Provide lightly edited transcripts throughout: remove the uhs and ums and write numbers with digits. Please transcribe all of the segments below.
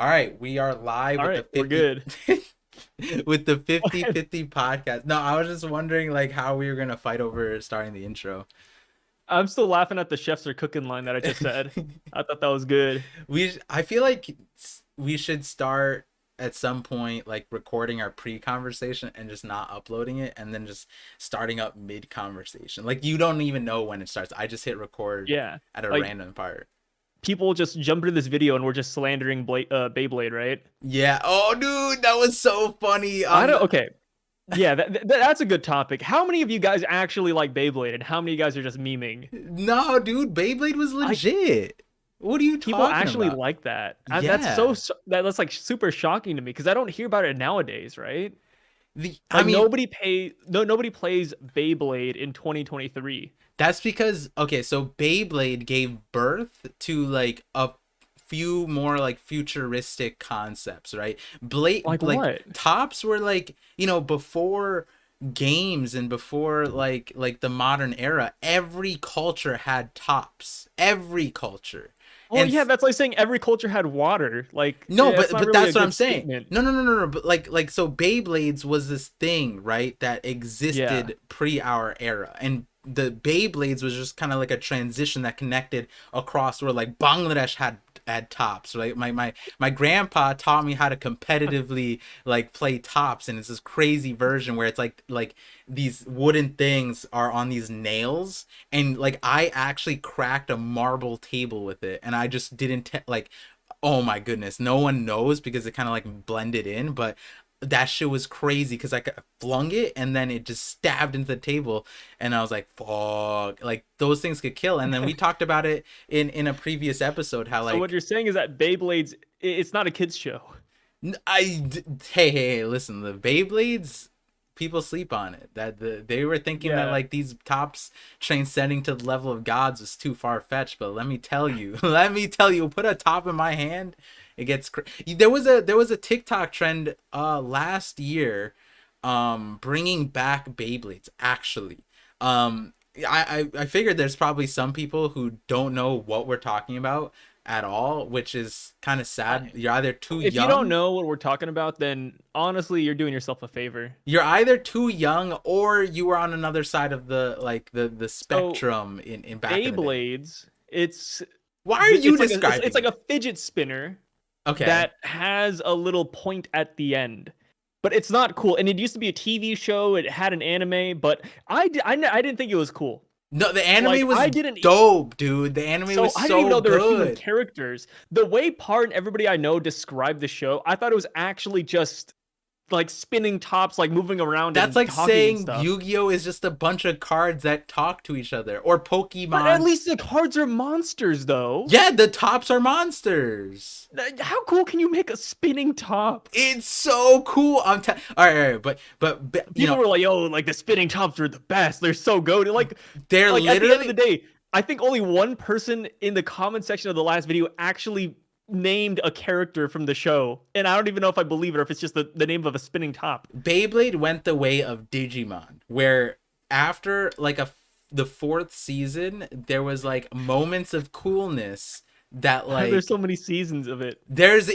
All right, we are live All with the right, we're 50 good. with the 50/50 podcast. No, I was just wondering like how we were gonna fight over starting the intro. I'm still laughing at the chefs are cooking line that I just said. I thought that was good. I feel like we should start at some point like recording our pre-conversation and just not uploading it and then just starting up mid-conversation. Like you don't even know when it starts. I just hit record Yeah. at a Like random part. people just jump into this video and we're just slandering Beyblade, right? Yeah. Oh, dude, that was so funny. I don't okay. Yeah, that's a good topic. How many of you guys actually like Beyblade and how many of you guys are just memeing? No, dude, Beyblade was I legit. What are you People talking actually about? like that. And Yeah. that's like super shocking to me because I don't hear about it nowadays, right? I Like mean, nobody plays Beyblade in 2023. that's because okay, so Beyblade gave birth to like a few more like futuristic concepts, right? Like Blade like what? tops were like, before games and before like the modern era, every culture had tops. Every culture. Well, And yeah, that's like saying every culture had water. Like, no, it's but not but really a that's what I'm good saying. statement. No. But like so Beyblades was this thing, right? That Yeah. existed pre our era, and the Beyblades was just kind of like a transition that connected across where like Bangladesh had tops, right? My grandpa taught me how to competitively like play tops, and it's this crazy version where it's like these wooden things are on these nails, and like I actually cracked a marble table with it, and I just didn't like, oh my goodness, no one knows because it kind of like blended in, but that shit was crazy because I flung it and then it just stabbed into the table, and I was like, fuck, like those things could kill. And then we talked about it in a previous episode how So what like you're saying is that Beyblades, it's not a kids show. hey, listen, the Beyblades, people sleep on it. They were thinking that Yeah. like these tops transcending to the level of gods was too far fetched. But let me tell you, let me tell you, put a top in my hand, it gets there was a TikTok trend last year, bringing back Beyblades actually. I figured there's probably some people who don't know what we're talking about at all, which is kind of I, sad. You're either too if you don't young, know what we're talking about, then honestly, you're doing yourself a favor. or you were on another side of the So spectrum in back in the day. Beyblades, it's Why are you it's like it's describing like it? a fidget spinner Okay. that has a little point at the end. But it's not cool. And it used to be a TV show. It had an anime, but I didn't think it was cool. No, the Like anime was I didn't dope, dude. The anime So was I didn't even so know there were human good. characters. The way Part and everybody I know described the show, I thought it was actually just like spinning tops, like moving around That's and like talking and saying stuff. Yu-Gi-Oh is just a bunch of cards that talk to each other, or But at Pokemon. least the cards are monsters, though. Yeah, the tops are monsters. How cool can you make a spinning top? It's so cool. All right, but People were like, "Yo, like the spinning tops are the best. They're so good." they're Like at the end of literally the day, I think only one person in the comment section of the last video actually named a character from the show, and I don't even know if I believe it or if it's just the name of a spinning top. Beyblade went the way of Digimon, where after like the fourth season, there was like moments of coolness that Why are there like so many seasons of it? there's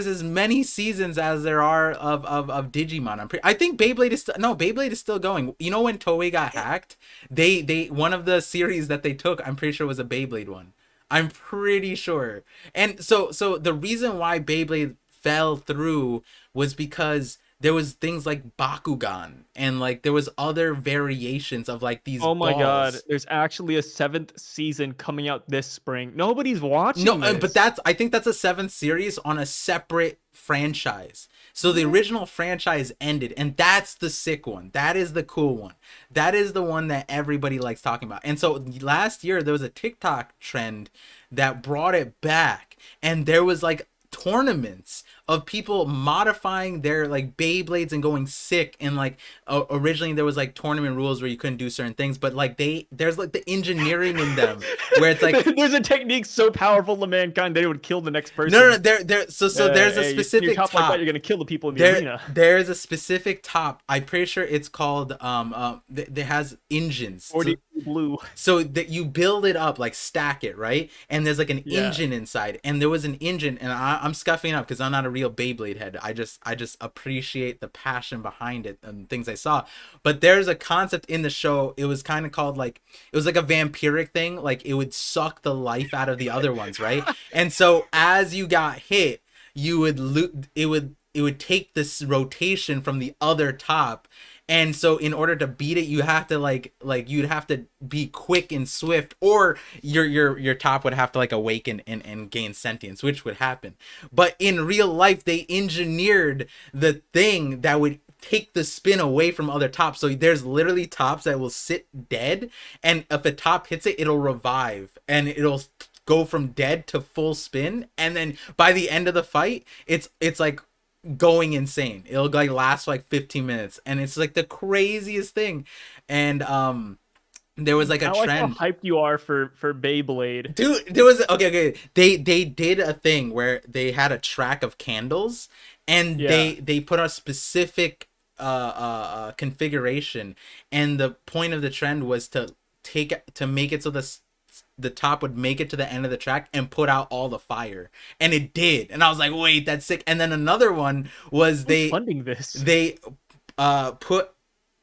as many seasons as there are of Digimon. I think Beyblade is still no Beyblade is still going. You know when Toei got hacked, they one of the series that they took, I'm pretty sure was a Beyblade one. I'm pretty sure. And so the reason why Beyblade fell through was because there was things like Bakugan, and like there was other variations of like these Oh my god, balls. there's actually a seventh season coming out this spring. Nobody's No, watching but this. I think that's a seventh series on a separate franchise. So the What? original franchise ended, and that's the sick one. That is the cool one. That is the one that everybody likes talking about. And so last year there was a TikTok trend that brought it back, and there was like tournaments of people modifying their like Beyblades and going sick. And like originally there was like tournament rules where you couldn't do certain things, but like there's like the engineering in them where it's like There's a technique so powerful to mankind that it would kill the next no, person. so there's a Hey, you spin your specific top like that, top. you're gonna kill the people in the arena. There's a specific top. I'm pretty sure it's called that has engines. 40 blue. So that you build it up, like stack it, right? And there's like an Yeah. engine inside, and there was an engine, and I'm scuffing up because I'm not a real Beyblade head. I just appreciate the passion behind it and things I saw. But there's a concept in the show. It was kind of called like it was like a vampiric thing, like it would suck the life out of the other ones, right? And so as you got hit, you would it would take this rotation from the other top. And so in order to beat it, you have to like you'd have to be quick and swift, or your top would have to like awaken and gain sentience, which would happen. But in real life they engineered the thing that would take the spin away from other tops. So there's literally tops that will sit dead, and if a top hits it, it'll revive and it'll go from dead to full spin. And then by the end of the fight, it's like going insane. It'll like last like 15 minutes, and it's like the craziest thing. And there was like a I like how trend. hyped you are for Beyblade. Dude, there was okay. They did a thing where they had a track of candles, and Yeah. they put a specific configuration, and the point of the trend was to make it so the top would make it to the end of the track and put out all the fire, and it did. And I was like, wait, that's sick. And then another one was Who's funding this?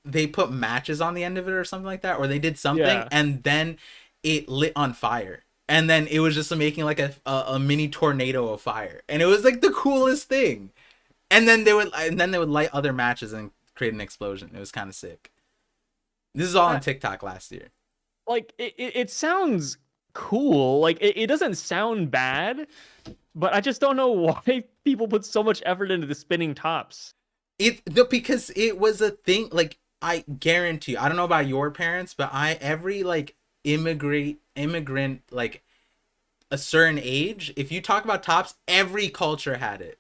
they put matches on the end of it or something like that, or they did something, Yeah. and then it lit on fire, and then it was just making like a mini tornado of fire, and it was like the coolest thing. And then they would light other matches and create an explosion. It was kind of sick. This is all on I, TikTok last year. like it sounds cool. Like it doesn't sound bad, but I just don't know why people put so much effort into the spinning tops. Because it was a thing. Like I guarantee you, I don't know about your parents, but every like immigrant like a certain age, if you talk about tops, every culture had it.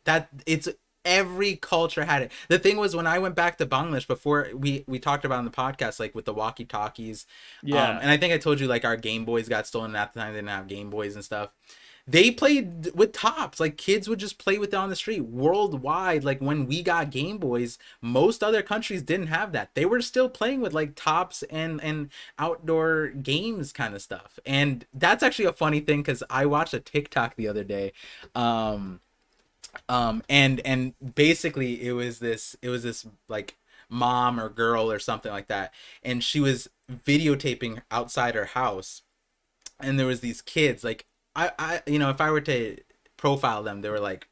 Every culture had it. The thing was, when I went back to Bangladesh, before we talked about on the podcast, like with the walkie talkies, Yeah. and I think I told you like our Game Boys got stolen at the time. They didn't have Game Boys and stuff. They played with tops. Like kids would just play with it on the street worldwide. Like when we got Game Boys, most other countries didn't have that. They were still playing with like tops and outdoor games kind of stuff. And that's actually a funny thing because I watched a TikTok the other day. And basically it was this like mom or girl or something like that, and she was videotaping outside her house, and there was these kids like if I were to profile them, they were like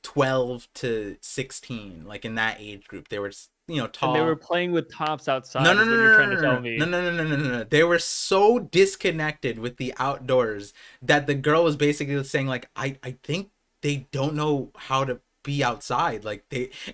12 to 16, like in that age group. They were And they were tall. playing with tops No, outside no, is no, what you're no, trying to tell no, me. no, no, no, no, no, no, no. They were so disconnected with the outdoors that the girl was basically saying like, I think they don't know how to be outside. Like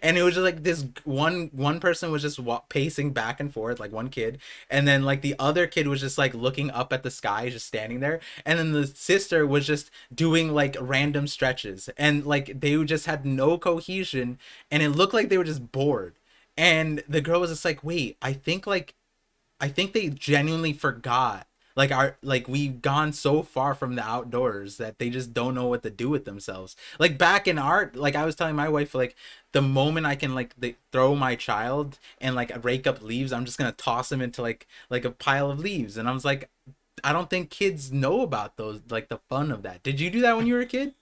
and it was just like this one person was just pacing back and forth, like one kid, and then like the other kid was just like looking up at the sky, just standing there, and then the sister was just doing like random stretches, and like they just had no cohesion, and it looked like they were just bored. And the girl was just like, wait, I think they genuinely forgot. Like we've gone so far from the outdoors that they just don't know what to do with themselves. Like back in art, like I was telling my wife, like the moment I can like throw my child and like rake up leaves, I'm just gonna toss him into like a pile of leaves. And I was like, I don't think kids know about those, like the fun of that. Did you do that when you were a kid?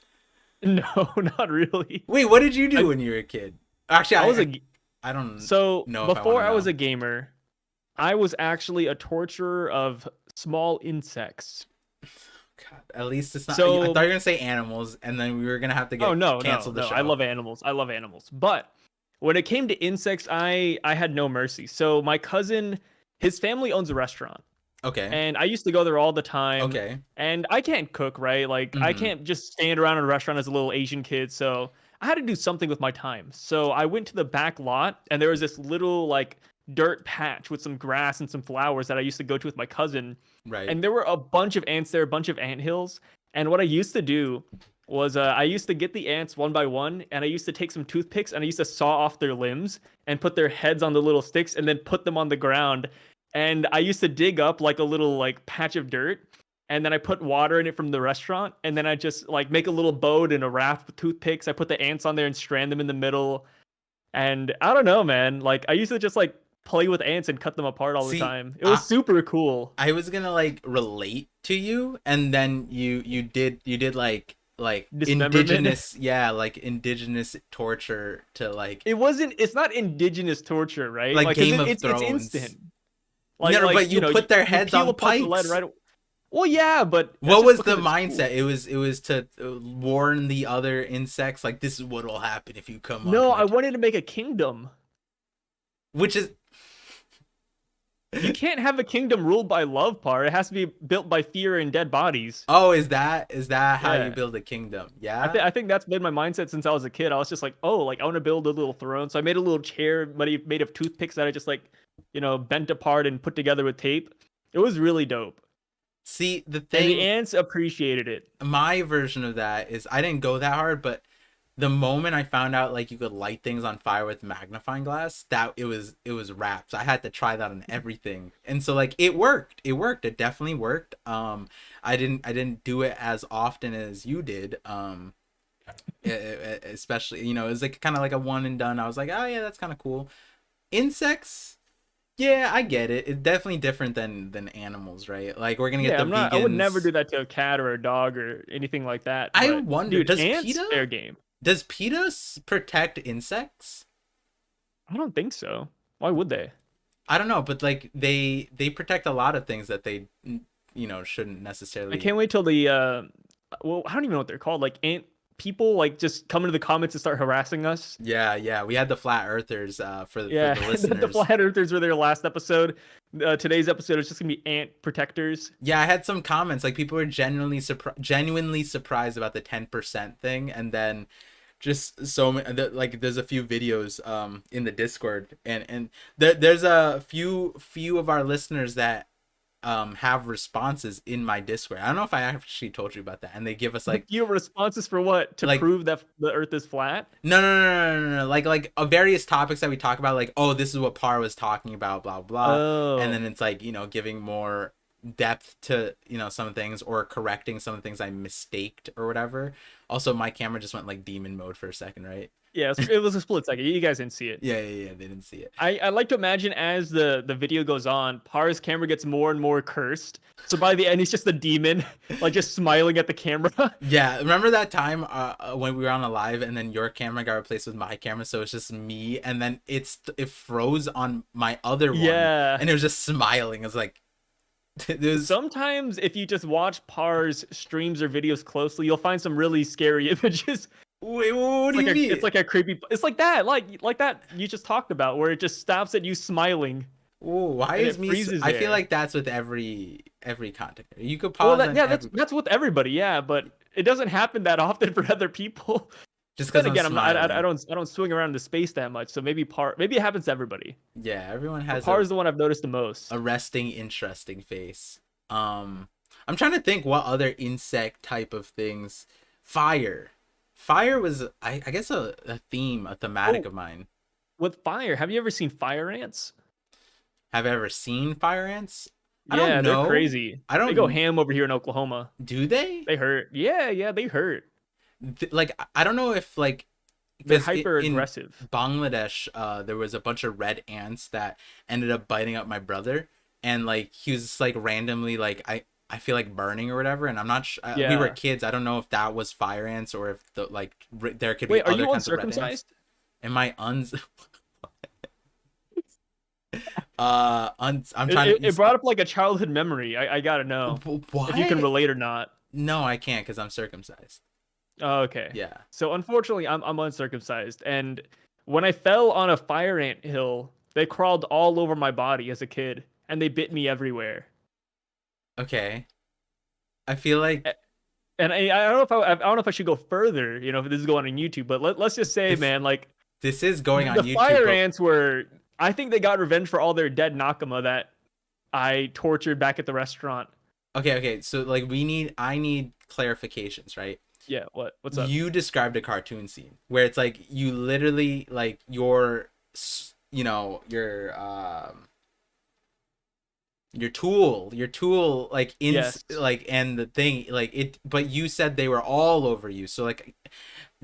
No, not really. Wait, what did you do I when you were a kid? Actually, I was I a I, g- I don't so know if I want before to I was know. a gamer, I was actually a torturer of small insects. God, at least it's not. I thought you So, were gonna say animals, and then we were gonna have to oh get no, no, canceled the no. I show. love animals. I love animals. But when it came to insects, I had no mercy. So my cousin, his family owns a restaurant. Okay. And I used to go there all the time. Okay. And I can't cook, right? Like I Mm-hmm. can't just stand around in a restaurant as a little Asian kid. So I had to do something with my time. So I went to the back lot and there was this little like dirt patch with some grass and some flowers that I used to go to with my cousin. Right. And there were a bunch of ants there, a bunch of ant hills. And what I used to do was I used to get the ants one by one, and I used to take some toothpicks and I used to saw off their limbs and put their heads on the little sticks and then put them on the ground. And I used to dig up like a little like patch of dirt, and then I put water in it from the restaurant, and then I just like make a little boat and a raft with toothpicks. I put the ants on there and strand them in the middle. And I don't know, man. Like I used to just like play with ants and cut them apart all the See, time. It was super cool. I was gonna like relate to you, and then you did like Dismemberment. indigenous, yeah, like indigenous torture to It wasn't. It's not indigenous torture, right? like Like, cause Game of it's Thrones. instant. No, Like but you put their you heads peel on apart the lead pikes. right. Well, yeah, but that's What just was the because it's mindset? cool. It was to warn the other insects like this is what will happen if you come onto No, my I wanted to make a kingdom. which is You can't have a kingdom ruled by love, Par. It has to be built by fear and dead bodies. oh, is that how you Yeah. build a kingdom? Yeah. I think that's been my mindset since I was a kid. I was just like, oh, like I want to build a little throne. So I made a little chair made of toothpicks that I just like, bent apart and put together with tape. It was really dope. See, the And the thing, ants appreciated it. my version of that is I didn't go that hard, but the moment I found out like you could light things on fire with magnifying glass, that it was wraps. I had to try that on everything, and so like it worked. It worked. It definitely worked. I didn't do it as often as you did. Especially it was like kind of like a one and done. I was like, oh yeah, that's kind of cool. Insects, yeah, I get it. It's definitely different than animals, right? Like we're gonna get Yeah, the I'm not. I would never vegans. do that to a cat or a dog or anything like that. I But wonder, dude, does ants, PETA fair game. does PETA protect insects? I don't think so. Why would they? I don't know, but like they protect a lot of things that they shouldn't I necessarily. can't wait till the well, I don't even know what they're called. Like ant people, like just come into the comments and start harassing us. Yeah, yeah. We had the flat earthers for Yeah, the the listeners. flat earthers were their last episode. Today's episode is just gonna be ant protectors. Yeah, I had some comments like people were genuinely surprised about the 10% thing, and then just so many like there's a few videos in the Discord, and there's a few of our listeners that have responses in my Discord. I don't know if I actually told you about that, and they give us like Your responses for what? To like prove that the Earth is flat? no, no, no, no, no, no. Like various topics that we talk about, like, oh, this is what Par was talking about, blah blah, and Oh, then it's like giving more depth to some things or correcting some of the things I mistaked or whatever. Also, my camera just went like demon mode for a second, right? yeah, it was a split second. You guys didn't see it. Yeah, yeah, yeah. They didn't see it. I like to imagine as the video goes on, Par's camera gets more and more cursed. So by the end, he's just a demon, like just smiling at the camera. Yeah, remember that time when we were on a live and then your camera got replaced with my camera, so it's just me, and then it froze on my other one, Yeah. and it was just smiling. It's like it was. Sometimes if you just watch Par's streams or videos closely, you'll find some really scary images. Wait, what do you It's mean? like a creepy. It's like that, like that you just talked about, where it just stops at you smiling Ooh, why and is it me? freezes I feel there. like that's with every content. You could Well, pause on that's every with everybody, yeah, but it doesn't happen that often for other people. just because Then I'm again, smiling. I don't swing around the space that much, so maybe it happens to everybody. Yeah, everyone But has Par is the one I've noticed the a most. resting, interesting face. I'm trying to think what other insect type of things. Fire. Fire was I guess a thematic Oh, of mine. with fire, have you ever seen fire ants? Have I ever seen fire ants? I don't Yeah, they're know. crazy. I They go don't. ham over here in Oklahoma. Do they? They hurt. Yeah, they hurt. Like I don't know if like They're because hyper in aggressive. Bangladesh, there was a bunch of red ants that ended up biting up my brother, and like he was just, like randomly like I feel like burning or whatever, and I'm not. We were Yeah. kids. I don't know if that was fire ants or if there could be Wait, are other you kinds of red ants. uncircumcised? Am I I'm trying It to. brought up like a childhood memory. I gotta know if you can Why? relate or not. No, I can't because I'm circumcised. Oh, okay. Yeah. So unfortunately, I'm uncircumcised, and when I fell on a fire ant hill, they crawled all over my body as a kid, and they bit me everywhere. Okay. I feel like A- And I don't know if I don't know if I should go further, if this is going on YouTube, but let's just say, this man, like this is going on the YouTube, fire but ants were. I think they got revenge for all their dead Nakama that I tortured back at the restaurant. okay, okay. So like I need clarifications, right? Yeah, what? What's up? You described a cartoon scene where it's like you literally like you know, your tool like in Yes. like and the thing like it, but you said they were all over you. So like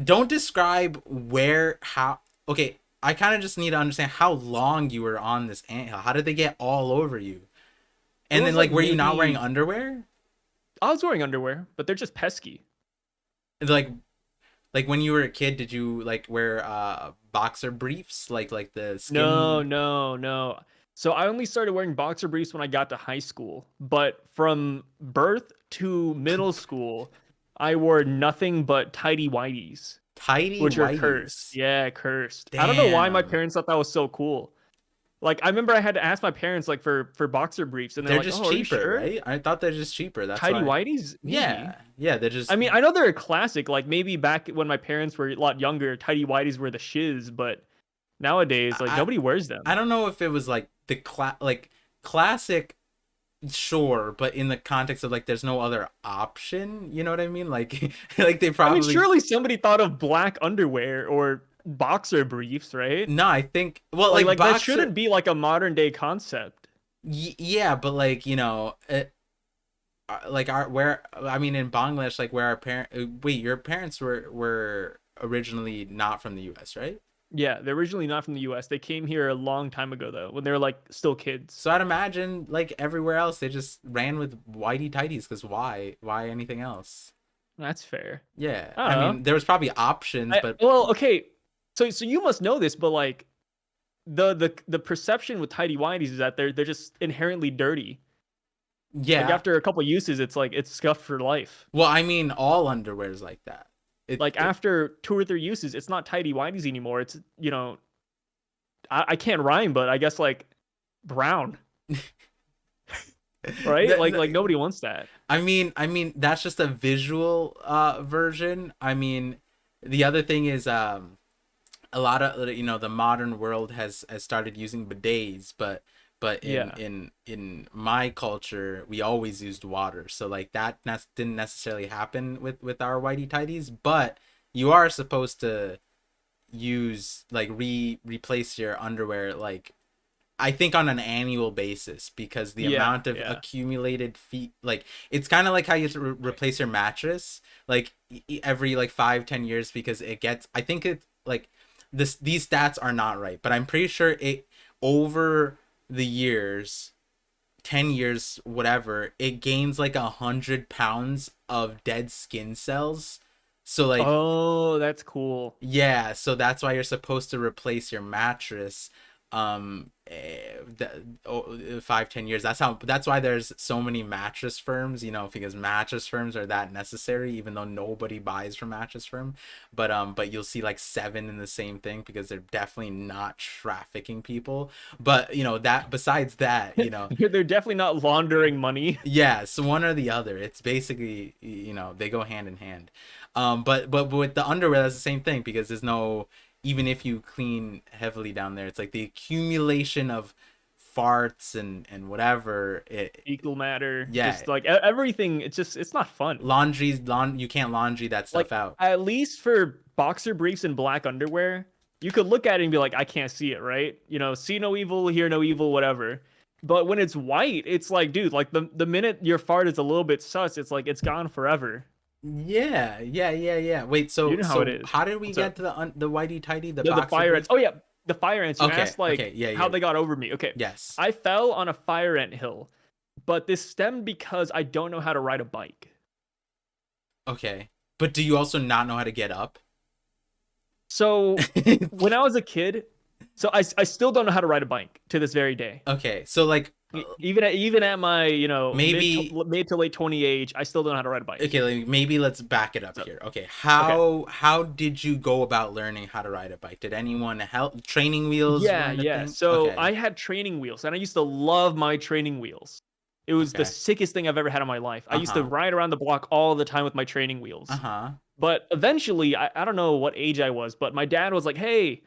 don't describe where, how. Okay, I kind of just need to understand how long you were on this anthill. How did they get all over you? It And then was like like were you not wearing maybe underwear? I was wearing underwear, but they're just pesky. Like when you were a kid, did you like wear boxer briefs, like the No, skin no, no. So I only started wearing boxer briefs when I got to high school, but from birth to middle school, I wore nothing but tidy whities, tidy which are cursed. whities? Yeah, cursed. I don't know why my Damn. parents thought that was so cool. Like I remember I had to ask my parents like for boxer briefs, and they're They're like, just "Oh, are you cheaper, sure?" right? I thought they're just cheaper. That's Tidy why. whities, maybe. Yeah, yeah. They're I just mean, I know they're a classic. Like maybe back when my parents were a lot younger, tidy whities were the shiz, but nowadays, like I nobody wears I them. don't know if it was like the classic, sure, but in the context of like there's no other option, you know what I mean? Like like they I mean, probably. surely somebody thought of black underwear or boxer briefs, right? No, I think, well, like Like that boxer. shouldn't be like a modern day concept. Yeah, but like, like our where I mean in Bangladesh, like where our parent wait, your parents were originally not from the US, right? Yeah, they're originally not from the US. They came here a long time ago though, when they were like still kids. So I'd imagine like everywhere else they just ran with whitey tighties, because why anything else? That's fair. Yeah, I I don't know. mean there was probably options, but Well, okay. So you must know this, but like the perception with tidy whities is that they're just inherently dirty. Like yeah. after a couple uses, it's like it's scuffed for life. Well, I mean all underwear is like that. Like It after two or three uses, it's not tidy whities anymore. It's I can't rhyme, but I guess like brown, right? Like nobody wants that. I mean that's just a visual version. I mean the other thing is a lot of the modern world has started using bidets, but in Yeah. in my culture we always used water, so like that didn't necessarily happen with our whitey tidies, but you are supposed to use like replace your underwear, like I think on an annual basis, because the Yeah. amount of Yeah. accumulated feet, like it's kind of like how you have to replace your mattress, like every like 5-10 years, because it gets, I think it like these stats are not right, but I'm pretty sure it over the years, 10 years, whatever, it gains like 100 pounds of dead skin cells. So like, Oh, that's cool. yeah, so that's why you're supposed to replace your mattress 5-10 years. That's why there's so many mattress firms, because mattress firms are that necessary, even though nobody buys from mattress firm. But you'll see like seven in the same thing, because they're definitely not trafficking people. But that, besides that, They're definitely not laundering money. yeah, so one or the other. It's basically, they go hand in hand. But with the underwear, that's the same thing, because there's no, even if you clean heavily down there, it's like the accumulation of farts and whatever. Equal matter, Yeah, just like everything. It's not fun. you can't laundry that stuff Like out. at least for boxer briefs and black underwear, you could look at it and be like, I can't see it, right? See no evil, hear no evil, whatever. But when it's white, it's like, dude, like the minute your fart is a little bit sus, it's like it's gone forever. Yeah, yeah, yeah, yeah. Wait, You so know how it is. how did we What's get up? to the whitey tighty, the The boxer fire ants. brief? Oh yeah, the fire ants. You Okay, asked like okay, yeah, how yeah, they got over me. Okay, yes. I fell on a fire ant hill, but this stemmed because I don't know how to ride a bike. Okay, but do you also not know how to get up? So when I was a kid, so I still don't know how to ride a bike to this very day. Okay, so like Even at my maybe. mid to late 20 age, I still don't know how to ride a bike. Okay, like maybe let's back it up So here. Okay, okay, how did you go about learning how to ride a bike? Did anyone help? Training wheels yeah, weren't a yeah. thing? So Okay, I had training wheels, and I used to love my training wheels. It was the okay. sickest thing I've ever had in my life. I used to Uh-huh. ride around the block all the time with my training wheels. Uh-huh. But eventually, I don't know what age I was, but my dad was like, "Hey,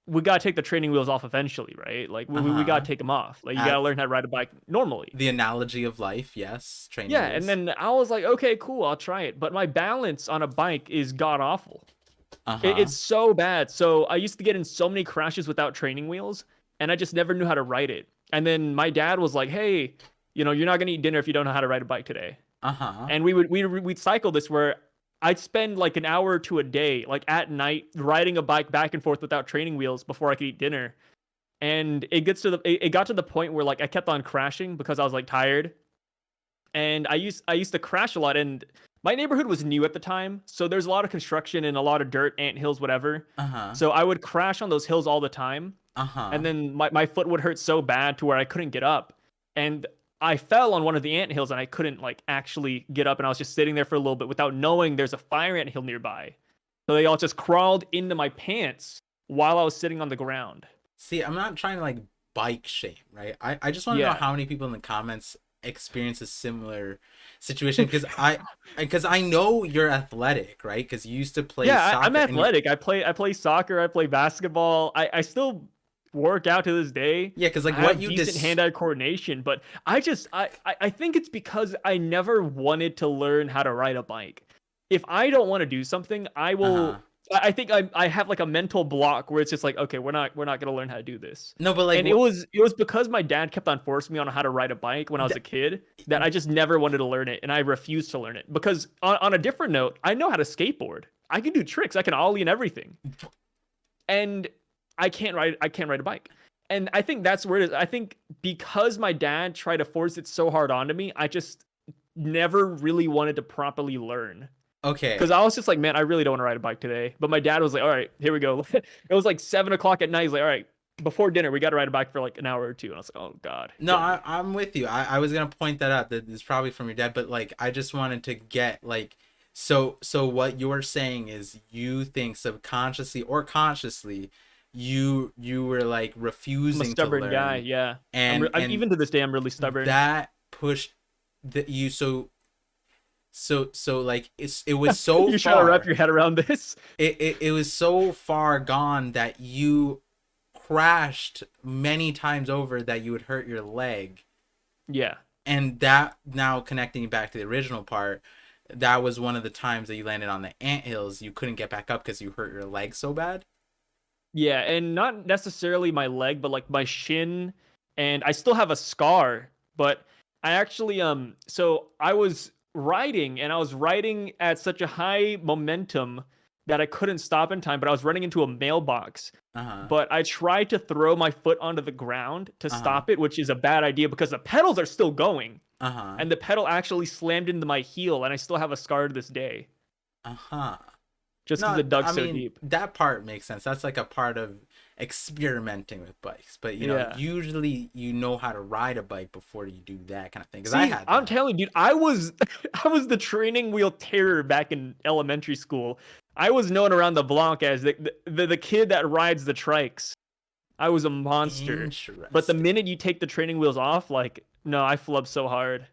we gotta take the training wheels off eventually, right? Like we gotta Uh-huh. take them off. Like you gotta At learn how to ride a bike normally. the analogy of life, yes, training Yeah, and wheels. then I was like, okay, cool, I'll try it. But my balance on a bike is god awful. Uh-huh. It's so bad. So I used to get in so many crashes without training wheels, and I just never knew how to ride it. And then my dad was like, "Hey, you're not gonna eat dinner if you don't know how to ride a bike today." Uh-huh. And we'd cycle this where I'd spend like an hour or two a day, like at night, riding a bike back and forth without training wheels before I could eat dinner. And it got to the point where like I kept on crashing because I was like tired, and I used to crash a lot. And my neighborhood was new at the time, so there's a lot of construction and a lot of dirt, ant hills, whatever. Uh-huh. So I would crash on those hills all the time, and Uh-huh. then my foot would hurt so bad to where I couldn't get up. And I fell on one of the ant hills and I couldn't like actually get up, and I was just sitting there for a little bit without knowing there's a fire ant hill nearby. So they all just crawled into my pants while I was sitting on the ground. See, I'm not trying to like bike shame, right? I just want to know Yeah. how many people in the comments experience a similar situation because I know you're athletic, right? Because you used to play Yeah, I'm soccer and you athletic. I play soccer, I play basketball. I still work out to this day. yeah, because like I what have you decent just hand-eye coordination, but I think it's because I never wanted to learn how to ride a bike. If I don't want to do something, I uh-huh. will I think I have like a mental block where it's just like, okay, we're not gonna learn how to do this. No, but like And it what was it was because my dad kept on forcing me on how to ride a bike when I was a th- kid that I just never wanted to learn it, and I refused to learn it. Because on a different note, I know how to skateboard. I can do tricks. I can ollie and everything. And I can't ride a bike. And I think that's where it is. I think because my dad tried to force it so hard onto me, I just never really wanted to properly learn. Because okay. I was just like, man, I really don't want to ride a bike today. But my dad was like, all right, here we go. It was like 7 o'clock at night. He's like, all right, before dinner, we got to ride a bike for like an hour or two. And I was like, oh God, No, get me. I'm with you. I was gonna point that out that it's probably from your dad, but like I just wanted to get like so what you're saying is you think subconsciously or consciously you were like I'm a refusing to stubborn guy. learn Yeah. and I'm and even to this day, I'm really stubborn. that pushed that you so like it was so You're trying to wrap far your head around this. it was so far gone that you crashed many times over that you would hurt your leg Yeah. and that now connecting back to the original part, that was one of the times that you landed on the anthills. You couldn't get back up because you hurt your leg so bad. Yeah, and not necessarily my leg, but like my shin, and I still have a scar, but I actually so I was riding and I was riding at such a high momentum that I couldn't stop in time, but I was running into a mailbox. Uh huh. But I tried to throw my foot onto the ground to Uh huh. stop it, which is a bad idea because the pedals are still going. Uh huh. And the pedal actually slammed into my heel, and I still have a scar to this day, Uh huh. just because No, it dug I so mean deep. that part makes sense. That's like a part of experimenting with bikes. But Yeah. usually you know how to ride a bike before you do that kind of thing. Because I See, had I'm that. telling you, dude, I was I was the training wheel terror back in elementary school. I was known around the block as the kid that rides the trikes. I was a monster. But the Interesting. minute you take the training wheels off, like, no, I flub so hard.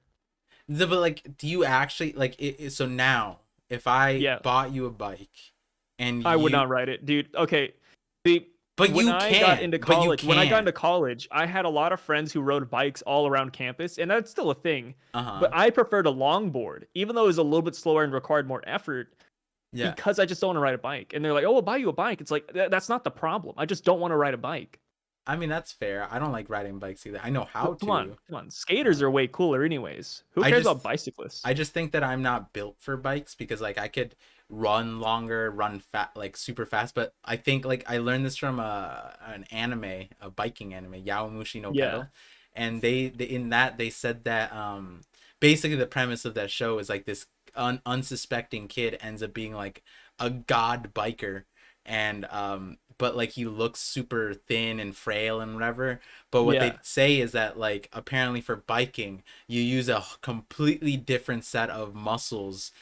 But like, do you actually like so now, if I Yeah, bought you a bike and I would you not ride it, dude. Okay, the but when you I got can, into but you college, when I got can. into college, I had a lot of friends who rode bikes all around campus, and that's still a thing. But Uh-huh. I preferred a longboard, even though it was a little bit slower and required more effort, Yeah. because I just don't want to ride a bike. And they're like, "Oh, we'll buy you a bike." It's like that's not the problem. I just don't want to ride a bike. I mean, that's fair. I don't like riding bikes either. I know how Come on, to. come on. Skaters Uh, are way cooler, anyways. Who I cares just about bicyclists? I just think that I'm not built for bikes because like I could run longer, run fat like super fast, but I think like I learned this from an anime, a biking anime, Yaomushi no Yeah, Pedal. And they in that they said that basically the premise of that show is like this unsuspecting kid ends up being like a god biker and but like he looks super thin and frail and whatever, but what they yeah. say is that like apparently for biking you use a completely different set of muscles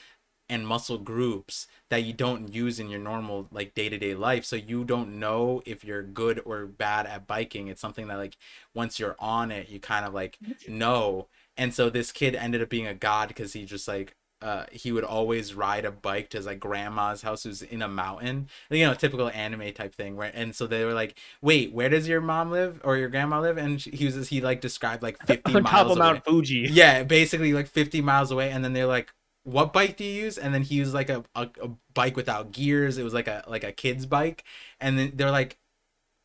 and muscle groups that you don't use in your normal like day-to-day life, so you don't know if you're good or bad at biking. It's something that like once you're on it you kind of like know. And so this kid ended up being a god because he just like he would always ride a bike to his like grandma's house who's in a mountain, you know, typical anime type thing, right? And so they were like, wait, where does your mom live or your grandma live? And he like described like 50 On top miles of away. Mount Fuji. Yeah, basically like 50 miles away. And then they're like, what bike do you use? And then he used like a bike without gears. It was like a kid's bike. And then they're like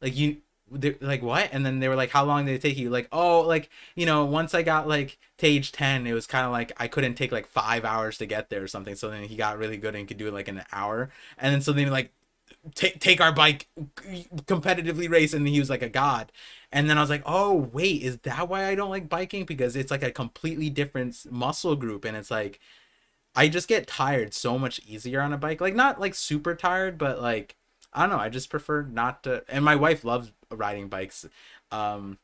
you they're like what? And then they were like, how long did it take you? Like, oh, like, you know, once I got like to age 10, it was kind of like I couldn't take like 5 hours to get there or something. So then he got really good and could do it like in an hour. And then so then like take our bike, competitively race, and he was like a god. And then I was like, oh wait, is that why I don't like biking? Because it's like a completely different muscle group, and it's like I just get tired so much easier on a bike. Like not like super tired, but like I don't know. I just prefer not to. And my wife loves riding bikes, um,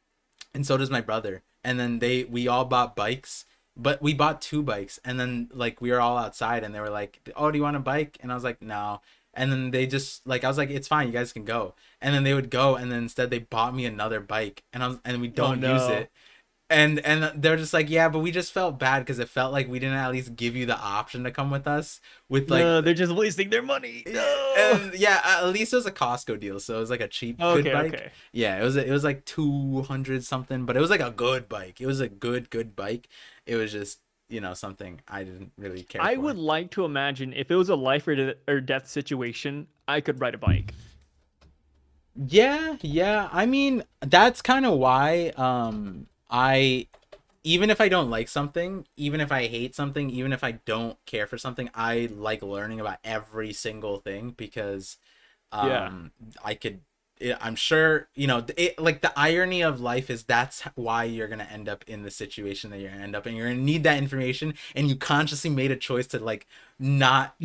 and so does my brother. And then we all bought bikes, but we bought two bikes. And then like we were all outside, and they were like, "Oh, do you want a bike?" And I was like, "No." And then they just like I was like, "It's fine, you guys can go." And then they would go, and then instead they bought me another bike, and we Oh don't use no. it. And they're just like, yeah, but we just felt bad because it felt like we didn't at least give you the option to come with us with like, No, they're just wasting their money. No. and yeah, at least it was a Costco deal, so it was like a cheap good Okay, bike. okay. Yeah, it was like 200 something, but it was like a good bike. It was a good bike. It was just, you know, something I didn't really care I would for. like to imagine if it was a life or death situation, I could ride a bike. Yeah, yeah. I mean, that's kind of why I even if I don't like something, even if I hate something, even if I don't care for something, I like learning about every single thing because Yeah. um I could I'm sure, you know, like the irony of life is that's why you're going to end up in the situation that you're going to end up in. You're going to need that information, and you consciously made a choice to like not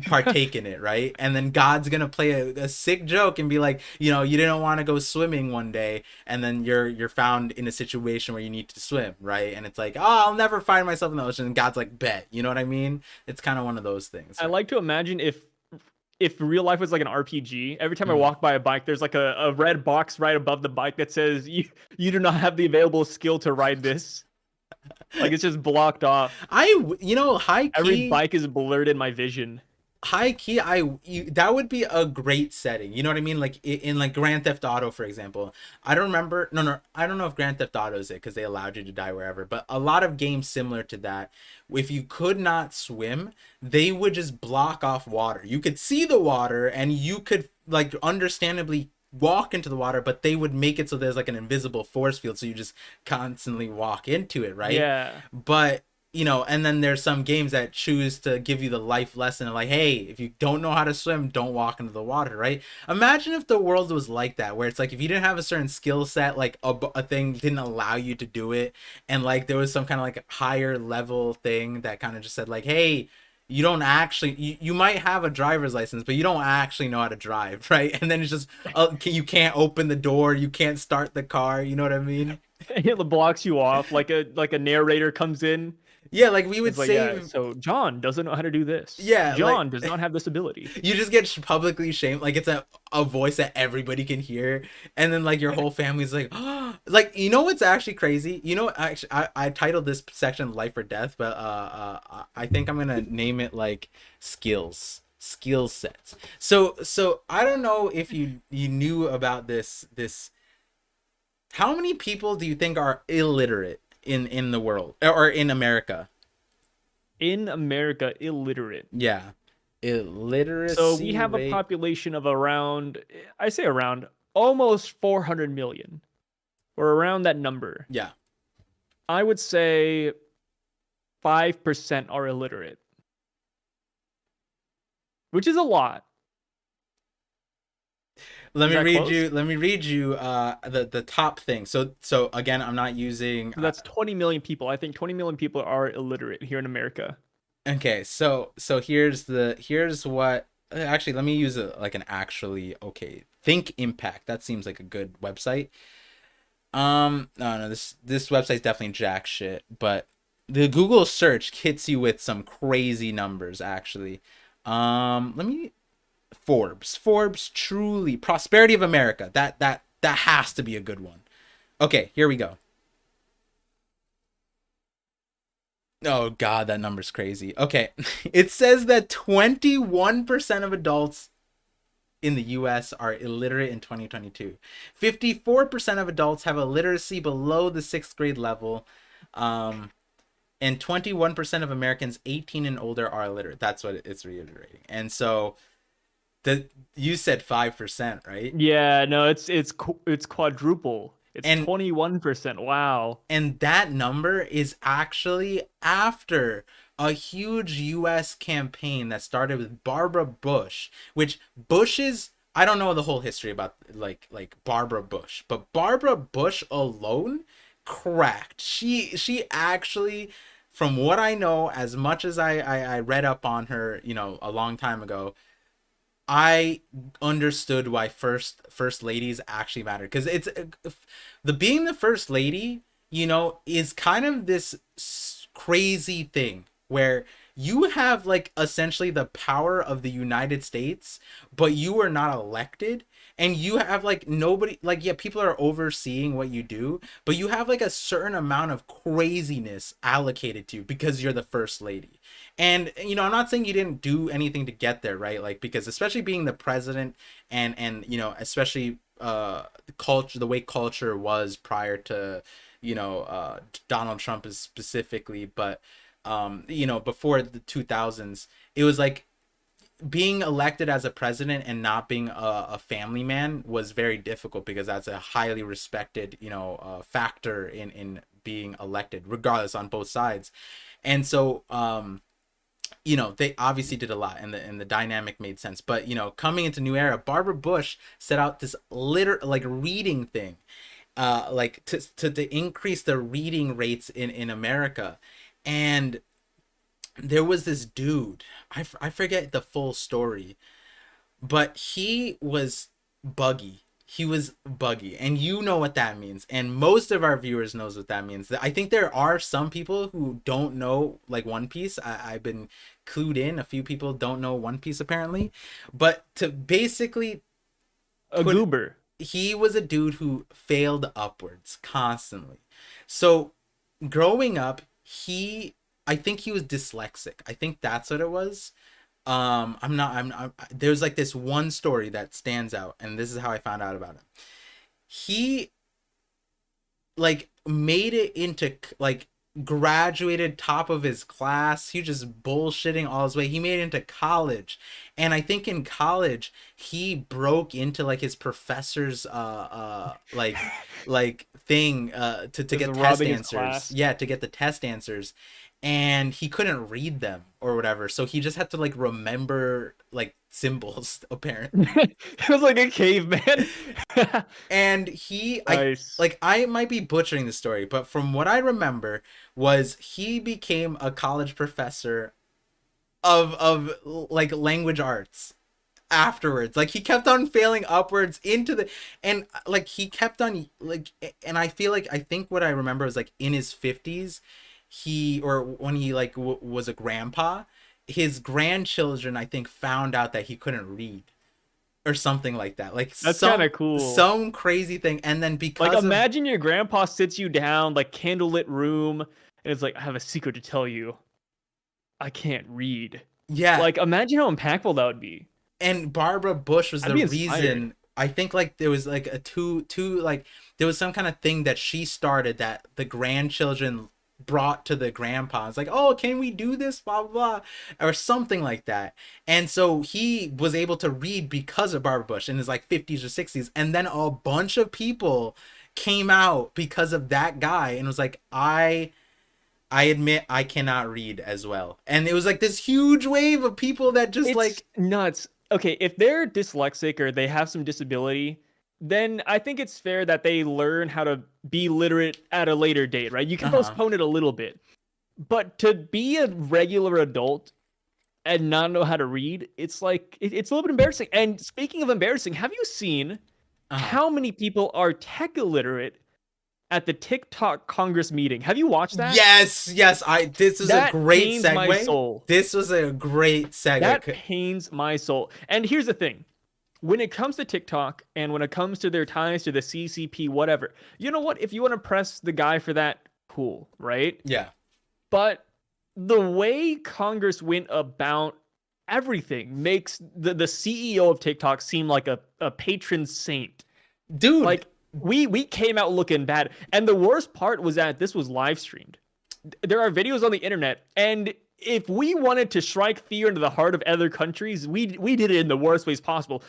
partake in it, right? And then God's gonna play a sick joke and be like, you know, you didn't want to go swimming one day, and then you're found in a situation where you need to swim, right? And it's like, oh, I'll never find myself in the ocean. And God's like, bet, you know what I mean? It's kind of one of those things, I right? like to imagine if real life was like an RPG, every time I Mm. walk by a bike, there's like a red box right above the bike that says you do not have the available skill to ride this. Like it's just blocked off. You know, Every bike is blurred in my vision. high key that would be a great setting, you know what I mean, like in like Grand Theft Auto, for example. I don't remember, no, I don't know if Grand Theft Auto is it because they allowed you to die wherever, but a lot of games similar to that, if you could not swim, they would just block off water. You could see the water and you could like understandably walk into the water, but they would make it so there's like an invisible force field, so you just constantly walk into it, right? Yeah. But you know, and then there's some games that choose to give you the life lesson of like, hey, if you don't know how to swim, don't walk into the water, right? Imagine if the world was like that, where it's like if you didn't have a certain skill set, like a thing didn't allow you to do it, and like there was some kind of like higher level thing that kind of just said like, hey, you don't actually you might have a driver's license, but you don't actually know how to drive, right? And then it's just you can't open the door, you can't start the car, you know what I mean? It blocks you off like a narrator comes in. Yeah, like we would It's like, yeah, save. so John doesn't know how to do this. Yeah, like John does not have this ability. you just get publicly shamed, like it's a voice that everybody can hear, and then like your whole family's like, oh, like, you know what's actually crazy, you know, actually I titled this section life or death, but I think I'm gonna name it like skill sets. So I don't know if you knew about this. How many people do you think are illiterate in the world or in America? In America, illiterate. Yeah, So we illiteracy have a rate. population of around, I say around, almost 400 million, or around that number. Yeah. I would say 5% are illiterate, which is a lot. Is that close? Let me read you the top thing. So again, I'm not using So that's 20 million people. I think 20 million people are illiterate here in America. okay, so here's what actually let me use like an actually okay. Think Impact. That seems like a good website. No, this website's definitely jack shit, but the Google search hits you with some crazy numbers actually. Let me Forbes truly prosperity of America. That has to be a good one. Okay, here we go. Oh god, that number's crazy. Okay. It says that 21% of adults in the US are illiterate in 2022. 54% of adults have a literacy below the 6th grade level. Um, and 21% of Americans 18 and older are illiterate. That's what it's reiterating. And so the you said 5%, right? Yeah, no, it's quadruple. It's And 21%. Wow. that number is actually after a huge US campaign that started with Barbara Bush, which Bush's I don't know the whole history about like Barbara Bush, but Barbara Bush alone cracked. She actually, from what I know, as much as I read up on her, a long time ago, I understood why first ladies actually matter, because it's the being the first lady, is kind of this crazy thing where you have like essentially the power of the United States, but you are not elected, and you have like nobody, like, yeah, people are overseeing what you do, but you have like a certain amount of craziness allocated to you because you're the first lady. And I'm not saying you didn't do anything to get there, right? Like, because especially being the president, and especially the culture, the way culture was prior to Donald Trump is specifically, but before the 2000s, it was like being elected as a president and not being a family man was very difficult, because that's a highly respected factor in being elected, regardless, on both sides. And so they obviously did a lot, and the dynamic made sense. But coming into new era, Barbara Bush set out this like reading thing, like to increase the reading rates in America. And there was this dude, I forget the full story, but he was buggy, and you know what that means, and most of our viewers knows what that means. I think there are some people who don't know, like, One Piece. I've been clued in, a few people don't know One Piece apparently, but to basically A put, goober. he was a dude who failed upwards constantly. So growing up, I think he was dyslexic. I think that's what it was. There's like this one story that stands out, and this is how I found out about him. He like made it into like graduated top of his class. He was just bullshitting all his way. He made it into college. And I think in college he broke into like his professor's like thing to Just get test robbing his answers. class. Yeah, to get the test answers. And he couldn't read them or whatever. So he just had to like remember like symbols apparently. It was like a caveman. And Nice. I might be butchering the story, but from what I remember was he became a college professor of like language arts afterwards. Like, he kept on failing upwards into the, and like he kept on like, and I feel like, I think what I remember was like in his 50s, or when he like was a grandpa, his grandchildren, I think, found out that he couldn't read or something like that, like That's kind of cool. some crazy thing. And then Like, because of, imagine your grandpa sits you down, like candlelit room, and it's like, I have a secret to tell you. I can't read. yeah, Like, imagine how impactful that would be. and Barbara Bush was I'd the be inspired. reason. I think like there was like a like there was some kind of thing that she started that the grandchildren brought to the grandpa. It's like, oh, can we do this, blah blah blah, or something like that. And so he was able to read because of Barbara Bush in his like 50s or 60s, and then a bunch of people came out because of that guy, and was like, I admit I cannot read as well. And it was like this huge wave of people that just It's like, nuts. Okay, if they're dyslexic or they have some disability, then I think it's fair that they learn how to be literate at a later date, right? You can uh-huh. postpone it a little bit. But to be a regular adult and not know how to read, it's like it's a little bit embarrassing. And speaking of embarrassing, have you seen Uh-huh. how many people are tech illiterate at the TikTok Congress meeting? Have you watched that? Yes, yes. This is a That great pains my segue. soul. This was a great That segue. pains my soul. And here's the thing. When it comes to TikTok and when it comes to their ties to the CCP, whatever, you know what? If you want to press the guy for that, cool, right? Yeah. But the way Congress went about everything makes the CEO of TikTok seem like a patron saint. Dude. Like we came out looking bad. And the worst part was that this was live streamed. There are videos on the internet, and if we wanted to strike fear into the heart of other countries, we did it in the worst ways possible.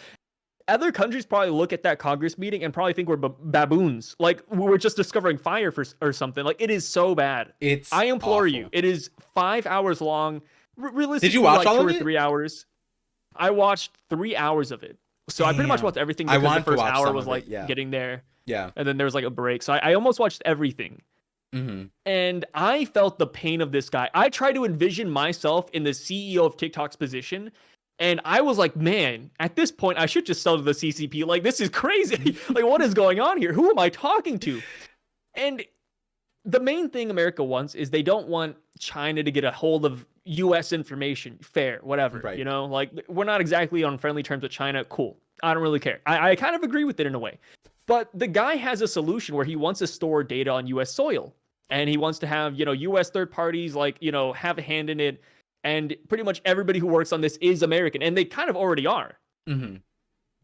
Other countries probably look at that Congress meeting and probably think we're baboons. Like we're just discovering fire for or something. Like it is so bad. It's I implore you. awful. It is 5 hours long. Did you Realistically, watch like all two of or it? 3 hours. I watched 3 hours of it. So I pretty much watched Damn. everything I because the wanted to first watch hour some was of it. like Yeah. getting there, Yeah. and then there was like a break. So I almost watched everything. Hmm. And I felt the pain of this guy. I tried to envision myself in the CEO of TikTok's position. And I was like, man, at this point, I should just sell to the CCP. Like, this is crazy. Like, what is going on here? Who am I talking to? And the main thing America wants is they don't want China to get a hold of US information. Fair, whatever. Right. You know, like, we're not exactly on friendly terms with China. Cool. I don't really care. I kind of agree with it in a way. But the guy has a solution where he wants to store data on US soil, and he wants to have, US third parties like, have a hand in it. And pretty much everybody who works on this is American, and they kind of already are. Hmm.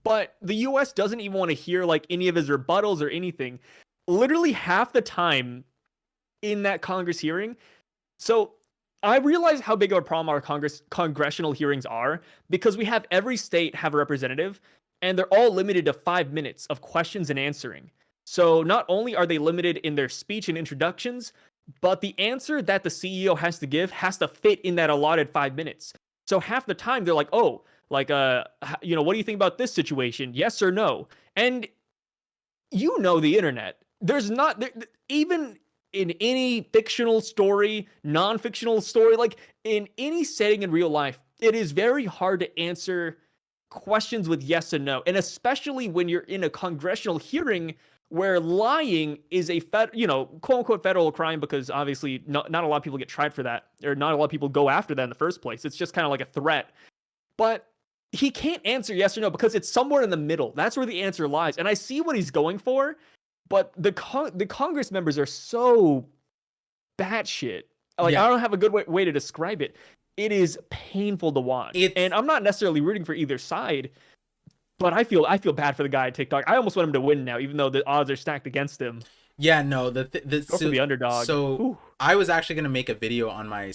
But the US doesn't even want to hear like any of his rebuttals or anything. Literally half the time in that Congress hearing. So I realize how big of a problem our congressional hearings are because we have every state have a representative, and they're all limited to 5 minutes of questions and answering. So not only are they limited in their speech and introductions, but the answer that the CEO has to give has to fit in that allotted 5 minutes. So half the time they're like, oh, like, what do you think about this situation? Yes or no? And the internet. There's not even in any fictional story, non-fictional story, like in any setting in real life, it is very hard to answer questions with yes and no. And especially when you're in a congressional hearing where lying is a quote unquote federal crime, because obviously not a lot of people get tried for that, or not a lot of people go after that in the first place. It's just kind of like a threat. But he can't answer yes or no because it's somewhere in the middle. That's where the answer lies. And I see what he's going for, but the Congress members are so batshit. Like, Yeah. I don't have a good way to describe it. It is painful to watch, It's and I'm not necessarily rooting for either side. But I feel bad for the guy at TikTok. I almost want him to win now, even though the odds are stacked against him. Yeah, no, Go for the underdog. so Whew. I was actually gonna make a video on my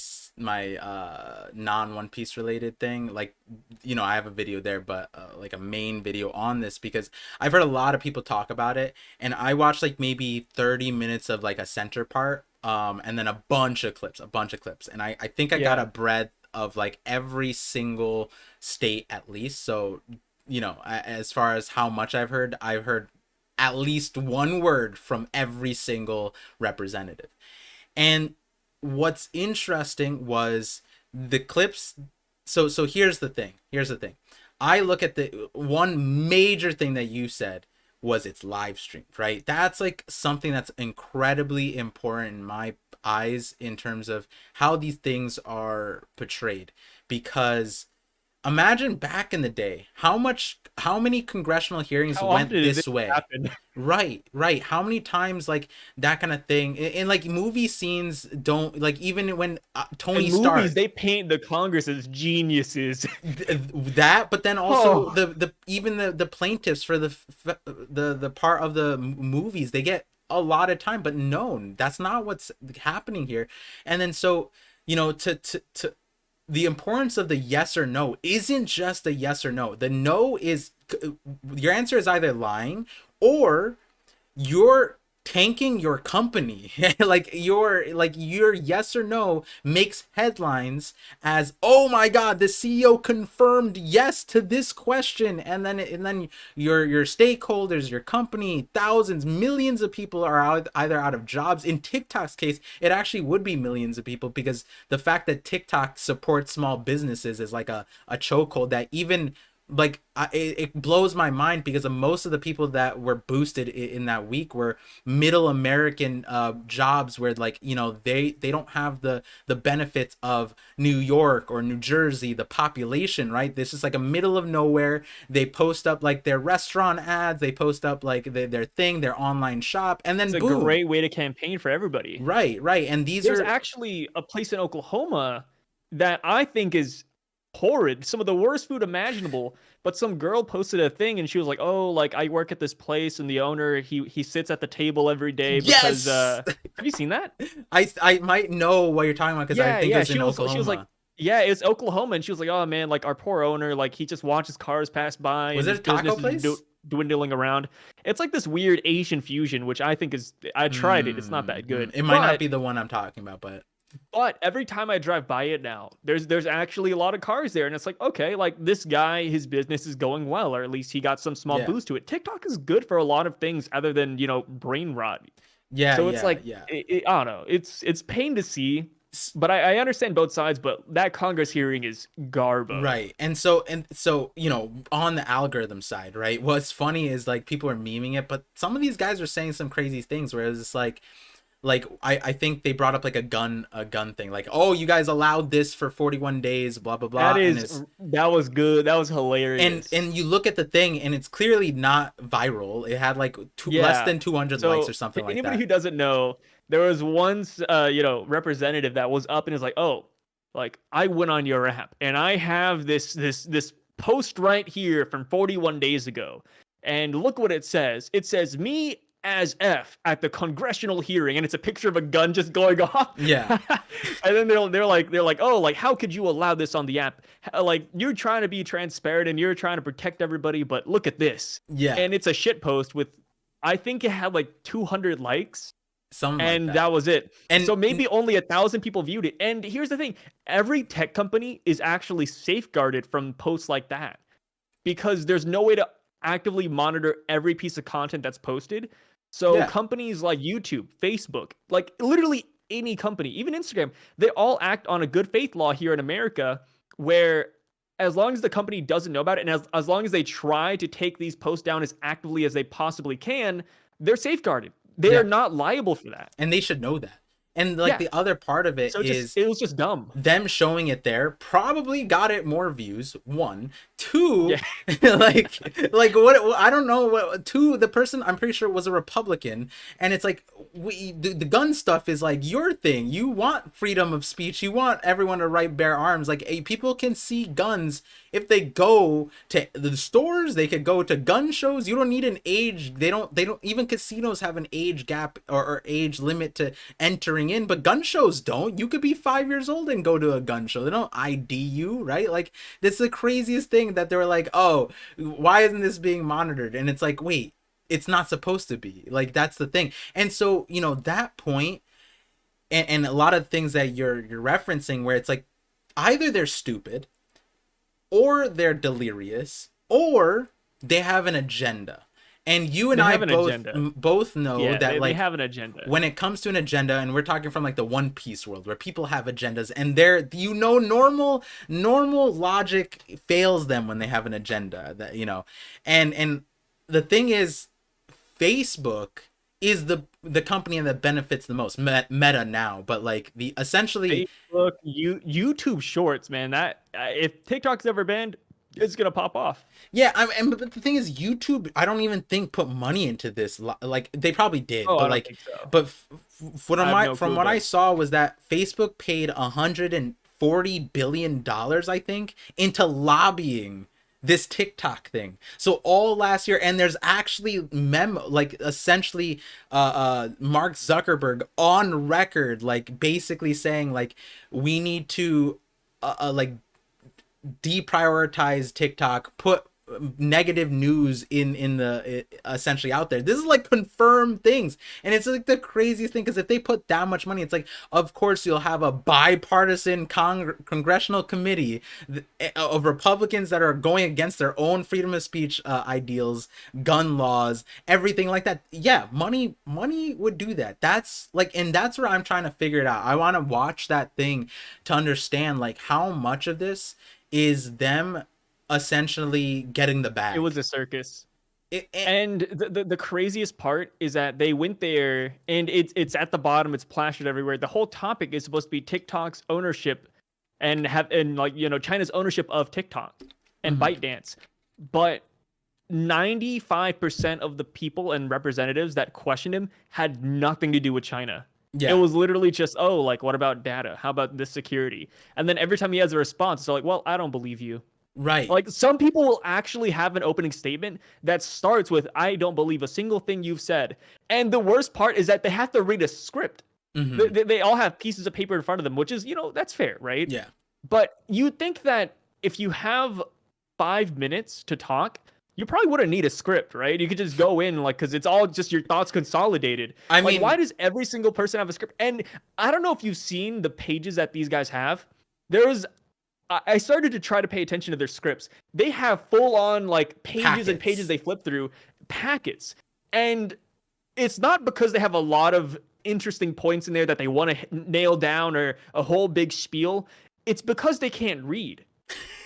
non One Piece related thing. Like, I have a video there, but like a main video on this because I've heard a lot of people talk about it, and I watched like maybe 30 minutes of like a center part, and then a bunch of clips, and I think I got Yeah. a breadth of like every single state at least. So, as far as how much I've heard at least one word from every single representative. And what's interesting was the clips. So here's the thing. Here's the thing. I look at the one major thing that you said was it's live streamed, right? That's like something that's incredibly important in my eyes in terms of how these things are portrayed, because imagine back in the day how many congressional hearings How often went did this this way. happen? Right, how many times, like, that kind of thing, and like movie scenes don't, like, even when Tony In movies, Stark, they paint the Congress as geniuses. that, but then also Oh, the even the plaintiffs for the part of the movies, they get a lot of time, but no, that's not what's happening here. And then, so, to the importance of the yes or no isn't just a yes or no. The no is, your answer is either lying, or you're tanking your company. Like your yes or no makes headlines as, oh my god, the CEO confirmed yes to this question, and then your stakeholders, your company, thousands, millions of people are either out of jobs. In TikTok's case, it actually would be millions of people, because the fact that TikTok supports small businesses is like a chokehold that even like it blows my mind because of most of the people that were boosted in that week were middle American jobs where, like, you know, they don't have the benefits of New York or New Jersey, the population, right? This is like a middle of nowhere. They post up like their restaurant ads, they post up like their thing, their online shop, and It's then a boom. great way to campaign for everybody. Right, and these There's are actually a place in Oklahoma that I think is horrid, some of the worst food imaginable. But some girl posted a thing and she was like, "Oh, like I work at this place and the owner he sits at the table every day because yes. have you seen that?" I might know what you're talking about because I Yeah, think it yeah. was in She was like, Oklahoma. yeah, it's Oklahoma, and she was like, "Oh man, like our poor owner, like he just watches cars pass by Was and it his a taco business is place? dwindling around." It's like this weird Asian fusion, which I think is I tried it. It's not that good, It might not but be the one I'm talking about, but every time I drive by it now, there's actually a lot of cars there, and it's like, okay, like this guy, his business is going well, or at least he got some small yeah, boost to it. TikTok is good for a lot of things other than brain rot. yeah, So it's yeah, like yeah. I don't know. It's pain to see, S- but I understand both sides. But that Congress hearing is garbo. Right. And so, you know, on the algorithm side, right? What's funny is like people are memeing it, but some of these guys are saying some crazy things where it's like I think they brought up like a gun thing. Like, "Oh, you guys allowed this for 41 days, blah blah blah." And it's That was good. That was and hilarious. and you look at the thing and it's clearly not viral. It had like less Yeah. than 200 likes or So something to like anybody that. who doesn't know, there was once representative that was up and is like, "Oh, like I went on your app and I have this post right here from 41 days ago. And look what it says. It says me as F at the congressional hearing, and it's a picture of a gun just going off. Yeah. And then they're like, "Oh, like how could you allow this on the app? Like you're trying to be transparent and you're trying to protect everybody, but look at this." Yeah. And it's a shit post with, I think it had like 200 likes, Something like and that that. was it. And So maybe only 1,000 people viewed it. And here's the thing: every tech company is actually safeguarded from posts like that because there's no way to actively monitor every piece of content that's posted. So yeah. companies like YouTube, Facebook, like literally any company, even Instagram, they all act on a good faith law here in America where as long as the company doesn't know about it and as long as they try to take these posts down as actively as they possibly can, they're safeguarded. They are Yeah. not liable for that. And they should know that. And like Yeah. the other part of it So is it was just dumb. them showing it there probably got it more views. One, two, Yeah. like what I don't know what. Two, the person I'm pretty sure was a Republican, and it's like the gun stuff is like your thing. You want freedom of speech. You want everyone to right bear arms. Like people can see guns if they go to the stores. They could go to gun shows. You don't need an age. They don't even casinos have an age gap or age limit to entering in, but gun shows don't. You could be 5 years old and go to a gun show. They don't ID you, right? Like that's the craziest thing that they were like, "Oh, why isn't this being monitored?" And it's like, wait, it's not supposed to be. Like that's the thing. And so, you know, that point and a lot of things that you're referencing where it's like either they're stupid or they're delirious or they have an agenda. And you and They I have an both agenda. both know Yeah, that they like have an agenda. when it comes to an agenda, and we're talking from like the One Piece world where people have agendas and they're, you know, normal logic fails them when they have an agenda, that, you know. And the thing is, Facebook is the company that benefits the most. Meta now, but like the essentially, Facebook, YouTube Shorts, man. That if TikTok's ever banned, it's gonna pop off. yeah. But the thing is, YouTube, I don't even think put money into this. Like they probably did, Oh, but I don't like, think so. but I have no from clue, what I but saw was that Facebook paid $140 billion, I think, into lobbying this TikTok thing. So all last year, and there's actually like essentially Mark Zuckerberg on record, like basically saying like we need to like deprioritize TikTok, put negative news in the essentially out there. This is like confirmed things, and it's like the craziest thing because if they put that much money, it's like of course you'll have a bipartisan congressional committee of Republicans that are going against their own freedom of speech ideals, gun laws, everything like that. Yeah, money would do that. That's like, and that's where I'm trying to figure it out. I want to watch that thing to understand like how much of this is them essentially getting the It was bag. a circus. It And the craziest part is that they went there and it's at the bottom, it's plastered everywhere. The whole topic is supposed to be TikTok's ownership and like China's ownership of TikTok and mhm. ByteDance. But 95% of the people and representatives that questioned him had nothing to do with China. It Yeah, was literally just, oh, like, what about data? How about this security? And then every time he has a response, it's like, well, I don't believe you. right. Like, some people will actually have an opening statement that starts with, I don't believe a single thing you've said. And the worst part is that they have to read a script. They, Hmm. they, they all have pieces of paper in front of them, which is, that's fair, right? Yeah, But you think that if you have 5 minutes to talk, you probably wouldn't need a script, right? You could just go in, like, because it's all just your thoughts consolidated. I Like, why mean, does every single person have a script? And I don't know if you've seen the pages that these guys have. There was I started to try to pay attention to their scripts. They have full on like pages and pages packets. they flip through, packets. And it's not because they have a lot of interesting points in there that they want to nail down or a whole big spiel. It's because they can't read.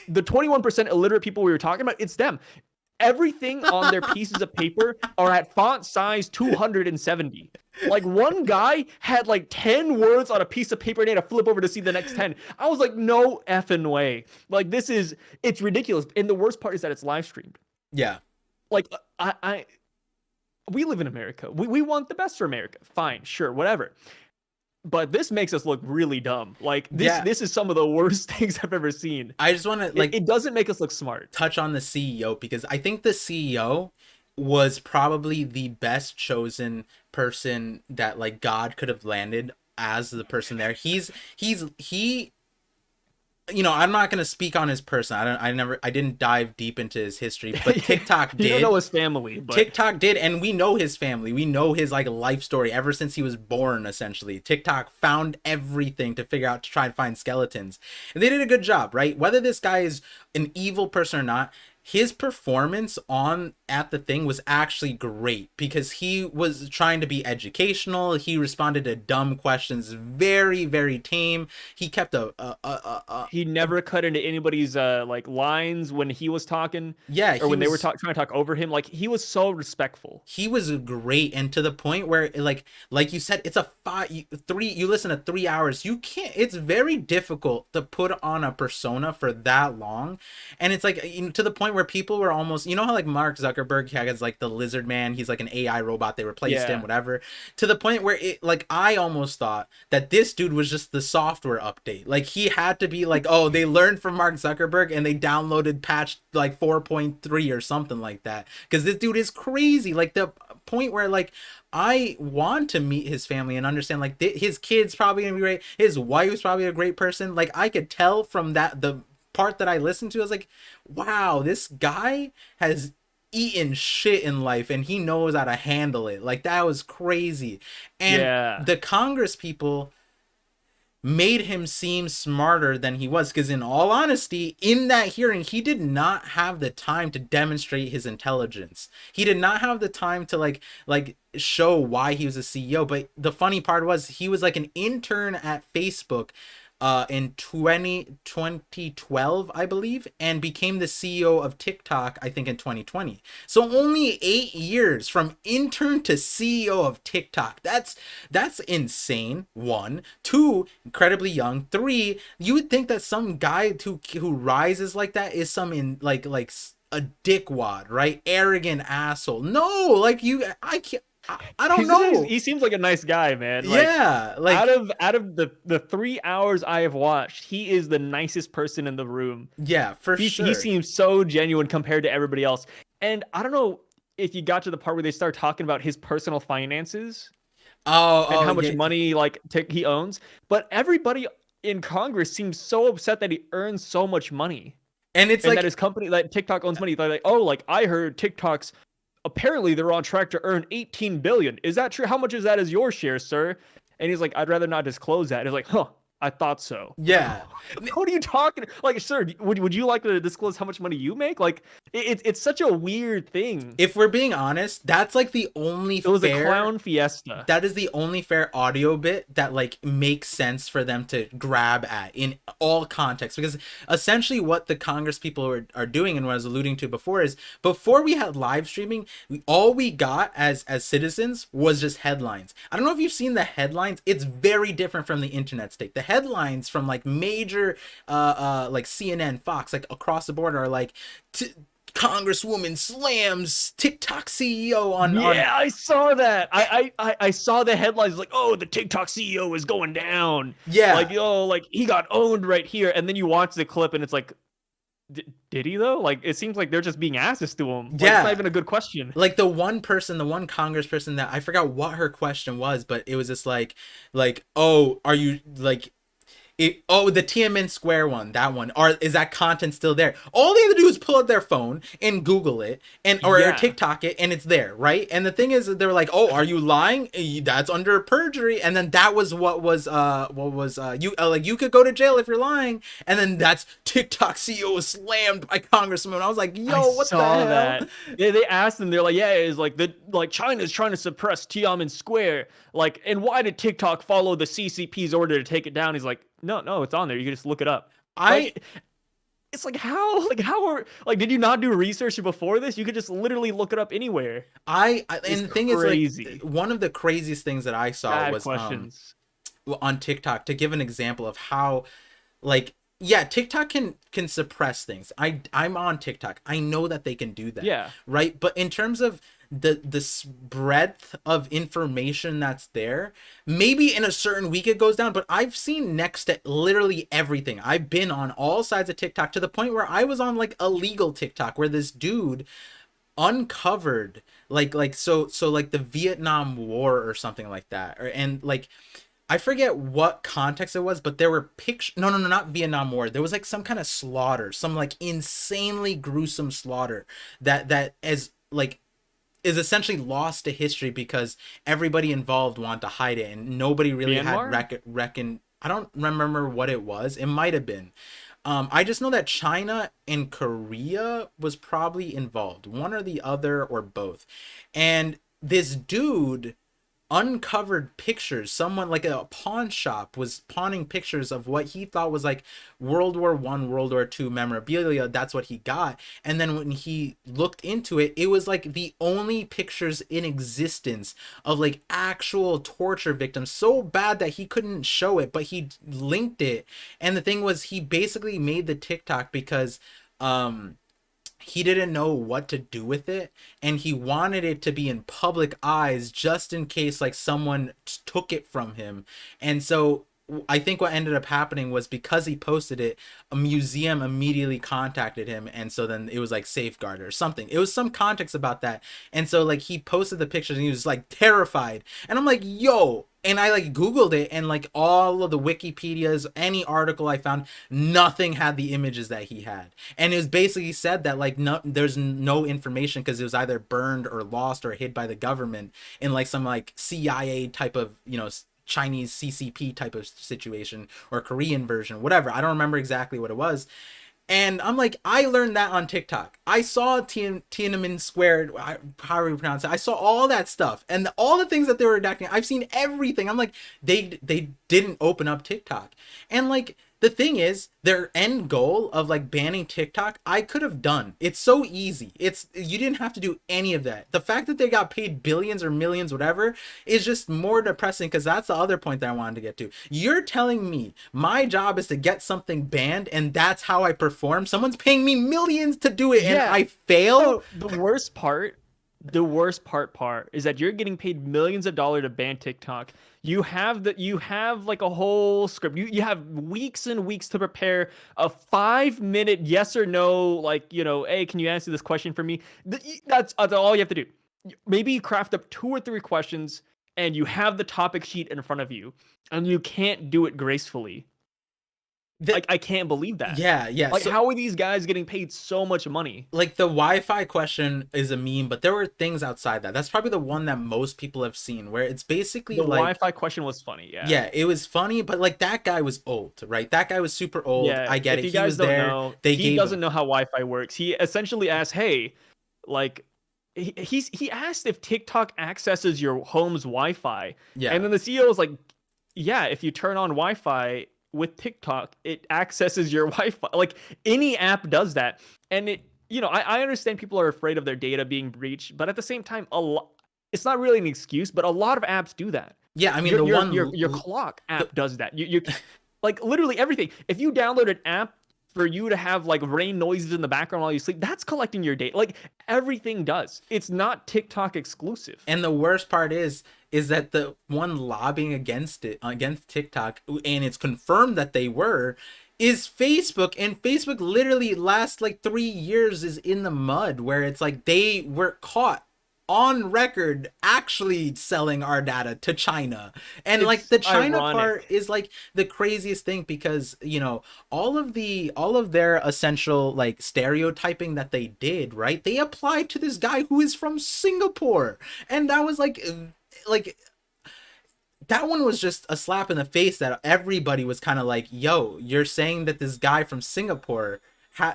The 21% illiterate people we were talking about, it's them. Everything on their pieces of paper are at font size 270. Like, one guy had like 10 words on a piece of paper and he had to flip over to see the next 10. I was like, no effing way. Like, it's ridiculous. And the worst part is that it's live streamed. Yeah, Like, we live in America. We want the best for America. Fine, sure, whatever. But this makes us look really dumb. Like, this yeah. this is some of the worst things I've ever seen. I just want to It doesn't make us look smart. touch on the CEO because I think the CEO was probably the best chosen person that like God could have landed as the person there. He I'm not going to speak on his person. I didn't dive deep into his history, but TikTok You don't know did. his family, but TikTok did, and we know his family. We know his like life story ever since he was born. Essentially, TikTok found everything to figure out to try and find skeletons, and they did a good job, right? Whether this guy is an evil person or not, his performance on at the thing was actually great because he was trying to be educational. He responded to dumb questions very, very tame. He kept he never cut into anybody's like lines when he was talking yeah, or he when they were was trying to talk over him. Like, he was so respectful. he was great, and to the point where like you said, it's a three you listen to 3 hours. You can't, it's very difficult to put on a persona for that long. And it's like, to the point where people were almost, how like Mark Zuckerberg has like the lizard man, he's like an AI robot, they replaced him, Yeah. whatever, to the point where it like I almost thought that this dude was just the software update. Like, he had to be like, oh, they learned from Mark Zuckerberg and they downloaded patch like 4.3 or something like that, because this dude is crazy. Like, the point where like I want to meet his family and understand like his kids probably gonna be great, his wife's probably a great person. Like, I could tell from that, the part that I listened to, I was like, wow, this guy has eaten shit in life and he knows how to handle it. Like, that was crazy. And Yeah. the Congress people made him seem smarter than he was, because in all honesty, in that hearing, he did not have the time to demonstrate his intelligence. He did not have the time to like show why he was a CEO. But the funny part was, he was like an intern at Facebook in 2012, I believe, and became the CEO of TikTok, I think, in 2020. So only 8 years from intern to CEO of TikTok. That's insane. One, two, incredibly young. Three, you would think that some guy who rises like that is some in like a dickwad, right? Arrogant asshole. No, like, I can't. I don't know. He seems like a nice guy, man. Like, Yeah, out like, of the 3 hours I have watched, he is the nicest person in the room. yeah, for He sure. seems so genuine compared to everybody else. And I don't know if you got to the part where they start talking about his personal finances and Oh, how much yeah. money like he owns, but everybody in Congress seems so upset that he earns so much money And it's and that like, his company, that TikTok owns money. They're like, oh, like, I heard TikTok's apparently they're on track to earn 18 billion. Is that true? How much is that as your share, sir? And he's like, I'd rather not disclose that. It's like, huh. I thought so. Yeah. What are you talking? Like, sir, would you like to disclose how much money you make? Like, it's such a weird thing. If we're being honest, that's like the only It was a fair clown fiesta. that is the only fair audio bit that like makes sense for them to grab at in all contexts, because essentially what the Congress people are doing, and what I was alluding to before, is before we had live streaming, all we got as citizens was just headlines. I don't know if you've seen the headlines. It's very different from the internet state. The headlines from like major like CNN, Fox, like across the board are like Congresswoman slams TikTok CEO on Yeah, I saw that. I saw the headlines like, oh, the TikTok CEO is going down. yeah. Like, oh, like he got owned right here. And then you watch the clip and it's like, did he though? Like, it seems like they're just being asses to him. Like, it's not Yeah. even a good question. Like the one person, the one congressperson that I forgot what her question was, but it was just like, oh, are you like the Tiananmen Square one, that one, or is that content still there? All they have to do is pull out their phone and Google it, and or Yeah. TikTok it, and it's there, right? And the thing is, they were like, "Oh, are you lying? That's under perjury." And then that was you like you could go to jail if you're lying. And then that's TikTok CEO was slammed by Congressman. I was like, I "Yo, what the saw hell?" that. They asked them, they're like, yeah, it's like China's trying to suppress Tiananmen Square. Like, and why did TikTok follow the CCP's order to take it down? He's like, no, it's on there. You can just look it up. I Like, it's like how are like did you not do research before this? You could just literally look it up anywhere. I It's and the thing is, like, crazy. one of the craziest things that I saw Bad was questions. on TikTok, to give an example of how, like, yeah, TikTok can suppress things. I'm on TikTok. I know that they can do that, Yeah. right? But in terms of the breadth of information that's there, maybe in a certain week it goes down, but I've seen next to literally everything. I've been on all sides of TikTok, to the point where I was on like illegal TikTok, where this dude uncovered so like the Vietnam War or something like that, or and like I forget what context it was, but there were pictures. No, not Vietnam War. There was like some kind of slaughter, some like insanely gruesome slaughter that as like is essentially lost to history because everybody involved wanted to hide it, and nobody really had Myanmar? reckon. I don't remember what it was. It might have been. I just know that China and Korea was probably involved, one or the other or both, and this dude uncovered pictures. Someone like a pawn shop was pawning pictures of what he thought was like World War I, World War II memorabilia. That's what he got. And then when he looked into it, it was like the only pictures in existence of like actual torture victims, so bad that he couldn't show it, but he linked it. And the thing was, he basically made the TikTok because he didn't know what to do with it, and he wanted it to be in public eyes just in case like someone took it from him. And so I think what ended up happening was, because he posted it, a museum immediately contacted him, and so then it was like safeguarded or something. It was some context about that. And so like he posted the pictures and he was like terrified. And I'm like, yo, and I like Googled it, and like all of the Wikipedias, any article I found, nothing had the images that he had. And it was basically said that like no, there's no information because it was either burned or lost or hid by the government in like some like CIA type of, Chinese CCP type of situation, or Korean version, whatever. I don't remember exactly what it was. And I'm like, I learned that on TikTok. I saw Tiananmen Square, however you pronounce it. I saw all that stuff, and all the things that they were redacting. I've seen everything. I'm like, they didn't open up TikTok, and like the thing is, their end goal of like banning TikTok, I could have done. It's so easy. You didn't have to do any of that. The fact that they got paid billions or millions, whatever, is just more depressing, because that's the other point that I wanted to get to. You're telling me my job is to get something banned, and that's how I perform? Someone's paying me millions to do it, and Yeah. I fail? Oh, the worst part is that you're getting paid millions of dollars to ban TikTok. You have like a whole script. You have weeks and weeks to prepare a 5 minute yes or no, like, hey, can you answer this question for me? That's all you have to do. Maybe you craft up 2 or 3 questions and you have the topic sheet in front of you, and you can't do it gracefully. The, Like, I can't believe that. yeah, yeah. Like, So how are these guys getting paid so much money? like the Wi-Fi question is a meme, but there were things outside that. That's probably the one that most people have seen, where it's basically The like, Wi-Fi question was funny. Yeah. yeah, it was funny, but like that guy was old, right? That guy was super old. Yeah. I get If it. you He guys was don't there. know, They he gave doesn't him. know how Wi-Fi works. He essentially asked, "Hey, like, he asked if TikTok accesses your home's Wi-Fi, and Yeah. then the CEO was like, "Yeah, if you turn on Wi-Fi with TikTok, it accesses your Wi-Fi. Like any app does that." And it, I understand people are afraid of their data being breached, but at the same time, it's not really an excuse, but a lot of apps do that. Yeah, I mean Your the your one your your clock the, app does that. You like literally everything. If you download an app for you to have like rain noises in the background while you sleep, that's collecting your data. Like everything does. It's not TikTok exclusive. and the worst part is that the one lobbying against it, against TikTok, and it's confirmed that they were, is Facebook. And Facebook literally last like 3 years is in the mud, where it's like they were caught on record actually selling our data to China. And like It's the China part ironic. is like the craziest thing, because all of their essential like stereotyping that they did, right? They applied to this guy who is from Singapore. And that was like that one was just a slap in the face, that everybody was kind of like, yo, you're saying that this guy from Singapore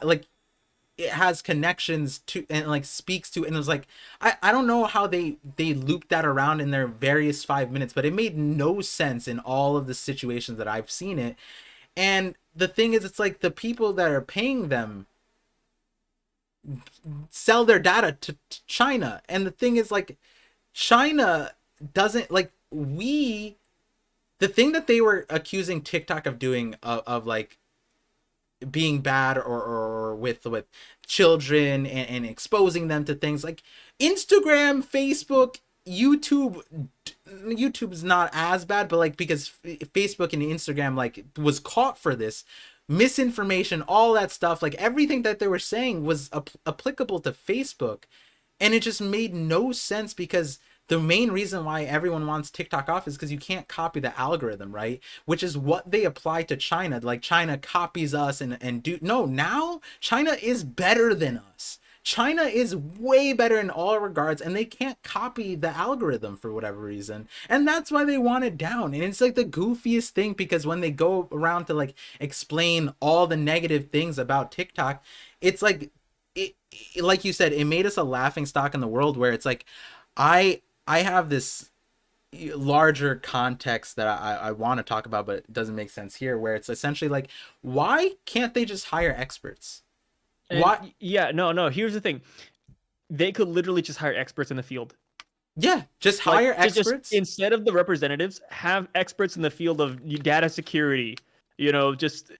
like it has connections to and like speaks to, and it was like I don't know how they looped that around in their various 5 minutes, but it made no sense in all of the situations that I've seen it. And the thing is, it's like the people that are paying them sell their data to China. And the thing is, like, China doesn't like we the thing that they were accusing TikTok of doing, of like being bad, or with children, and exposing them to things like Instagram, Facebook, YouTube. YouTube's not as bad, but like because Facebook and Instagram like was caught for this misinformation, all that stuff, like everything that they were saying was applicable to Facebook. And it just made no sense, because the main reason why everyone wants TikTok off is because you can't copy the algorithm, right? Which is what they apply to China. Like China copies us, and do no, now China is better than us. China is way better in all regards, and they can't copy the algorithm for whatever reason. And that's why they want it down. And it's like the goofiest thing, because when they go around to like explain all the negative things about TikTok, it's like like you said, it made us a laughing stock in the world, where it's like I have this larger context that I want to talk about, but it doesn't make sense here, where it's essentially like, why can't they just hire experts? And Why? yeah, no, no. Here's the thing: they could literally just hire experts in the field. Yeah, just Like hire just experts. instead of the representatives, have experts in the field of data security. Just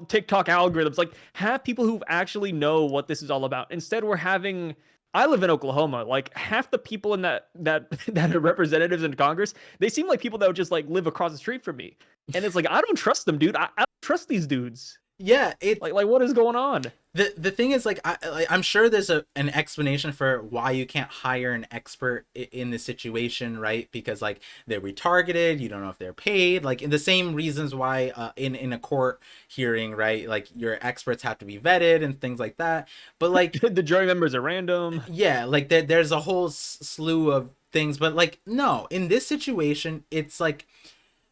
TikTok algorithms. Like have people who actually know what this is all about. Instead, we're having. I live in Oklahoma. Like half the people in that that are representatives in Congress, they seem like people that would just like live across the street from me. And it's like I don't trust them, dude. I don't trust these dudes. Yeah, it Like what is going on? the thing is, like, I'm sure there's an explanation for why you can't hire an expert in this situation, right? Because like they're retargeted, you don't know if they're paid, like in the same reasons why in a court hearing, right? Like your experts have to be vetted and things like that. But like, The jury members are random. yeah, like there's a whole slew of things, but like no, in this situation, it's like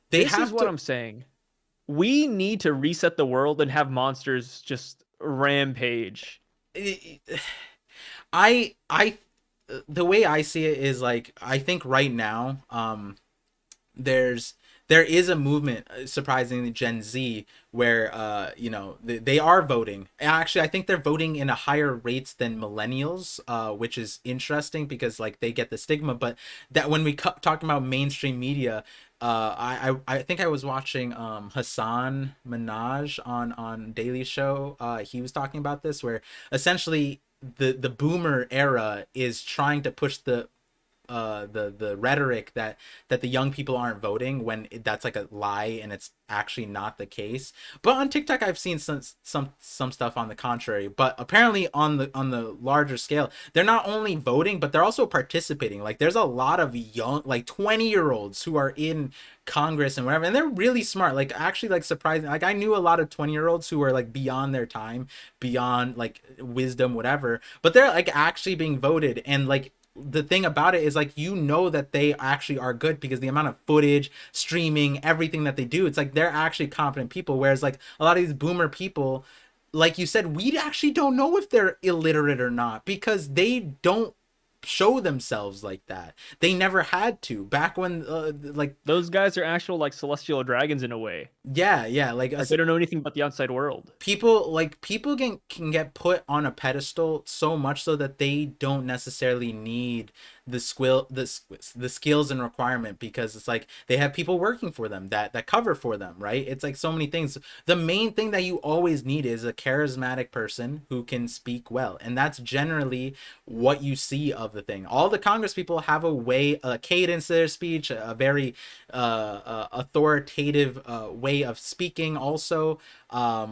they This is have what to. I'm saying. We need to reset the world and have monsters just rampage. I the way I see it is like, I think right now there's there is a movement, surprisingly Gen Z, where they are voting. Actually, I think they're voting in a higher rates than millennials, which is interesting, because like they get the stigma. But that when we talking about mainstream media, I think I was watching Hassan Minaj on Daily Show. He was talking about this, where essentially the boomer era is trying to push the rhetoric that the young people aren't voting when that's like a lie and it's actually not the case. But on TikTok I've seen some stuff on the contrary. But apparently on the larger scale, they're not only voting but they're also participating. Like there's a lot of young like 20-year-olds who are in Congress and whatever, and they're really smart. Like actually like surprising. Like I knew a lot of 20-year-olds who are like beyond their time, beyond like wisdom, whatever. But they're like actually being voted, and like the thing about it is like that they actually are good because the amount of footage, streaming, everything that they do, it's like they're actually competent people. Whereas like a lot of these boomer people, like you said, we actually don't know if they're illiterate or not because they don't show themselves like that. They never had to back when like Those guys are actual like celestial dragons in a way. yeah like Like they don't know anything about the outside world. people can get put on a pedestal so much so that they don't necessarily need the skills and requirement because it's like they have people working for them that cover for them, right? It's like so many things. The main thing that you always need is a charismatic person who can speak well, and that's generally what you see of the thing. All the Congress people have a cadence to their speech, a very authoritative way of speaking also,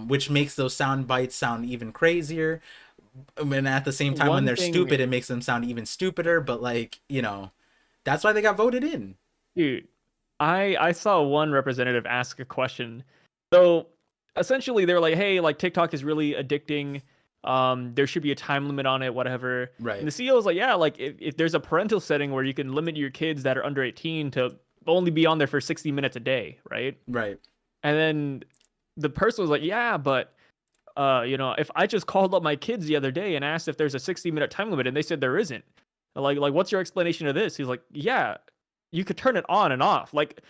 which makes those sound bites sound even crazier. And at the same time, when One they're thing, stupid, it makes them sound even stupider. But like, that's why they got voted in. dude, I saw one representative ask a question. So essentially they're like, hey, like TikTok is really addicting. There should be a time limit on it, whatever. And Right, the CEO was like, yeah, like if there's a parental setting where you can limit your kids that are under 18 to only be on there for 60 minutes a day, right? right. And then the person was like, yeah, but if I just called up my kids the other day and asked if there's a 60-minute time limit and they said there isn't, like what's your explanation of this? He's like, yeah, you could turn it on and off. Like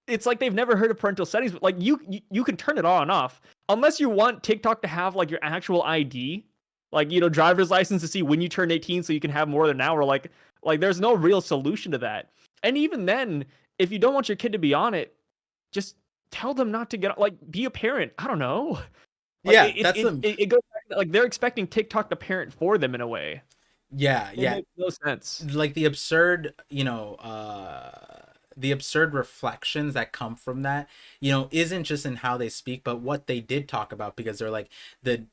it's like they've never heard of parental settings, but like you can turn it on and off unless you want TikTok to have like your actual ID, like driver's license to see when you turn 18 so you can have more than an hour. Like there's no real solution to that. And even then, if you don't want your kid to be on it, just tell them not to get, like, be a parent. I don't know. Like Yeah, that's the it goes back to, like, they're expecting TikTok to parent for them in a way. yeah, It yeah. makes no sense. Like the absurd reflections that come from that, isn't just in how they speak, but what they did talk about because they're like the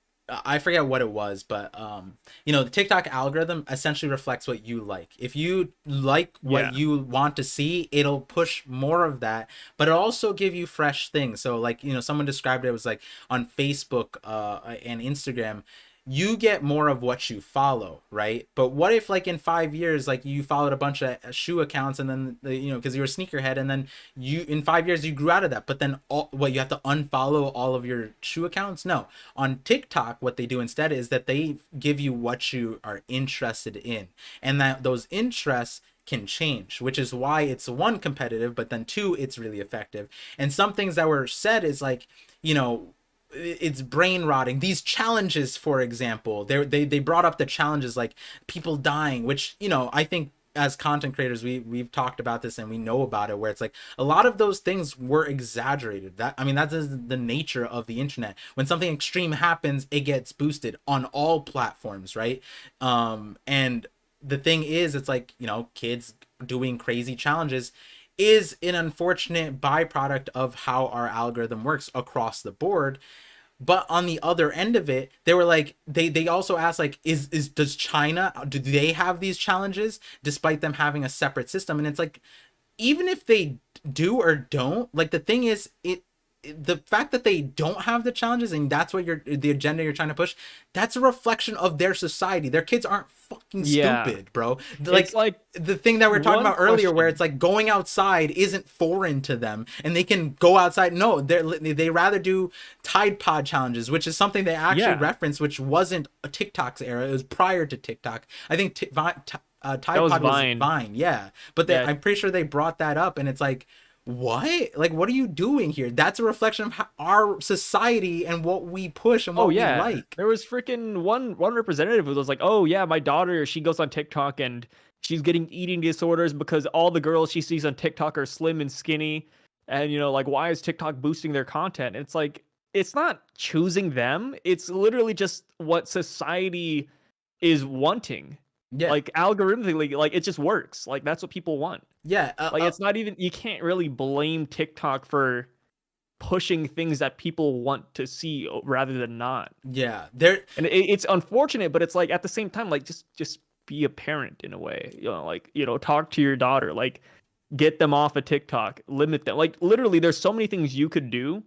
I forget what it was, but the TikTok algorithm essentially reflects what you like. If you like what Yeah. you want to see, it'll push more of that, but it'll also give you fresh things. So like, someone described it was like on Facebook and Instagram, you get more of what you follow, right? But what if like in 5 years, like you followed a bunch of shoe accounts and then because you're a sneakerhead, and then you in 5 years you grew out of that, but then you have to unfollow all of your shoe accounts? No. On TikTok, what they do instead is that they give you what you are interested in, and that those interests can change, which is why it's one, competitive, but then two, it's really effective. And some things that were said is like, you know it's brain rotting. These challenges, for example, they brought up the challenges like people dying, which I think as content creators we've talked about this and we know about it, where it's like a lot of those things were exaggerated. That I mean that is the nature of the internet. When something extreme happens, it gets boosted on all platforms, right? And the thing is, it's like kids doing crazy challenges is an unfortunate byproduct of how our algorithm works across the board. But on the other end of it, they were like they also asked like is does China, do they have these challenges despite them having a separate system? And it's like, even if they do or don't, like the thing is, the fact that they don't have the challenges and that's what the agenda you're trying to push, that's a reflection of their society. Their kids aren't fucking Yeah. stupid, bro. It's Like like the thing that we are talking one about earlier, where question. it's like going outside isn't foreign to them and they can go outside. No, they rather do Tide Pod challenges, which is something they actually Yeah. referenced, which wasn't a TikTok's era. It was prior to TikTok. I think That Tide was Pod was Vine. Vine, yeah. But Yeah. I'm pretty sure they brought that up, and it's like, what? Like, what are you doing here? That's a reflection of our society and what we push and Oh what we yeah. like. There was freaking one representative who was like, "Oh yeah, my daughter, she goes on TikTok and she's getting eating disorders because all the girls she sees on TikTok are slim and skinny." And like, why is TikTok boosting their content? And it's like, it's not choosing them. It's literally just what society is wanting. Yeah. Like algorithmically, like it just works. Like that's what people want. Yeah. Like it's not even, you can't really blame TikTok for pushing things that people want to see rather than not. Yeah. There. And it's unfortunate, but it's like at the same time, like just be a parent in a way. Like talk to your daughter, like get them off of TikTok, limit them. Like literally, there's so many things you could do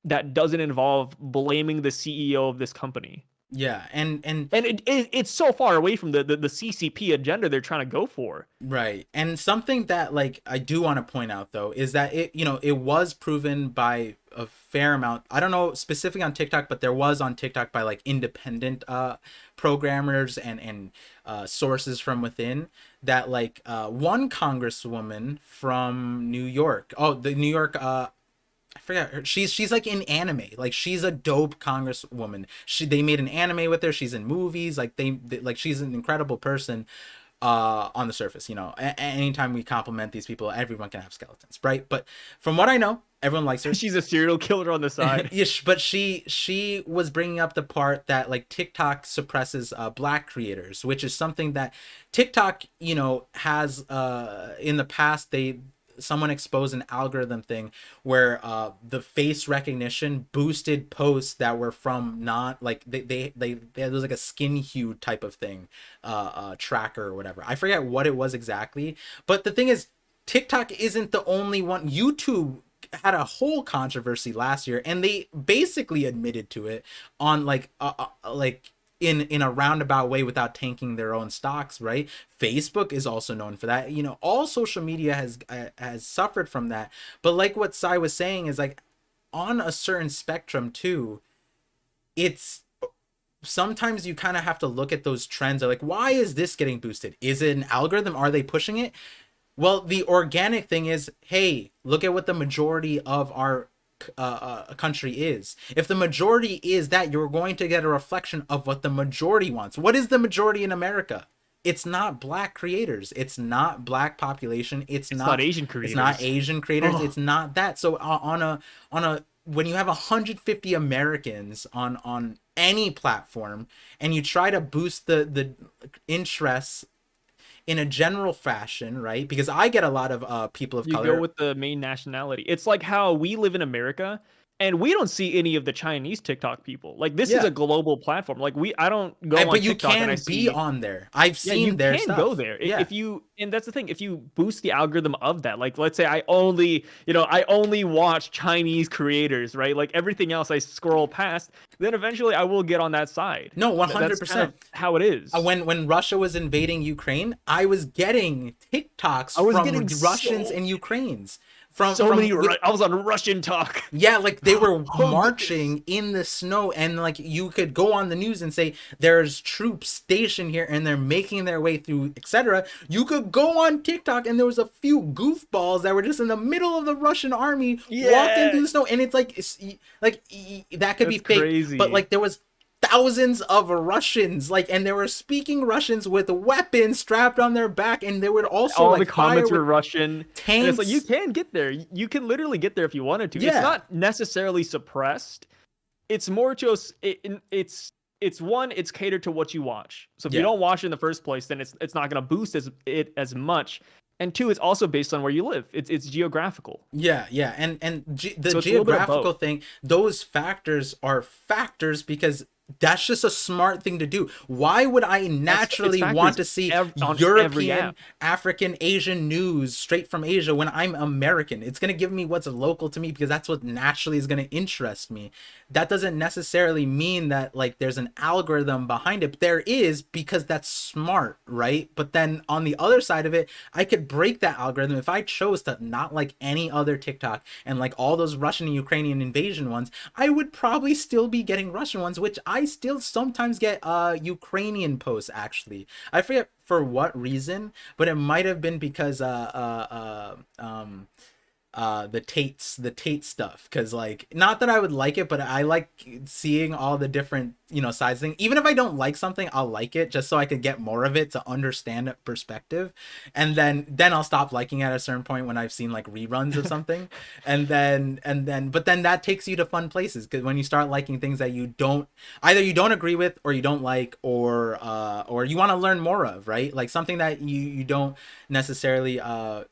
that doesn't involve blaming the CEO of this company. Yeah. And And it's so far away from the CCP agenda they're trying to go for. right. And something that like I do want to point out though is that it was proven by a fair amount. I don't know specifically on TikTok, but there was on TikTok by like independent programmers and sources from within that like one congresswoman from New York. Oh, the New York I forget her. She's like in anime. Like she's a dope congresswoman. They made an anime with her. She's in movies. Like they like she's an incredible person on the surface. Anytime we compliment these people, everyone can have skeletons, right? But from what I know, everyone likes her. She's a serial killer on the side. Yeah, but she was bringing up the part that like TikTok suppresses black creators, which is something that TikTok has in the past. Someone exposed an algorithm thing where the face recognition boosted posts that were from not like they there was like a skin hue type of thing tracker or whatever. I forget what it was exactly, but the thing is TikTok isn't the only one. YouTube had a whole controversy last year and they basically admitted to it on like in a roundabout way without tanking their own stocks, right? Facebook is also known for that. All social media has suffered from that. But like what Sai was saying is like on a certain spectrum too, it's sometimes you kind of have to look at those trends. Like, why is this getting boosted? Is it an algorithm? Are they pushing it? Well, the organic thing is, hey, look at what the majority of our country is. If the majority is that, you're going to get a reflection of what the majority wants. What is the majority in America? It's not black creators. It's not black population. It's not Asian It's not creators. Asian creators. It's not that. So on a when you have 150 Americans on any platform and you try to boost the interests in a general fashion, right? Because I get a lot of people of You go color. with the main nationality. It's like how we live in America and we don't see any of the Chinese TikTok people. Like this is Yeah, a global platform. Like I don't go on but you TikTok and I can be see. on there. I've Yeah, you seen their can go stuff. there Yeah. if you, and that's the thing. If you boost the algorithm of that, like let's say I only watch Chinese creators, right? Like everything else I scroll past, then eventually I will get on that side. No, That's kind of 100%. how it is. When Russia was invading Ukraine, I was getting TikToks I was from getting Russians and Ukrainians. From so many. from with I was on Russian talk. Yeah, like they were Oh goodness. marching in the snow, and like you could go on the news and say there's troops stationed here and they're making their way through, etc. You could go on TikTok and there was a few goofballs that were just in the middle of the Russian army walking Yeah, through the snow, and it's like that could be that's fake, but crazy. like there was thousands of Russians, like, and they were speaking Russians with weapons strapped on their back, and they would also All the like fire comments with were Russian, and it's like you tanks. can get there. You can literally get there if you wanted to. It's Yeah, not necessarily suppressed. It's more just it's one. It's catered to what you watch. So if you yeah. don't watch it in the first place, then it's not going to boost as much. And two, it's also based on where you live. It's geographical. Yeah, yeah, and the So it's a little bit of geographical both. thing, those factors are factors because that's just a smart thing to do. Why would I It's naturally want factors to see on every European, app. African, Asian news straight from Asia when I'm American? It's going to give me what's local to me because that's what naturally is going to interest me. That doesn't necessarily mean that like there's an algorithm behind it. But there is because that's smart, right? But then on the other side of it, I could break that algorithm if I chose to not like any other TikTok and like all those Russian and Ukrainian invasion ones. I would probably still be getting Russian ones, which I still sometimes get Ukrainian posts actually. I forget for what reason, but it might have been because the Tate stuff, because like, not that I would like it, but I like seeing all the different, you know, sides thing. Even if I don't like something, I'll like it just so I could get more of it to understand the perspective, and then I'll stop liking at a certain point when I've seen like reruns of something, and then but then that takes you to fun places, because when you start liking things that you don't, either you don't agree with or you don't like, or you want to learn more of, right? Like something that you don't necessarily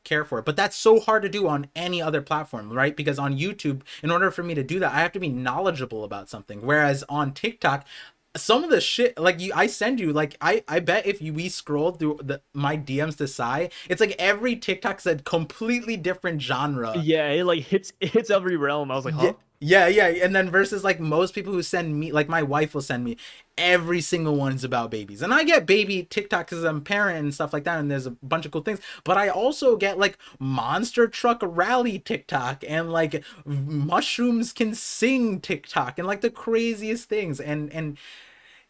care for. But that's so hard to do on any other platform, right? Because on YouTube, in order for me to do that, I have to be knowledgeable about something. Whereas on TikTok, some of the shit like I send you, like I bet if we scroll through my DMs to Sai, it's like every TikTok's a completely different genre. Yeah, it like hits every realm. I was like, Yeah, huh? yeah. And then versus like most people who send me, like my wife will send me every single one's about babies. And I get baby TikTok because I'm a parent and stuff like that. And there's a bunch of cool things. But I also get like monster truck rally TikTok and like mushrooms can sing TikTok and like the craziest things. And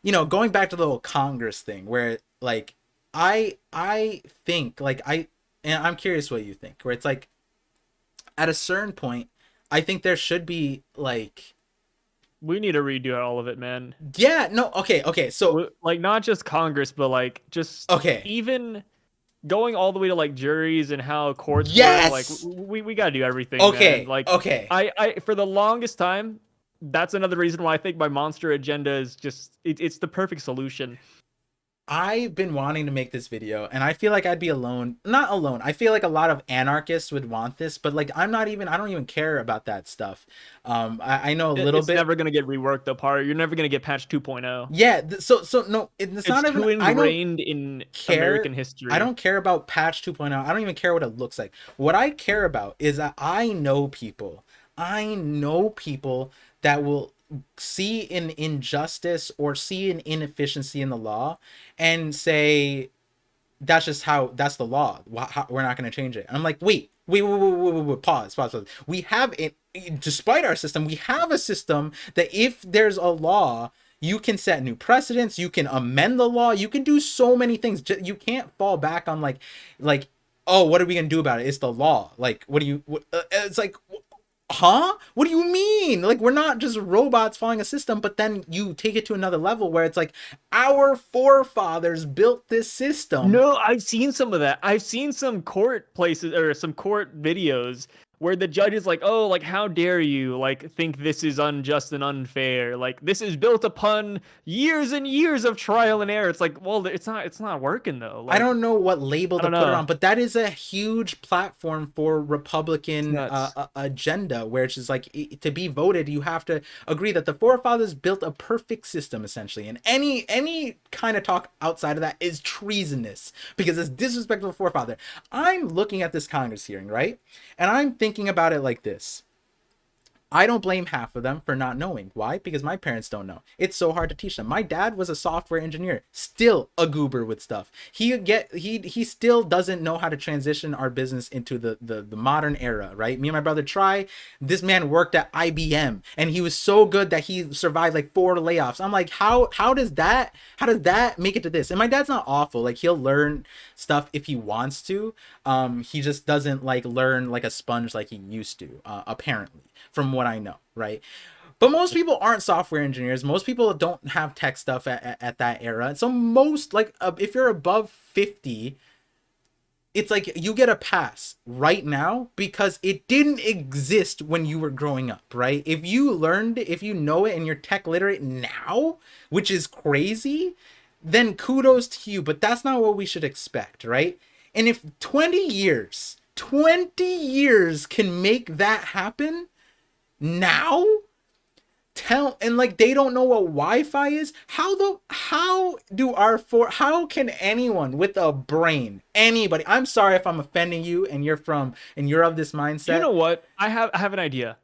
you know, going back to the whole Congress thing where like I think like and I'm curious what you think, where it's like at a certain point, I think there should be like, We need to redo all of it, man. yeah, no, okay, so Like not just Congress, but like just okay, even going all the way to like juries and how courts work. Like yes, we got to do everything, man. okay, Like okay. I for the longest time, that's another reason why I think my monster agenda is just it's the perfect solution. I've been wanting to make this video, and I feel like I'd be alone. Not alone. I feel like a lot of anarchists would want this, but like I don't even care about that stuff. I know a little It's bit. never gonna get reworked apart. You're never gonna get patch 2.0. Yeah, so no, it's It's not even, too I don't ingrained in care. American I history. don't care about patch 2.0. I don't even care what it looks like. What I care about is that I know people that will see an injustice or see an inefficiency in the law and say that's just how, that's the law. We're not going to change it. And I'm like, wait, pause. We have it, despite our system, we have a system that if there's a law, you can set new precedents, you can amend the law, you can do so many things. You can't fall back on like, oh, what are we going to do about it? It's the law. Like, what do you, it's like, huh? What do you mean? Like, we're not just robots following a system, but then you take it to another level where it's like our forefathers built this system. No, I've seen some of that. I've seen some court places or some court videos where the judge is like, "Oh, like how dare you like think this is unjust and unfair? Like this is built upon years and years of trial and error." It's like, well, it's not working though. I Like don't know what label I to don't put it know. on, but that is a huge platform for It's Republican nuts. agenda, where it's just like to be voted, you have to agree that the forefathers built a perfect system, essentially, and any kind of talk outside of that is treasonous because it's disrespectful to the forefather. I'm looking at this Congress hearing, right, and I'm thinking about it like this. I don't blame half of them for not knowing. Why? Because my parents don't know. It's so hard to teach them. My dad was a software engineer, still a goober with stuff. He still doesn't know how to transition our business into the modern era, right? Me and my brother try. This man worked at IBM and he was so good that he survived like 4 layoffs. I'm like, how does that make it to this? And my dad's not awful. Like he'll learn stuff if he wants to. He just doesn't like learn like a sponge like he used to, apparently, from what I know, right? But most people aren't software engineers. Most people don't have tech stuff at that era. So most like if you're above 50, it's like you get a pass right now because it didn't exist when you were growing up, right? If you know it and you're tech literate now, which is crazy, then kudos to you, but that's not what we should expect, right? And if 20 years can make that happen now, tell, and like they don't know what Wi-Fi is. How can anyone with a brain, anybody, I'm sorry if I'm offending you and you're of this You mindset. know what? I have an idea.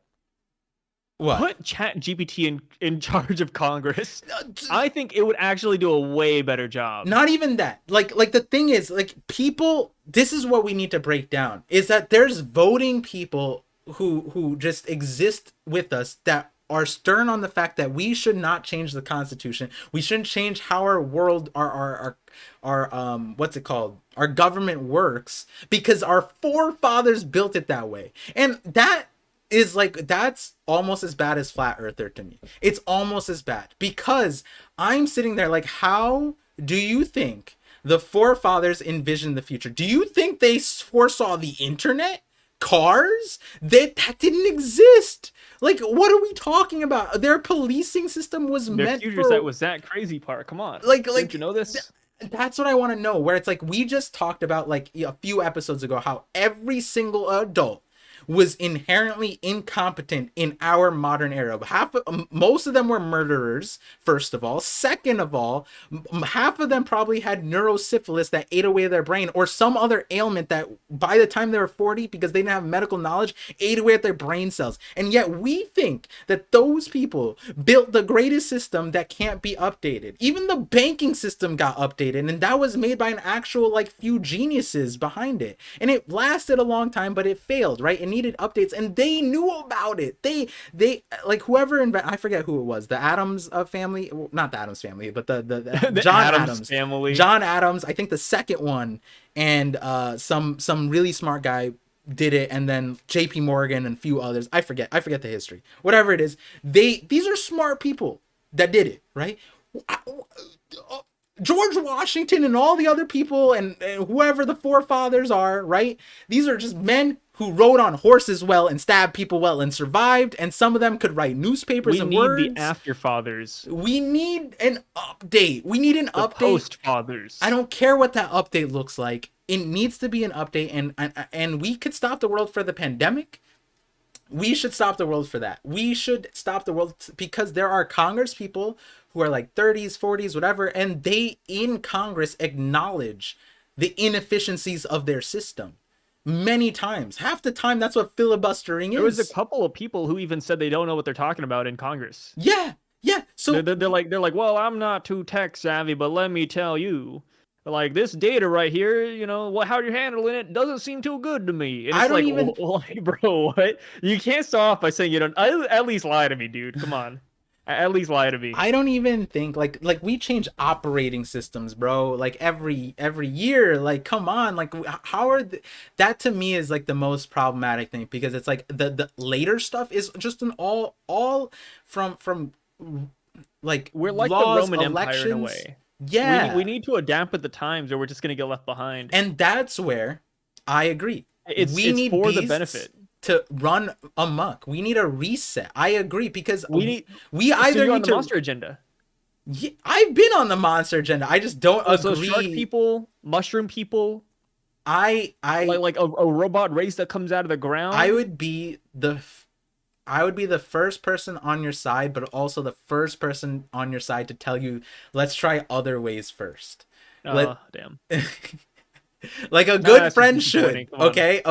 What? Put Chat GPT in charge of Congress. I think it would actually do a way better job. Not even that. Like the thing is, like, people, this is what we need to break down, is that there's voting people who just exist with us that are stern on the fact that we should not change the Constitution. We shouldn't change how our world, our what's it called? Our government works, because our forefathers built it that way. And that is like, that's almost as bad as flat earther to me. It's almost as bad, because I'm sitting there like, how do you think the forefathers envisioned the future? Do you think they foresaw the internet, cars? That didn't exist. Like, what are we talking about? Their policing system was Their meant futures, for, that was that crazy part. Come on. like Didn't you know this? that's what I want to know. Where it's like, we just talked about like a few episodes ago how every single adult was inherently incompetent in our modern era. Most of them were murderers, first of all. Second of all, half of them probably had neurosyphilis that ate away their brain, or some other ailment that by the time they were 40, because they didn't have medical knowledge, ate away at their brain cells. And yet we think that those people built the greatest system that can't be updated. Even the banking system got updated, and that was made by an actual like few geniuses behind it. And it lasted a long time, but it failed, right? It needed updates, and they knew about it. They like, whoever I forget who it was, the Adams family, not the Adams family, but the The John Adams family. John Adams, I think the second one, and some really smart guy did it, and then JP Morgan and a few others. I forget the history. Whatever it is, these are smart people that did it, right? George Washington and all the other people, and whoever the forefathers are, right? These are just men who rode on horses well and stabbed people well and survived, and some of them could write newspapers and words. We need the after-fathers. We need an update. We need an update. Post-fathers. I don't care what that update looks like. It needs to be an update, and we could stop the world for the pandemic. We should stop the world for that. We should stop the world because there are Congress people who are like 30s, 40s, whatever, and they in Congress acknowledge the inefficiencies of their system many times. Half the time, that's what filibustering is. There was a couple of people who even said they don't know what they're talking about in Congress. Yeah. So they're like, well, I'm not too tech savvy, but let me tell you, like, this data right here, you know, how you're handling it doesn't seem too good to me. And it's I don't like, even, like, bro, what? You can't start off by saying you don't. At least lie to me, dude. Come on. At least lie to me. I don't even think like we change operating systems, bro. Like every year. Like, come on. Like, how are that to me is like the most problematic thing, because it's like the later stuff is just an all from like, we're like laws, the Roman elections. Empire in a way. Yeah, we need to adapt with the times, or we're just gonna get left behind. And that's where I agree. It's need for the benefit to run amok. We need a reset. I agree, because we so either you're on need the to monster agenda. Yeah, I've been on the monster agenda. I just don't agree. So shark people, mushroom people. I like a robot race that comes out of the ground. I would be the first person on your side, but also the first person on your side to tell you, let's try other ways first. Damn. Like a good friend should. Okay.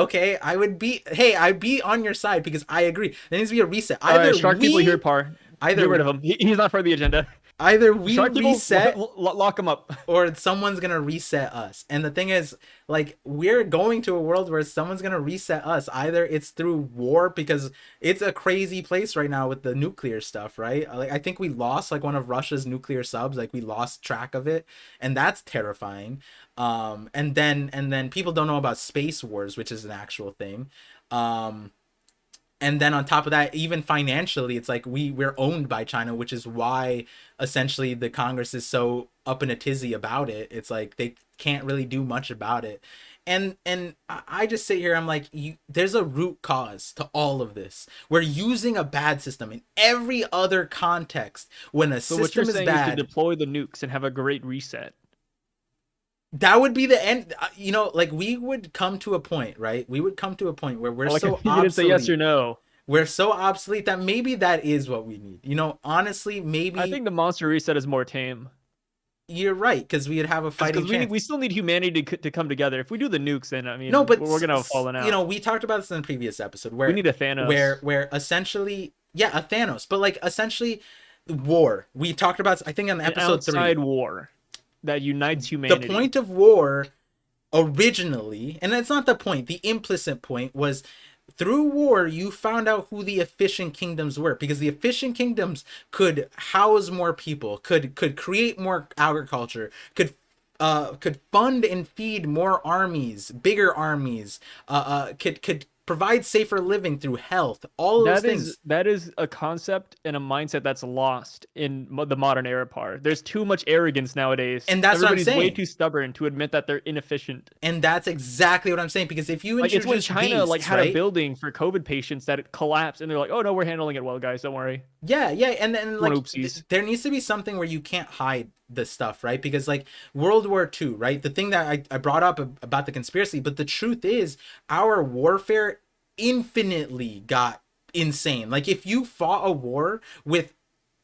I'd be on your side, because I agree. There needs to be a reset. Either shark people here, Par. Either get rid of him. He's not for the agenda. Either we shark reset, people, lock him up, or someone's gonna reset us. And the thing is, like, we're going to a world where someone's gonna reset us. Either it's through war, because it's a crazy place right now with the nuclear stuff, right? Like, I think we lost like one of Russia's nuclear subs. Like, we lost track of it, and that's terrifying. And then people don't know about space wars, which is an actual thing. And then on top of that, even financially, it's like we're owned by China, which is why essentially the Congress is so up in a tizzy about it. It's like they can't really do much about it. And I just sit here, I'm like, there's a root cause to all of this. We're using a bad system in every other context. When a system what you're is saying bad, is to deploy the nukes and have a great reset. That would be the end. You know, like, we would come to a point, right? We would come to a point where we're so obsolete. You didn't say yes or no. We're so obsolete that maybe that is what we need. You know, honestly, maybe. I think the monster reset is more tame. You're right, because we'd have a fighting chance. We still need humanity to come together. If we do the nukes, then I mean, no, but we're gonna have fallen out. You know, we talked about this in the previous episode, where we need a Thanos. Where essentially, a Thanos, but like essentially, war. We talked about, I think, on episode 3. Outside war that unites humanity. The point of war originally, and that's not the point. The implicit point was through war, you found out who the efficient kingdoms were, because the efficient kingdoms could house more people, could create more agriculture, could fund and feed more armies, bigger armies, could provide safer living through health, all those things. That is a concept and a mindset that's lost in the modern era part. There's too much arrogance nowadays. And that's what I'm Everybody's way saying. too stubborn to admit that they're inefficient. And that's exactly what I'm saying. Because if you Like it's when introduce China like beasts, had a right? building for COVID patients that it collapsed and they're like, "Oh no, we're handling it well, guys. Don't worry." Yeah, yeah, and then One like oopsies. there needs to be something where you can't hide this stuff, right? Because like World War II, right? The thing that I brought up about the conspiracy, but the truth is our warfare infinitely got insane. Like if you fought a war with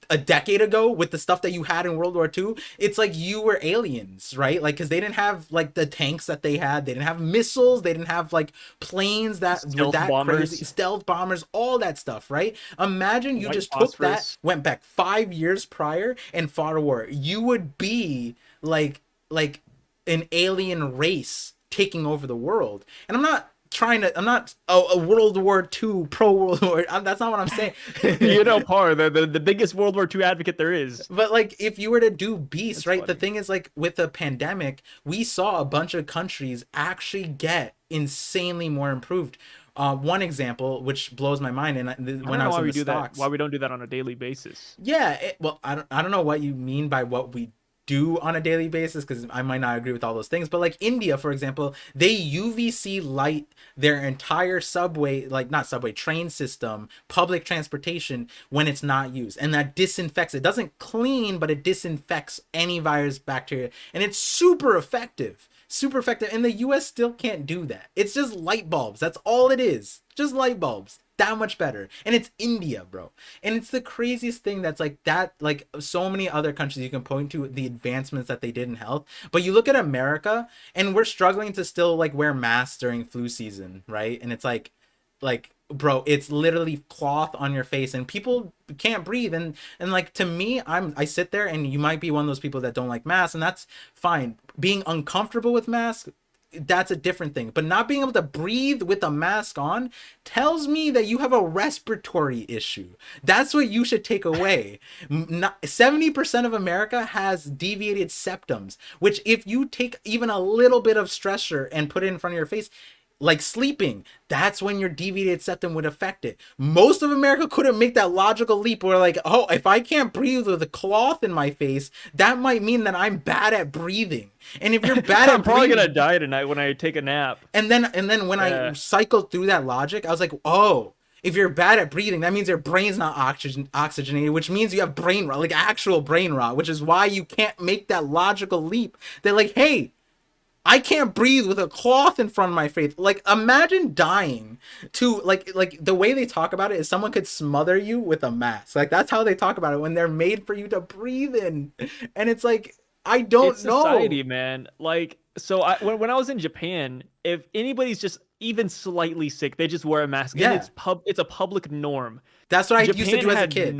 a decade ago with the stuff that you had in World War II, it's like you were aliens, right? Like, because they didn't have like the tanks that they had, they didn't have missiles, they didn't have like planes that were Stealth that crazy, bombers, stealth bombers, all that stuff, right? Imagine you white just took that, phosphorus. went back 5 years prior, and fought a war. You would be like an alien race taking over the world. And I'm not a World War II pro World War. That's not what I'm saying. You know, Par, the biggest World War II advocate there is. But like if you were to do beasts, That's right? The funny. thing is like with the pandemic, we saw a bunch of countries actually get insanely more improved. One example, which blows my mind, and I when don't I know was why in we the do that. Why stocks, we don't do that on a daily basis. yeah, well, I don't know what you mean by what we do on a daily basis, because I might not agree with all those things. But like India, for example, they UVC light their entire subway, like not subway, train system, public transportation when it's not used. And that disinfects. It doesn't clean, but it disinfects any virus, bacteria. And it's super effective. Super effective. And the US still can't do that. It's just light bulbs. That's all it is. Just light bulbs. That much better. And it's India, bro. And it's the craziest thing that's like that, like so many other countries you can point to the advancements that they did in health. But you look at America and we're struggling to still like wear masks during flu season, right? And it's like bro, it's literally cloth on your face and people can't breathe. And like to me, I sit there, and you might be one of those people that don't like masks, and that's fine. Being uncomfortable with masks, that's a different thing. But not being able to breathe with a mask on tells me that you have a respiratory issue. That's what you should take away. 70% of America has deviated septums, which if you take even a little bit of stressor and put it in front of your face, like sleeping, that's when your deviated septum would affect it. Most of America couldn't make that logical leap where like, oh, if I can't breathe with a cloth in my face, that might mean that I'm bad at breathing. And if you're bad I'm at probably gonna breathing, die tonight when I take a nap. and then when I Yeah. cycled through that logic, I was like, oh, if you're bad at breathing, that means your brain's not oxygenated, which means you have brain rot, like actual brain rot, which is why you can't make that logical leap. They're like, hey, I can't breathe with a cloth in front of my face. Like imagine dying to like the way they talk about it is someone could smother you with a mask. Like that's how they talk about it when they're made for you to breathe in. And it's like I It's don't know. society, man. Like, so when I was in Japan, if anybody's just even slightly sick, they just wear a mask, and Yeah. it's a public norm. That's what I used to Japan do as a had kid.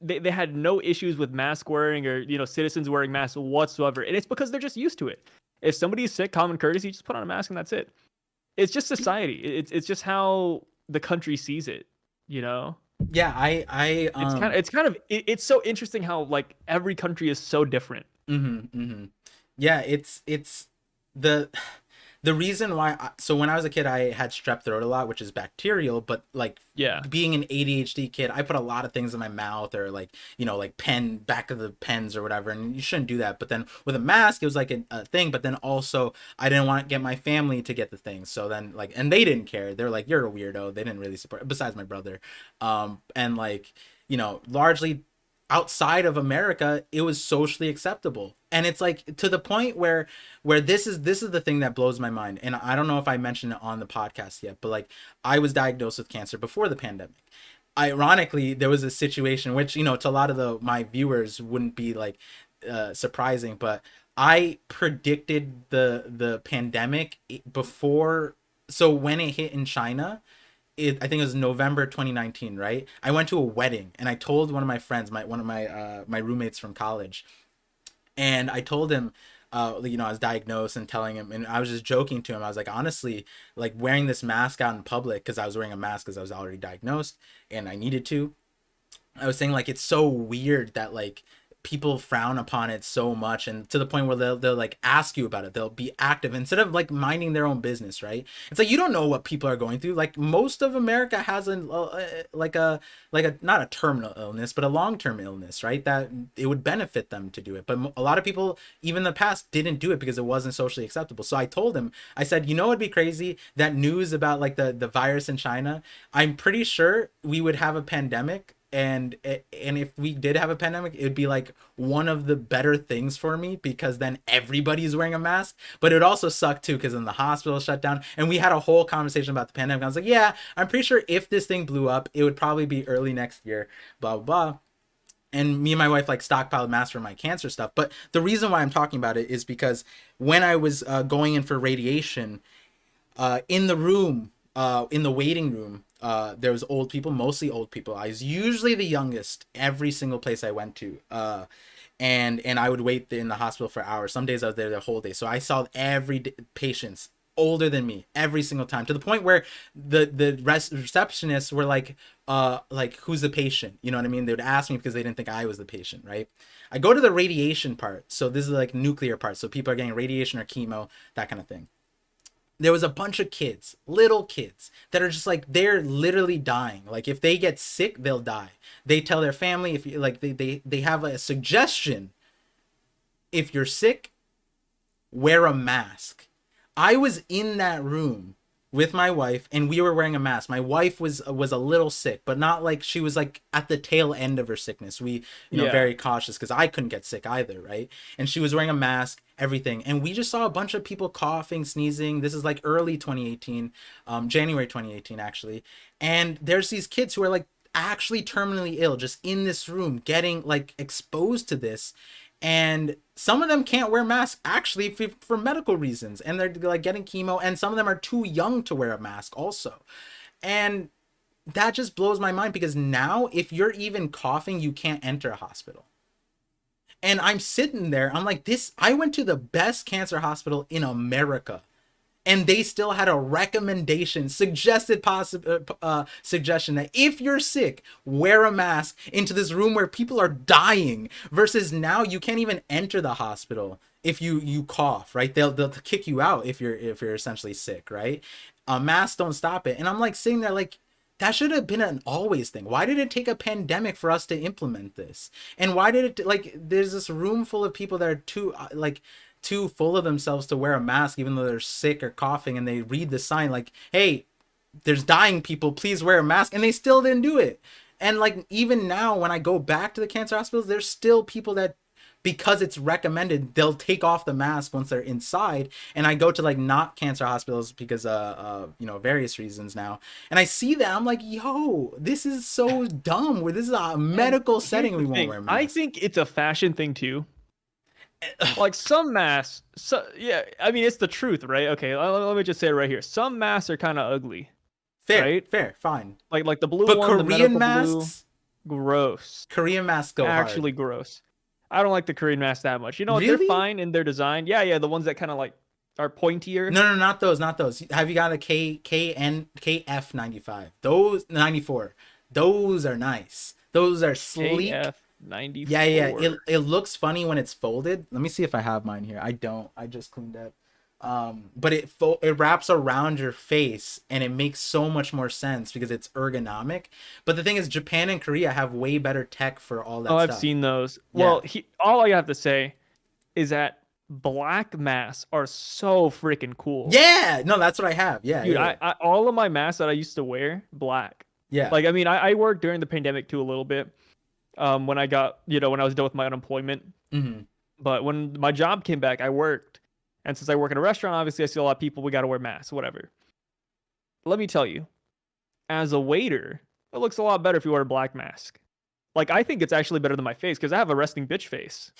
they had no issues with mask wearing or citizens wearing masks whatsoever, and it's because they're just used to it. If somebody's sick, common courtesy, just put on a mask and that's it. It's just society. It's just how the country sees it. You know, Yeah, I it's so interesting how like every country is so different. yeah, it's the the reason why so when I was a kid I had strep throat a lot, which is bacterial, but like Yeah. being an ADHD kid, I put a lot of things in my mouth, or like like pen back of the pens or whatever, and you shouldn't do that. But then with a mask it was like a thing, but then also I didn't want to get my family to get the thing. So then like, and they didn't care. They're like, you're a weirdo. They didn't really support, besides my brother. And like, largely outside of America, it was socially acceptable. And it's like to the point where this is the thing that blows my mind. And I don't know if I mentioned it on the podcast yet, but like I was diagnosed with cancer before the pandemic. Ironically, there was a situation which, to a lot of my viewers wouldn't be like surprising, but I predicted the pandemic before. So when it hit in China, I think it was November 2019, right? I went to a wedding and I told one of my friends, one of my roommates from college, and I told him I was diagnosed and telling him, and I was just joking to him. I was like, honestly, like wearing this mask out in public, because I was wearing a mask because I was already diagnosed and I needed to. I was saying like it's so weird that like people frown upon it so much, and to the point where they'll like ask you about it. They'll be active instead of like minding their own business, right? It's like you don't know what people are going through. Like most of America has like a not a terminal illness but a long-term illness, right? That it would benefit them to do it, but a lot of people even in the past didn't do it because it wasn't socially acceptable. So I told him, I said, you know, it'd be crazy, that news about like the virus in China, I'm pretty sure we would have a pandemic, and if we did have a pandemic, it would be like one of the better things for me, because then everybody's wearing a mask. But it would also suck too, because then the hospital shut down, and we had a whole conversation about the pandemic. I was like, yeah, I'm pretty sure if this thing blew up, it would probably be early next year, blah blah blah. And me and my wife like stockpiled masks for my cancer stuff. But the reason why I'm talking about it is because when I was going in for radiation, in the room, in the waiting room, there was old people, mostly old people. I was usually the youngest every single place I went to, and I would wait in the hospital for hours. Some days I was there the whole day. So I saw patients older than me every single time, to the point where the receptionists were like who's the patient, you know what I mean? They would ask me because they didn't think I was the patient, right? I go to the radiation part, so this is like nuclear part, so people are getting radiation or chemo, that kind of thing. There was a bunch of kids, little kids, that are just like, they're literally dying. Like if they get sick, they'll die. They tell their family, if you like, they have a suggestion: if you're sick, wear a mask. I was in that room with my wife and we were wearing a mask. My wife was a little sick, but not like she was like at the tail end of her sickness. We, Yeah. very cautious because I couldn't get sick either, right? And she was wearing a mask, everything. And we just saw a bunch of people coughing, sneezing. This is like early 2018, January 2018 actually. And there's these kids who are like actually terminally ill, just in this room getting like exposed to this. And some of them can't wear masks actually for medical reasons, and they're like getting chemo, and some of them are too young to wear a mask also. And that just blows my mind, because now if you're even coughing, you can't enter a hospital. And I'm sitting there, I'm like, this, I went to the best cancer hospital in America, and they still had a recommendation, suggested suggestion that if you're sick, wear a mask into this room where people are dying. Versus now, you can't even enter the hospital if you cough, right? They'll kick you out if you're essentially sick, right? Masks don't stop it. And I'm like sitting there like, that should have been an always thing. Why did it take a pandemic for us to implement this? And why did it, like, there's this room full of people that are too full of themselves to wear a mask, even though they're sick or coughing, and they read the sign like, hey, there's dying people, please wear a mask, and they still didn't do it. And like even now when I go back to the cancer hospitals, there's still people that, because it's recommended, they'll take off the mask once they're inside. And I go to like not cancer hospitals because various reasons now, and I see that, I'm like, yo, this is so dumb, where this is a And medical here's setting, the we won't thing. wear I masks. think it's a fashion thing too. Like some masks, so yeah, I mean it's the truth, right? Okay, let me just say it right here. Some masks are kind of ugly, Fair, right? fair, fine. Like the blue But one, the Korean medical blue, masks, gross. Korean masks go hard. Actually gross. I don't like the Korean masks that much. You know what? They're Really? fine in their design. Yeah, yeah, the ones that kind of like are pointier. No, no, not those, not those. Have you got a KF 95? Those 94. Those are nice. Those are sleek. Yeah, yeah. It 94. it looks funny when it's folded. Let me see if I have mine here. I don't. I just cleaned up. But it wraps around your face, and it makes so much more sense because it's ergonomic. But the thing is, Japan and Korea have way better tech for all Oh, that I've stuff. seen those. Yeah. Well, all I have to say is that black masks are so freaking cool. Yeah. No, that's what I have. Yeah, Dude, yeah, yeah. I all of my masks that I used to wear, black. Yeah. Like, I mean, I worked during the pandemic too a little bit. When I got, when I was done with my unemployment. Mm-hmm. But when my job came back, I worked. And since I work in a restaurant, obviously I see a lot of people, we got to wear masks, whatever. Let me tell you, as a waiter, it looks a lot better if you wear a black mask. Like, I think it's actually better than my face because I have a resting bitch face.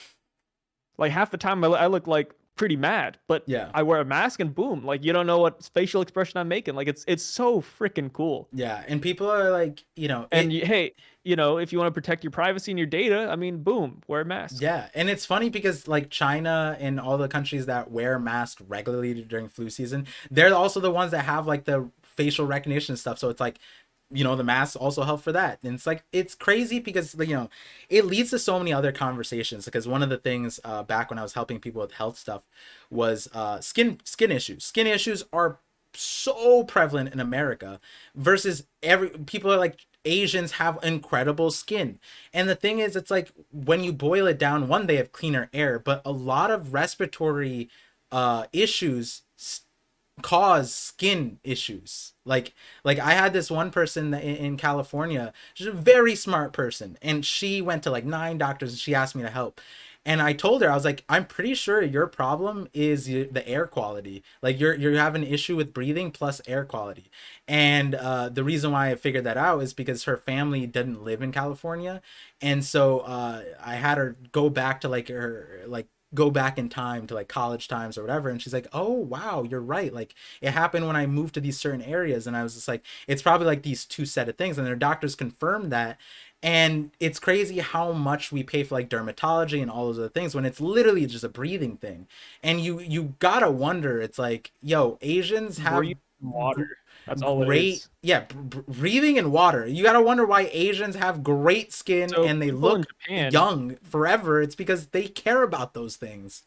Like, half the time I look like pretty mad, but Yeah. I wear a mask and boom, like, you don't know what facial expression I'm making. Like, it's so freaking cool. Yeah. And people are like, And it hey, if you want to protect your privacy and your data, I mean, boom, wear a mask. Yeah, and it's funny because like China and all the countries that wear masks regularly during flu season, they're also the ones that have like the facial recognition stuff. So it's like, the masks also help for that. And it's like it's crazy because it leads to so many other conversations. Because one of the things back when I was helping people with health stuff was skin issues. Skin issues are so prevalent in America versus every people are like Asians have incredible skin. And the thing is, it's like when you boil it down, one, they have cleaner air, but a lot of respiratory issues cause skin issues. Like I had this one person that in California, she's a very smart person, and she went to like 9 doctors and she asked me to help. And I told her, I was like, I'm pretty sure your problem is the air quality. Like you're having an issue with breathing plus air quality. And the reason why I figured that out is because her family didn't live in California, and so I had her go back to like her like go back in time to like college times or whatever, and she's like, oh wow, you're right, like it happened when I moved to these certain areas. And I was just like, it's probably like these two set of things, and their doctors confirmed that. And it's crazy how much we pay for like dermatology and all those other things when it's literally just a breathing thing. And you gotta wonder, it's like, yo, Asians have Breathe water. That's all it great, is. yeah, breathing in water. You gotta wonder why Asians have great skin So and they people in look Japan, young forever. It's because they care about those things.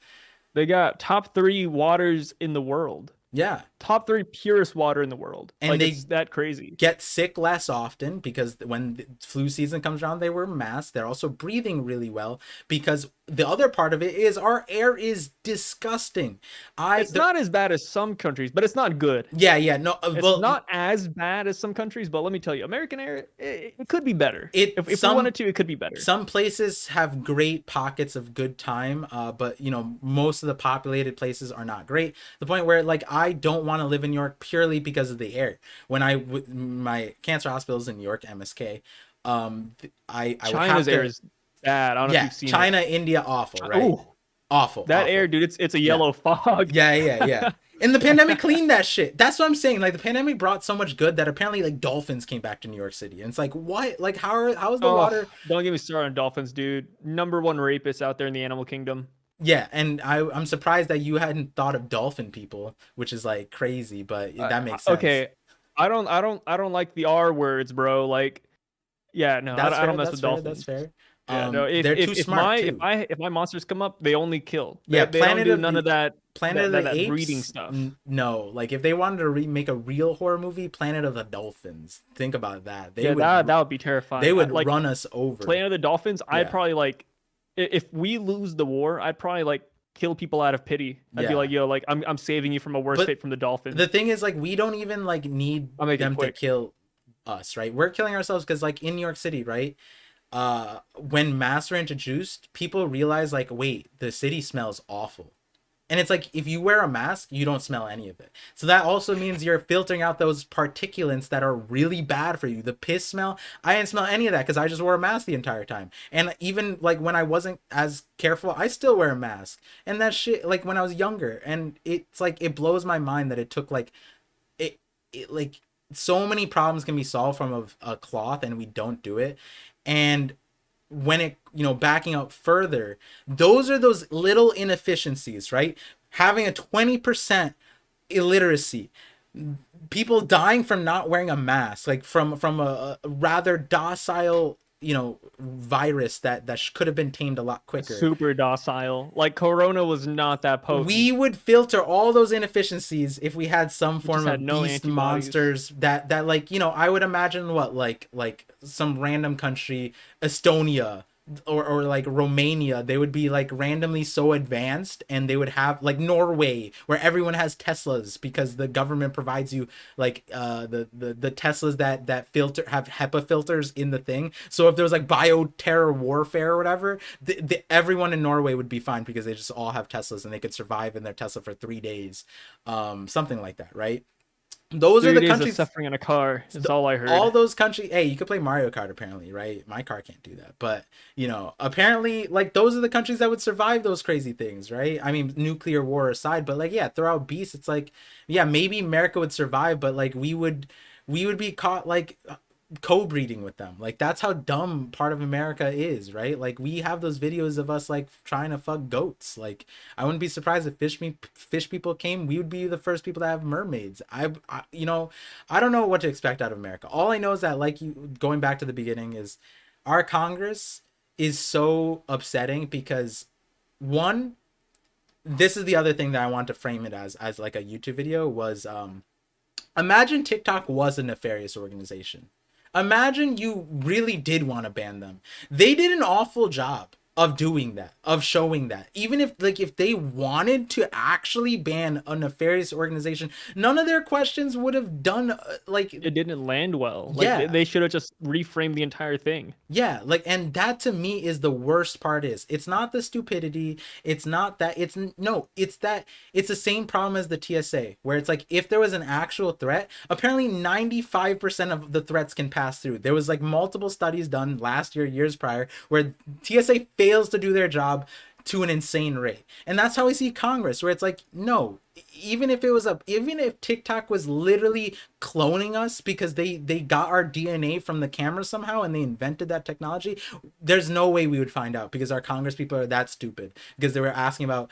they got top three waters in the world. Yeah. Top three purest water in the world. And Like they it's that crazy. get sick less often because when the flu season comes around, they wear masks. They're also breathing really well because the other part of it is our air is disgusting. It's not as bad as some countries, but it's not good. Yeah, yeah, no, It's well, not as bad as some countries, but let me tell you, American air, it could be better. it If we wanted to, it could be better. some places have great pockets of good time, but most of the populated places are not great. The point where like I don't want to live in New York purely because of the air. When my cancer hospital is in New York, MSK, I would have China's air to, is bad. I don't know if yeah, you've seen it. China, India, awful, right? Oh, Awful, that air, awful. dude, it's a Yeah. yellow fog. Yeah, yeah, yeah. And the pandemic cleaned that shit. That's what I'm saying. Like the pandemic brought so much good that apparently like dolphins came back to New York City. And it's like, what? Like how is the Oh, water? don't get me started on dolphins, dude. Number one rapist out there in the animal kingdom. Yeah, and I'm surprised that you hadn't thought of dolphin people, which is like crazy, but that makes sense. Okay, I don't like the R words, bro. Like, yeah, no, That's I don't fair. mess That's with fair. That's dolphins. fair. Yeah, no. If They're if too if smart my too. if my monsters come up, they only kill. Yeah, They don't do none of that Planet of the that breeding Apes. stuff. No, like if they wanted to make a real horror movie, Planet of the Dolphins. Think about that. Yeah, that would be They terrifying. would Like run us over. Planet of the Dolphins, I'd Yeah, probably like if we lose the war, I'd probably like kill people out of pity. I'd be yeah. like, yo, like I'm saving you from a worse But fate from the the dolphins. thing is, like, we don't even like need I'll make it them to quick. kill us, right? We're killing ourselves because, like, in New York City, right? When masks were introduced, people realized, like, wait, the city smells awful. And it's like if you wear a mask, you don't smell any of it. So that also means you're filtering out those particulates that are really bad for you. The piss smell, I didn't smell any of that because I just wore a mask the entire time. And even like when I wasn't as careful, I still wear a mask. And that shit, like when I was younger, and it's like it blows my mind that it took like it like so many problems can be solved from a cloth, and we don't do it. And when it backing up further, those are those little inefficiencies, right? Having a 20% illiteracy, people dying from not wearing a mask, like from a rather docile virus that could have been tamed a lot quicker. Super docile. Like Corona was not that potent. We would filter all those inefficiencies if we had some It just form had of no beast antibodies. monsters that like I would imagine what like some random country, Estonia, or like Romania, they would be like randomly so advanced, and they would have like Norway where everyone has Teslas because the government provides you like the Teslas that filter have HEPA filters in the thing. So if there was like bioterror warfare or whatever, everyone in Norway would be fine because they just all have Teslas and they could survive in their Tesla for 3 days, something like that, right? Those are the 3 days of countries. suffering in a car is all I All heard. those countries, hey, you could play Mario Kart apparently, right? My car can't do that, but apparently like those are the countries that would survive those crazy things, right? I mean, nuclear war aside, but like, yeah, throw out beasts, it's like, yeah, maybe America would survive, but like we would be caught like co-breeding with them. Like that's how dumb part of America is, right? Like we have those videos of us like trying to fuck goats. Like I wouldn't be surprised if fish people came. We would be the first people to have mermaids. You know, I don't know what to expect out of America. All I know is that, like, you going back to the beginning, is our Congress is so upsetting because, one, this is the other thing that I want to frame it as like a YouTube video was, imagine TikTok was a nefarious organization. Imagine you really did want to ban them. They did an awful job of doing that, of showing that. Even if, like, if they wanted to actually ban a nefarious organization, none of their questions would have done like, It didn't land well. Like yeah, they should have just reframed the entire thing. yeah, like, and that to me is the worst part. Is it's not the stupidity, it's not that, it's no, it's that it's the same problem as the TSA, where it's like if there was an actual threat, apparently 95% of the threats can pass through. There was like multiple studies done last year, years prior, where TSA fails to do their job to an insane rate. And that's how we see Congress, where it's like, no, even if TikTok was literally cloning us because they got our DNA from the camera somehow and they invented that technology, there's no way we would find out because our Congress people are that stupid, because they were asking about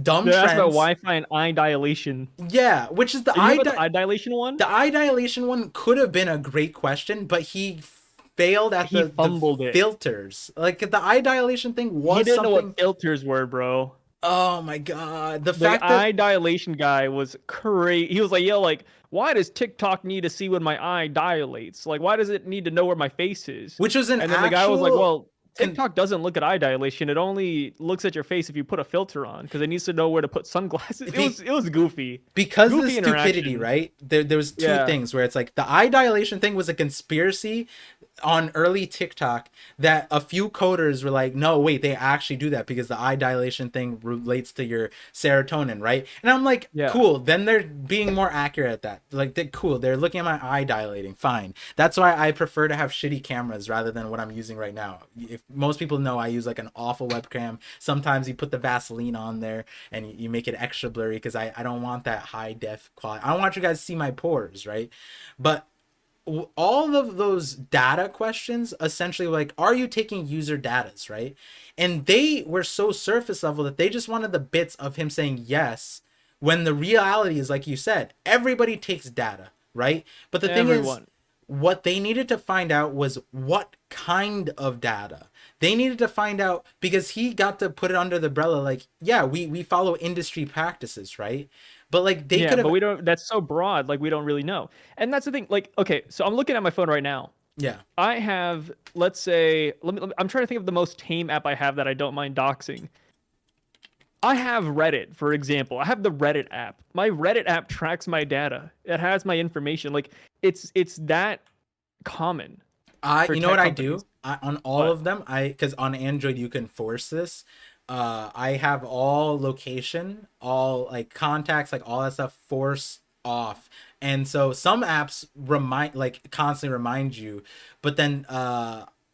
dumb They asked about trends. Wi-Fi and eye dilation. Yeah, which is You hear about the eye dilation one? the eye dilation one could have been a great question, but he failed at He the fumbled it. filters. Like the eye dilation thing He was didn't know something. what filters were, bro. Oh my god, the The fact that, eye dilation guy was crazy. He was like, "Yo, like, why does TikTok need to see when my eye dilates? Like, why does it need to know where my face is?" which was an And then the guy was like, actual "Well, TikTok doesn't look at eye dilation. It only looks at your face if you put a filter on because it needs to know where to put sunglasses." It the, was goofy, because of the goofy stupidity, interaction. right? There was two Yeah, things where it's like the eye dilation thing was a conspiracy on early TikTok, that a few coders were like, no, wait, they actually do that because the eye dilation thing relates to your serotonin, right? And I'm like, yeah. cool. Then they're being more accurate at that. Like, they cool. They're looking at my eye dilating. Fine. That's why I prefer to have shitty cameras rather than what I'm using right now. If most people know, I use like an awful webcam. Sometimes you put the Vaseline on there and you make it extra blurry because I don't want that high def quality. I don't want you guys to see my pores, right? But all of those data questions essentially, like, are you taking user datas, right? And they were so surface level that they just wanted the bits of him saying yes, when the reality is, like you said, everybody takes data, right? But the thing is, Everyone. what they needed to find out was what kind of data they needed to find out, because he got to put it under the umbrella, like, yeah, we follow industry practices, right? But like they Yeah, could but have, we don't. That's so broad. Like we don't really know. And that's the thing. Like, okay, so I'm looking at my phone right now. yeah, I have, let's say, I'm trying to think of the most tame app I have that I don't mind doxing. I have Reddit, for example. I have the Reddit app. My Reddit app tracks my data. It has my information. Like it's that common I, for you know tech what I companies. do? On all But of them, I, because on Android you can force this. I have all location, all like contacts, like all that stuff force off. And so some apps remind, like, constantly remind you, but then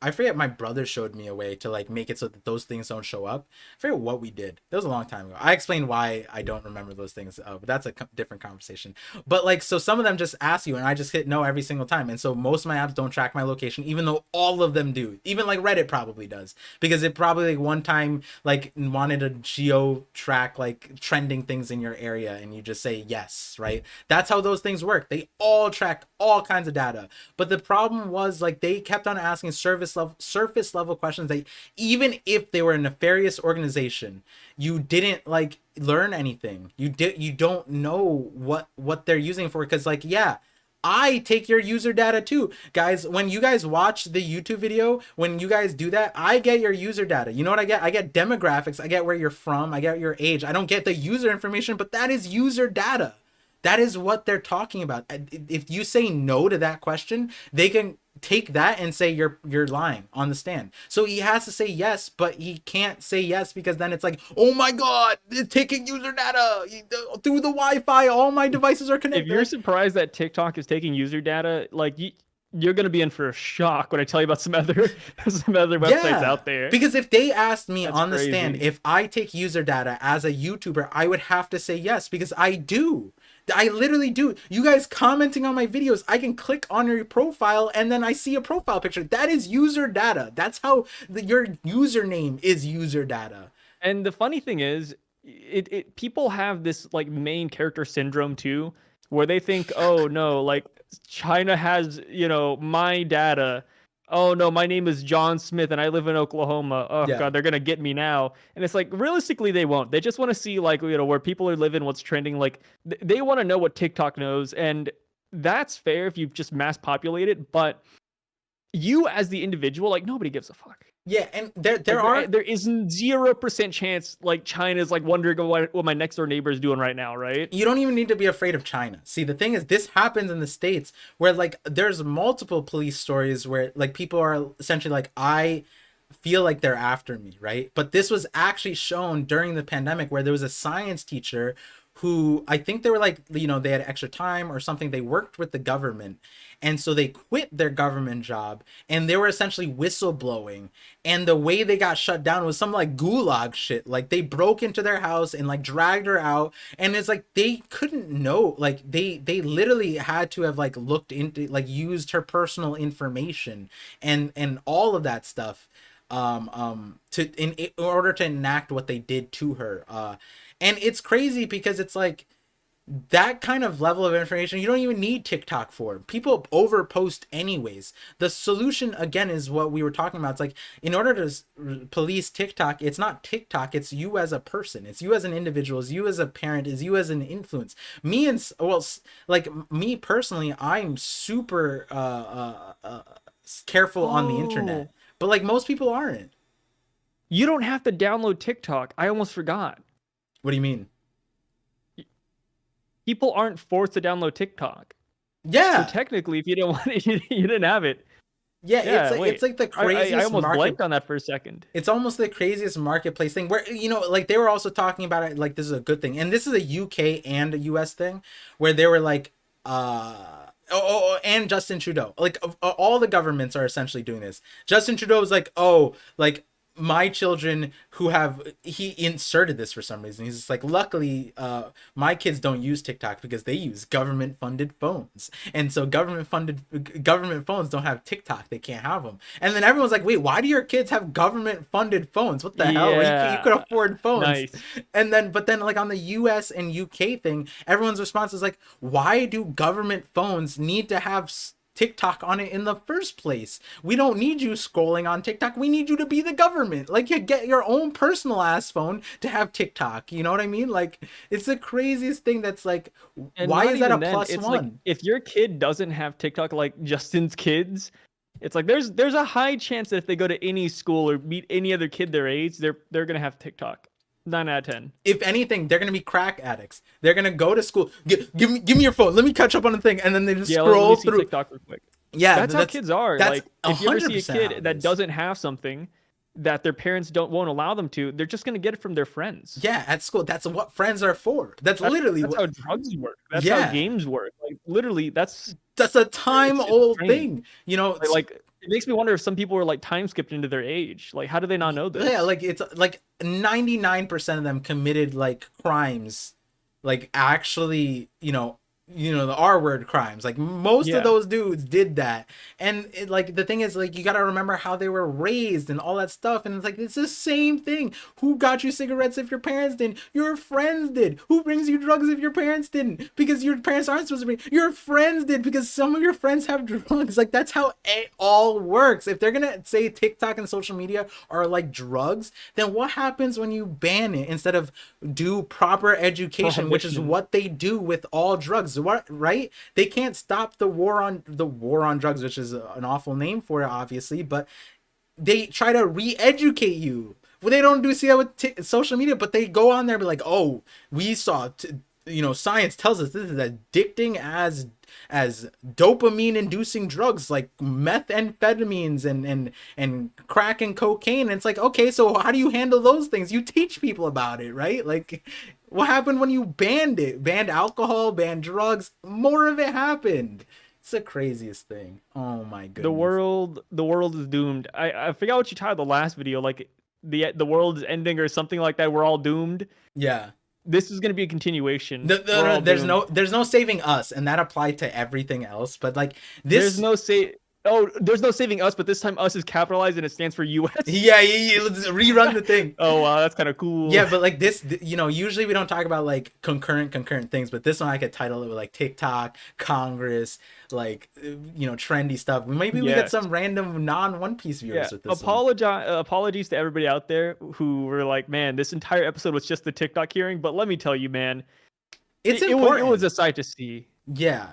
I forget, my brother showed me a way to like make it so that those things don't show up. I forget what we did. That was a long time ago. I explained why I don't remember those things, but that's a different conversation. But like, so some of them just ask you, and I just hit no every single time. And so most of my apps don't track my location, even though all of them do. Even like Reddit probably does, because it probably like one time like wanted to geo track like trending things in your area, and you just say yes, right? That's how those things work. They all track all kinds of data. But the problem was, like, they kept on asking surface level questions that, even if they were a nefarious organization, you didn't like learn anything. You don't know what they're using for, because, like, yeah, I take your user data too. Guys, when you guys watch the YouTube video, when you guys do that, I get your user data. You know what I get? I get demographics, I get where you're from, I get your age. I don't get the user information, but that is user data. That is what they're talking about. If you say no to that question, they can take that and say you're lying on the stand. So he has to say yes, but he can't say yes because then it's like, oh my god, they're taking user data through the Wi-Fi. All my devices are if connected. you're Like, surprised that TikTok is taking user data, like you're gonna be in for a shock when I tell you about some other some other websites yeah, out there. because if they asked me That's on the stand crazy. if I take user data as a YouTuber, I would have to say yes because I do. I literally do. You guys commenting on my videos, I can click on your profile and then I see a profile picture. That is user data. That's how your username is user data. And the funny thing is, it people have this like main character syndrome too, where they think, oh no, like China has, my data. Oh no, my name is John Smith and I live in Oklahoma. Oh Yeah. God, they're gonna get me now. And it's like realistically they won't. They just want to see like where people are living, what's trending. Like they want to know what TikTok knows, and that's fair if you just mass populate it. But you as the individual, like nobody gives a fuck. Yeah, and there Like there are there is 0% chance like China's like wondering what my next door neighbor is doing right now, right? you don't even need to be afraid of China. See, the thing is, this happens in the States where like there's multiple police stories where like people are essentially like, I feel like they're after me, right? But this was actually shown during the pandemic where there was a science teacher who I think they were like, they had extra time or something. They worked with the government. And so they quit their government job and they were essentially whistleblowing. And the way they got shut down was some like gulag shit. Like they broke into their house and like dragged her out. And it's like they couldn't know. Like they literally had to have like looked into, like used her personal information and all of that stuff to in order to enact what they did to her. And it's crazy because it's like that kind of level of information you don't even need TikTok for. People overpost anyways. The solution again is what we were talking about. It's like in order to police TikTok, it's not TikTok, it's you as a person. It's you as an individual, it's you as a parent, it's you as an influence. Me and well like me personally, I'm super careful on the internet. Oh, But like most people aren't. you don't have to download TikTok. I almost forgot. What do you mean? People aren't forced to download TikTok. So Yeah. technically, if you didn't want it, you didn't have it. Yeah, Yeah, it's wait. like the I craziest almost market. blanked on that for a second. It's almost the craziest marketplace thing where like they were also talking about it like this is a good thing. And this is a UK and a US thing where they were like and Justin Trudeau. Like all the governments are essentially doing this. Justin Trudeau was like, "Oh, like my children who have," he inserted this for some reason. He's just like, luckily my kids don't use TikTok because they use government funded phones, and so government phones don't have TikTok, they can't have them. And then everyone's like, wait, why do your kids have government funded phones? What the hell? You could Yeah, afford phones. nice. And then but then like on the US and UK thing, everyone's response is like, why do government phones need to have TikTok on it in the first place? We don't need you scrolling on TikTok. We need you to be the government. Like you get your own personal ass phone to have TikTok. You know what I mean? Like it's the craziest thing that's like, And why not is that a even then, plus it's like one? if your kid doesn't have TikTok, like Justin's kids, it's like there's a high chance that if they go to any school or meet any other kid their age, they're gonna have TikTok. 9 out of 10. If anything, they're gonna be crack addicts. They're gonna go to school. Give me your phone. Let me catch up on the thing, and then they just Yeah, let me scroll see through. TikTok real quick. Yeah, That's how kids are. that's Like, a if you ever hundred see a percent how kid it that is. doesn't have something that their parents won't allow them to, they're just gonna get it from their friends. Yeah, at school. That's what friends are for. That's That's literally that's what. how drugs work. That's how Yeah, games work. Like, literally, that's a time it's old insane. thing. You know, Like, it makes me wonder if some people were like time skipped into their age. Like, how do they not know yeah, this? like it's like 99% of them committed like crimes, like actually, the R word crimes. Like most of Yeah. those dudes did that. And like the thing is like you got to remember how they were raised and all that stuff, and it's like it's the same thing. Who got you cigarettes if your parents didn't? Your friends did. Who brings you drugs if your parents didn't? Because your parents aren't supposed to bring. Your friends did because some of your friends have drugs. Like that's how it all works. If they're going to say TikTok and social media are like drugs, then what happens when you ban it instead of do proper education, which is Prohibition. what they do with all drugs? What, right? They can't stop the war on drugs, which is an awful name for it, obviously, but they try to re-educate you. Well, they don't do see that with social media, but they go on there and be like, "Oh, we saw, science tells us this is addicting as dopamine inducing drugs like methamphetamines and crack and cocaine." And it's like, okay, so how do you handle those things? You teach people about it, right? Like what happened when you banned alcohol, banned drugs? More of it happened. It's the craziest thing. Oh my goodness. The world is doomed. I forgot what you titled the last video. Like the world is ending or something like that. We're all doomed. Yeah. this is gonna be a continuation. We're No, all doomed. there's no saving us, and that applied to everything else. But like There's this, no say. Oh, there's no saving us, but this time us is capitalized and it stands for US. yeah, let's rerun the thing. Oh wow, that's kind of cool. Yeah, but like this, usually we don't talk about like concurrent things, but this one I could title it with like TikTok, Congress, like trendy stuff. Maybe we get Yes. some random non One Piece Yeah. viewers with this one. Apologies to everybody out there who were like, man, this entire episode was just the TikTok hearing. But let me tell you, man, It's it was important. a sight to see. Yeah.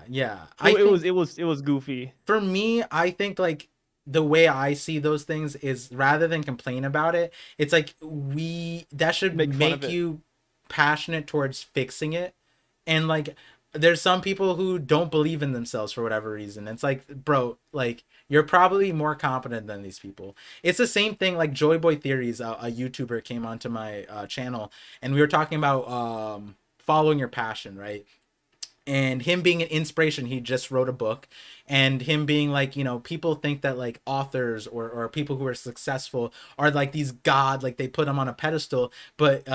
I It think was goofy. for me, I think like the way I see those things is rather than complain about it, it's like we that should Make fun of make it. you passionate towards fixing it. And like there's some people who don't believe in themselves for whatever reason. It's like, bro, like you're probably more competent than these people. It's the same thing like Joy Boy Theories, a YouTuber came onto my channel, and we were talking about following your passion, right? And him being an inspiration, he just wrote a book, and him being like, people think that like authors or people who are successful are like these god, like they put them on a pedestal. But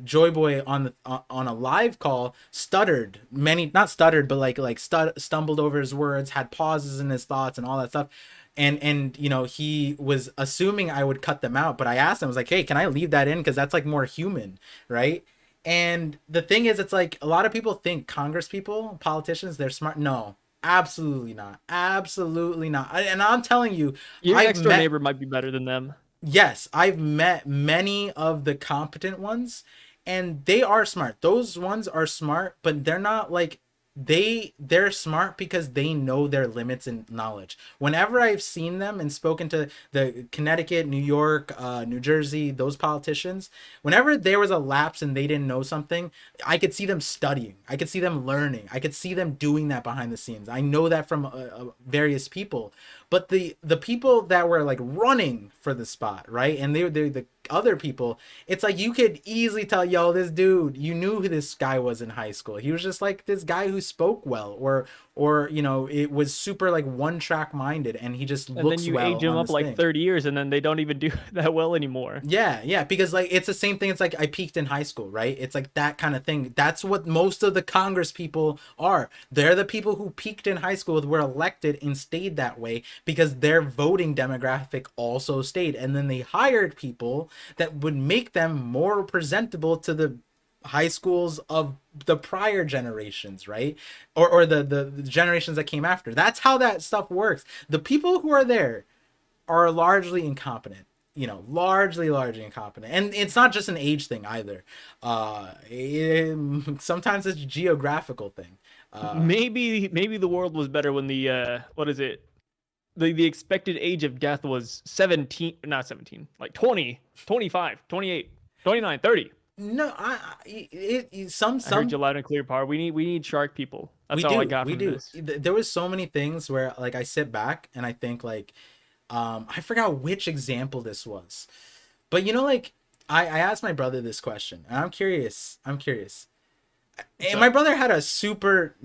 Joy Boy on a live call stuttered, many not stuttered but stumbled over his words, had pauses in his thoughts and all that stuff. And he was assuming I would cut them out, but I asked him, I was like, hey, can I leave that in, because that's like more human, right? And the thing is, it's like a lot of people think Congress people, politicians, they're smart. No, absolutely not. Absolutely not. And I'm telling you, Your I've next door met, neighbor might be better than them. yes, I've met many of the competent ones, and they are smart. Those ones are smart, but they're not like they're smart because they know their limits in knowledge. Whenever I've seen them and spoken to the Connecticut, New York, New Jersey, those politicians, whenever there was a lapse and they didn't know something, I could see them studying. I could see them learning. I could see them doing that behind the scenes. I know that from various people. But the people that were like running for the spot, right? And they the other people, it's like you could easily tell, yo, this dude, you knew who this guy was in high school. He was just like this guy who spoke well, or it was super like one track minded, and he just And then looks you well age them on up this like thing. 30 years and then they don't even do that well anymore. Yeah, because like it's the same thing. It's like I peaked in high school, right? It's like that kind of thing. That's what most of the Congress people are. They're the people who peaked in high school, were elected and stayed that way because their voting demographic also stayed. And then they hired people that would make them more presentable to the high schools of the prior generations, right? Or the generations that came after. That's how that stuff works. The people who are there are largely incompetent, largely incompetent. And it's not just an age thing either. Sometimes it's a geographical thing. Maybe the world was better when the what is it? The expected age of death was 17, not 17, like 20, 25, 28, 29, 30. No, I heard some you loud and clear, Par. We need shark people. That's all I got we from do. this. There was so many things where like I sit back and I think like, I forgot which example this was, but like I asked my brother this question, and I'm curious. What's And my up? brother had a super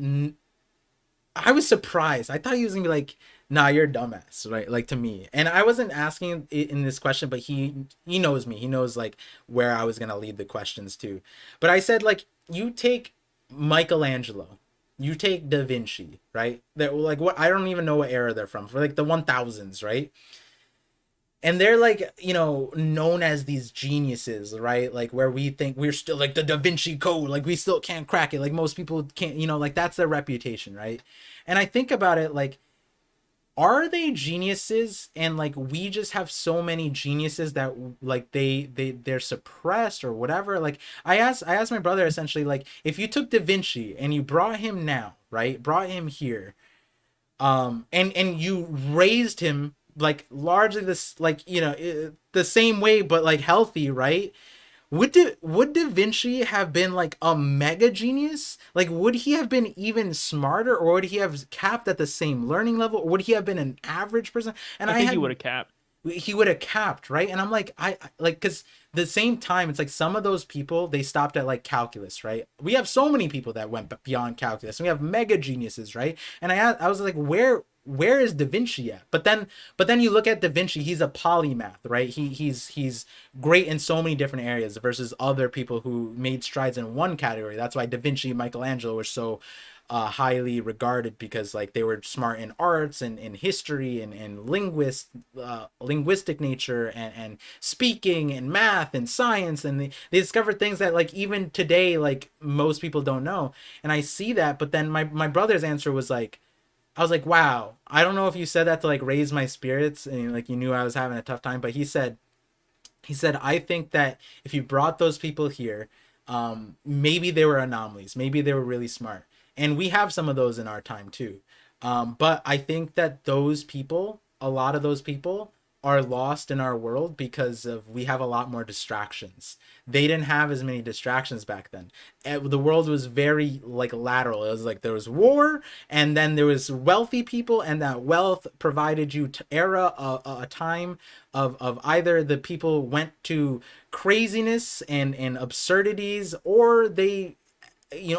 I was surprised. I thought he was gonna be like, "Nah, you're a dumbass," right? Like to me. And I wasn't asking it in this question, but he knows me. He knows like where I was gonna lead the questions to. But I said like, you take Michelangelo, you take Da Vinci, right? That like what, I don't even know what era they're from. For like the 1000s, right? And they're like, known as these geniuses, right? Like where we think we're still like the Da Vinci Code, like we still can't crack it, like most people can't, like that's their reputation, right? And I think about it like, are they geniuses, and like we just have so many geniuses that like they're suppressed or whatever. Like I asked my brother essentially, like, if you took Da Vinci and you brought him now, right, brought him here, and you raised him like largely this, like, the same way but like healthy, right? Would Da Vinci have been like a mega genius? Like, would he have been even smarter, or would he have capped at the same learning level, or would he have been an average person? And I I think you would had have capped. he would have capped, right? And I'm like, like, because the same time, it's like some of those people, they stopped at like calculus, right? We have so many people that went beyond calculus, and we have mega geniuses, right? And I was like, where is Da Vinci at? But then you look at Da Vinci, he's a polymath, right? He's great in so many different areas versus other people who made strides in one category. That's why Da Vinci and Michelangelo were so highly regarded, because like they were smart in arts and in history and linguistic nature and speaking and math and science, and they discovered things that like even today like most people don't know. And I see that, but then my brother's answer was like, I was like, wow, I don't know if you said that to like raise my spirits and like you knew I was having a tough time, but he said, I think that if you brought those people here, maybe they were anomalies. Maybe they were really smart. And we have some of those in our time too. But I think that those people, a lot of those people, are lost in our world because of we have a lot more distractions. They didn't have as many distractions back then. The world was very like lateral. It was like there was war, and then there was wealthy people, and that wealth provided you era a time of either the people went to craziness and absurdities, or they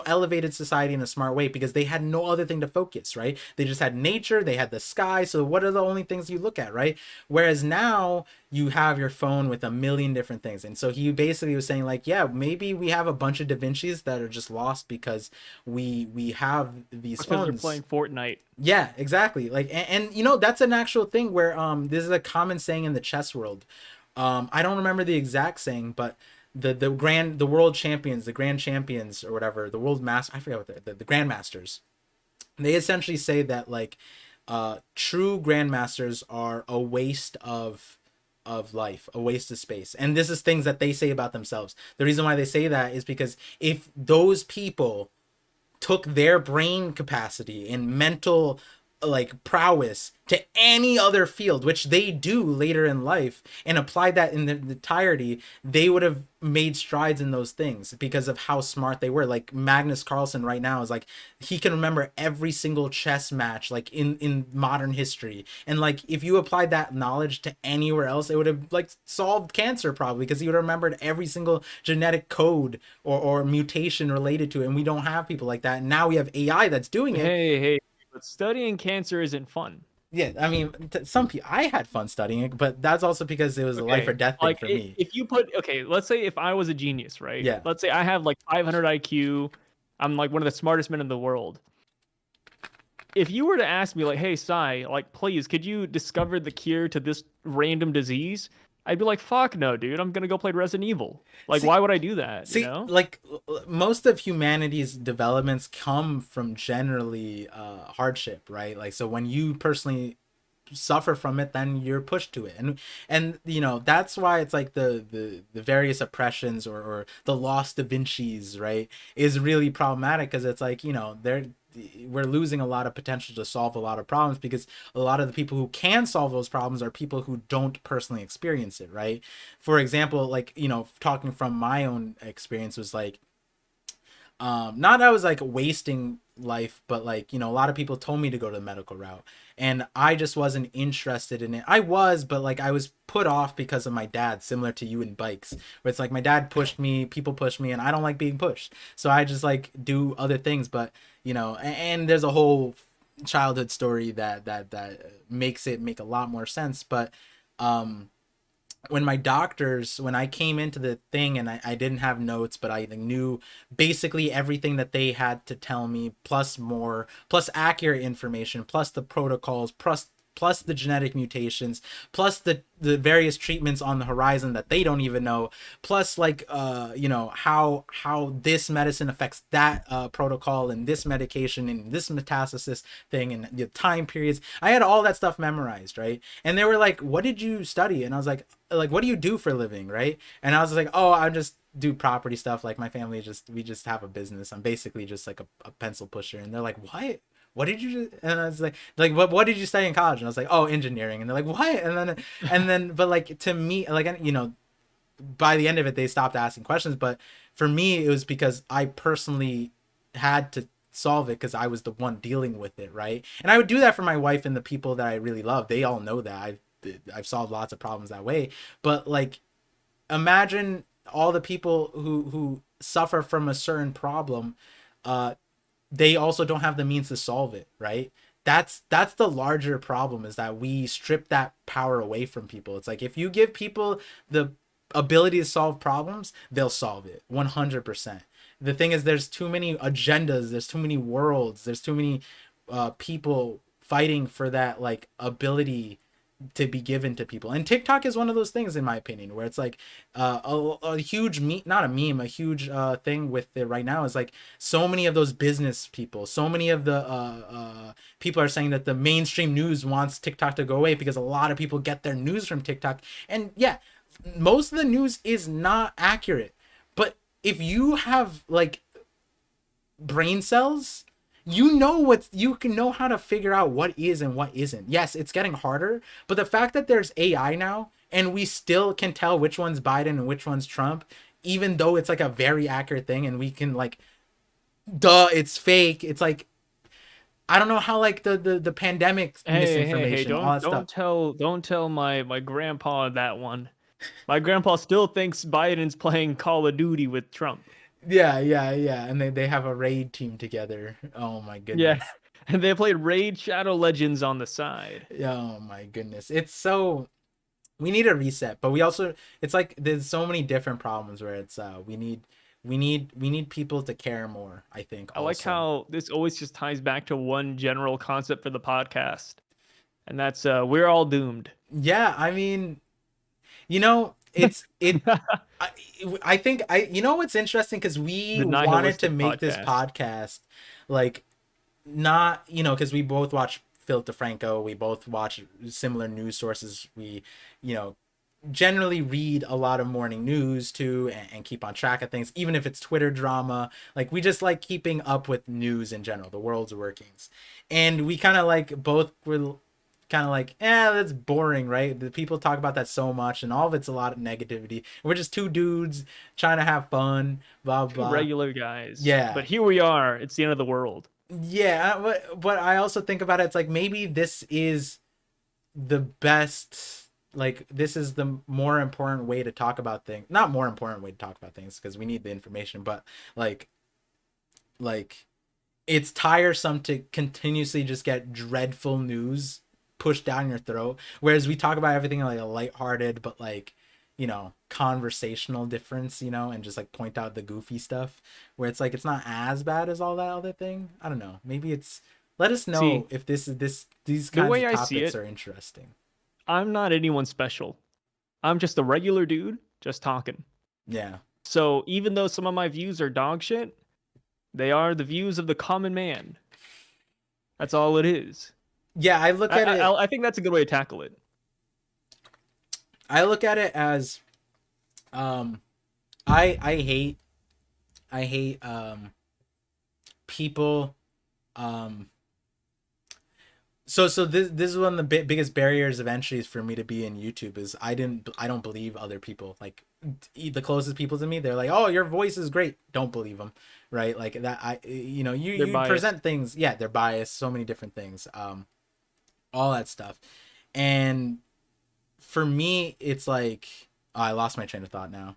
elevated society in a smart way because they had no other thing to focus, right? They just had nature, they had the sky. So what are the only things you look at, right? Whereas now you have your phone with a million different things. And so he basically was saying like, yeah, maybe we have a bunch of Da Vinci's that are just lost because we have these Because they're phones. playing Fortnite. Yeah, exactly. Like, and that's an actual thing where this is a common saying in the chess world. I don't remember the exact saying, but the world champions, the grand champions or whatever, the world master, I forget what the grandmasters. They essentially say that like true grandmasters are a waste of life, a waste of space. And this is things that they say about themselves. The reason why they say that is because if those people took their brain capacity and mental like prowess to any other field, which they do later in life, and applied that in the entirety, they would have made strides in those things because of how smart they were. Like Magnus Carlsen right now is like he can remember every single chess match like in modern history. And like if you applied that knowledge to anywhere else, it would have like solved cancer probably, because he would have remembered every single genetic code or mutation related to it. And we don't have people like that. And now we have AI that's doing it. Hey, but studying cancer isn't fun. Yeah, I mean, some people, I had fun studying it, but that's also because it was a life or Okay. death thing Like for me. if you put okay, let's say if I was a genius, right? Yeah. Let's say I have like 500 IQ. I'm like one of the smartest men in the world. If you were to ask me like, "Hey, Sai, like please, could you discover the cure to this random disease?" I'd be like, "Fuck no, dude. I'm going to go play Resident Evil." Like See, why would I do that, you see, know? like most of humanity's developments come from generally hardship, right? Like so when you personally suffer from it, then you're pushed to it. And that's why it's like the various oppressions or the lost Da Vinci's, right, is really problematic, because it's like we're losing a lot of potential to solve a lot of problems, because a lot of the people who can solve those problems are people who don't personally experience it, right? For example, like talking from my own experience was like, not that I was like wasting life, but like a lot of people told me to go to the medical route, and I just wasn't interested in it. I was, but like I was put off because of my dad, similar to you in bikes, where it's like my dad pushed me, people pushed me, and I don't like being pushed, so I just like do other things. But and there's a whole childhood story that makes it make a lot more sense. But um when I came into the thing, and I didn't have notes, but I knew basically everything that they had to tell me, plus more, plus accurate information, plus the protocols, plus the genetic mutations, plus the various treatments on the horizon that they don't even know, plus like how this medicine affects that protocol and this medication and this metastasis thing and the time periods. I had all that stuff memorized, right? And they were like, what did you study? And I was like, what do you do for a living, right? And I was like, oh, I just do property stuff. Like my family we just have a business. I'm basically just like a pencil pusher. And they're like, what did you just? And I was like what did you study in college? And I was like, oh, engineering. And they're like, what? And then but like to me, like by the end of it they stopped asking questions. But for me it was because I personally had to solve it, because I was the one dealing with it, right? And I would do that for my wife and the people that I really love. They all know that I've solved lots of problems that way. But like, imagine all the people who suffer from a certain problem. uh they also don't have the means to solve it, right? that's the larger problem, is that we strip that power away from people. It's like if you give people the ability to solve problems, they'll solve it 100%. The thing is, there's too many agendas, there's too many worlds, there's too many people fighting for that like ability to be given to people. And TikTok is one of those things, in my opinion, where it's like a huge not a meme, a huge thing with it right now is like so many of those business people, so many of the people are saying that the mainstream news wants TikTok to go away because a lot of people get their news from TikTok. And yeah, most of the news is not accurate. But if you have like brain cells, you know what, you can know how to figure out what is and what isn't. Yes, it's getting harder, but the fact that there's AI now and we still can tell which one's Biden and which one's Trump, even though it's like a very accurate thing, and we can like, duh, it's fake. It's like, I don't know how like the pandemic Hey, misinformation, all that stuff. don't tell my grandpa that one. My grandpa still thinks Biden's playing Call of Duty with Trump. Yeah. And they have a raid team together. Oh my Yeah. goodness. And they played Raid Shadow Legends on the side. Oh my goodness. It's so, we need a reset, but we also, it's like there's so many different problems where it's we need people to care more, I think I like also. how this always just ties back to one general concept for the podcast, and that's we're all doomed. Yeah, I mean, I, I think you know what's interesting, because we The wanted to nihilistic make this podcast. podcast like, not, because we both watch Phil DeFranco, we both watch similar news sources, we, you know, generally read a lot of morning news too, and keep on track of things, even if it's Twitter drama. Like, we just like keeping up with news in general, the world's workings. And we kind of like both were kind of like, that's boring, right? The people talk about that so much, and all of it's a lot of negativity. We're just two dudes trying to have fun, blah Two blah. regular guys, Yeah, but here we are. It's the end of the world. yeah. But I also think about it, it's like maybe this is the best, like this is the more important way to talk about things, not more important way to talk about things, because we need the information, but like like it's tiresome to continuously just get dreadful news pushed down your throat, whereas we talk about everything in like a lighthearted but like, conversational difference, and just like point out the goofy stuff, where it's like it's not as bad as all that other thing. I don't know, maybe it's, let us know See, if these the kinds way of I see topics it, are interesting. I'm not anyone special. I'm just a regular dude, just talking. Yeah. So even though some of my views are dog shit, they are the views of the common man. That's all it is. Yeah, I look I at it I, I think that's a good way to tackle it. I look at it as, um I hate, people, um so this is one of the biggest barriers of entries for me to be in YouTube, is I don't believe other people, like the closest people to me, they're like, oh, your voice is great, don't believe them, right? Like that, They're you biased. present things, yeah, they're biased, so many different things, all that stuff. And for me it's like, oh, I lost my train of thought now.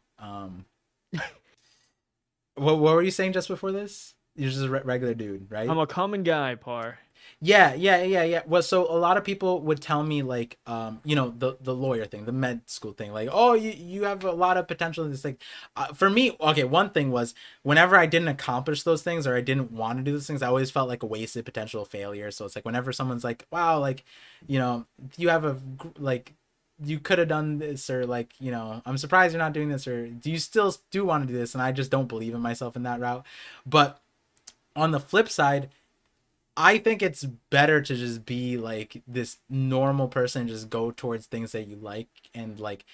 What were you saying just before this? You're just a regular dude, I'm right? a common guy, Par. Yeah. Well, so a lot of people would tell me like, the lawyer thing, the med school thing, like, oh, you have a lot of potential in this. Like, for me, okay, one thing was, whenever I didn't accomplish those things, or I didn't want to do those things, I always felt like a wasted potential failure. So it's like whenever someone's like, wow, like, you have like, you could have done this, or like, I'm surprised you're not doing this, or do you still do want to do this? And I just don't believe in myself in that route. But on the flip side, I think it's better to just be like this normal person, just go towards things that you like, and like,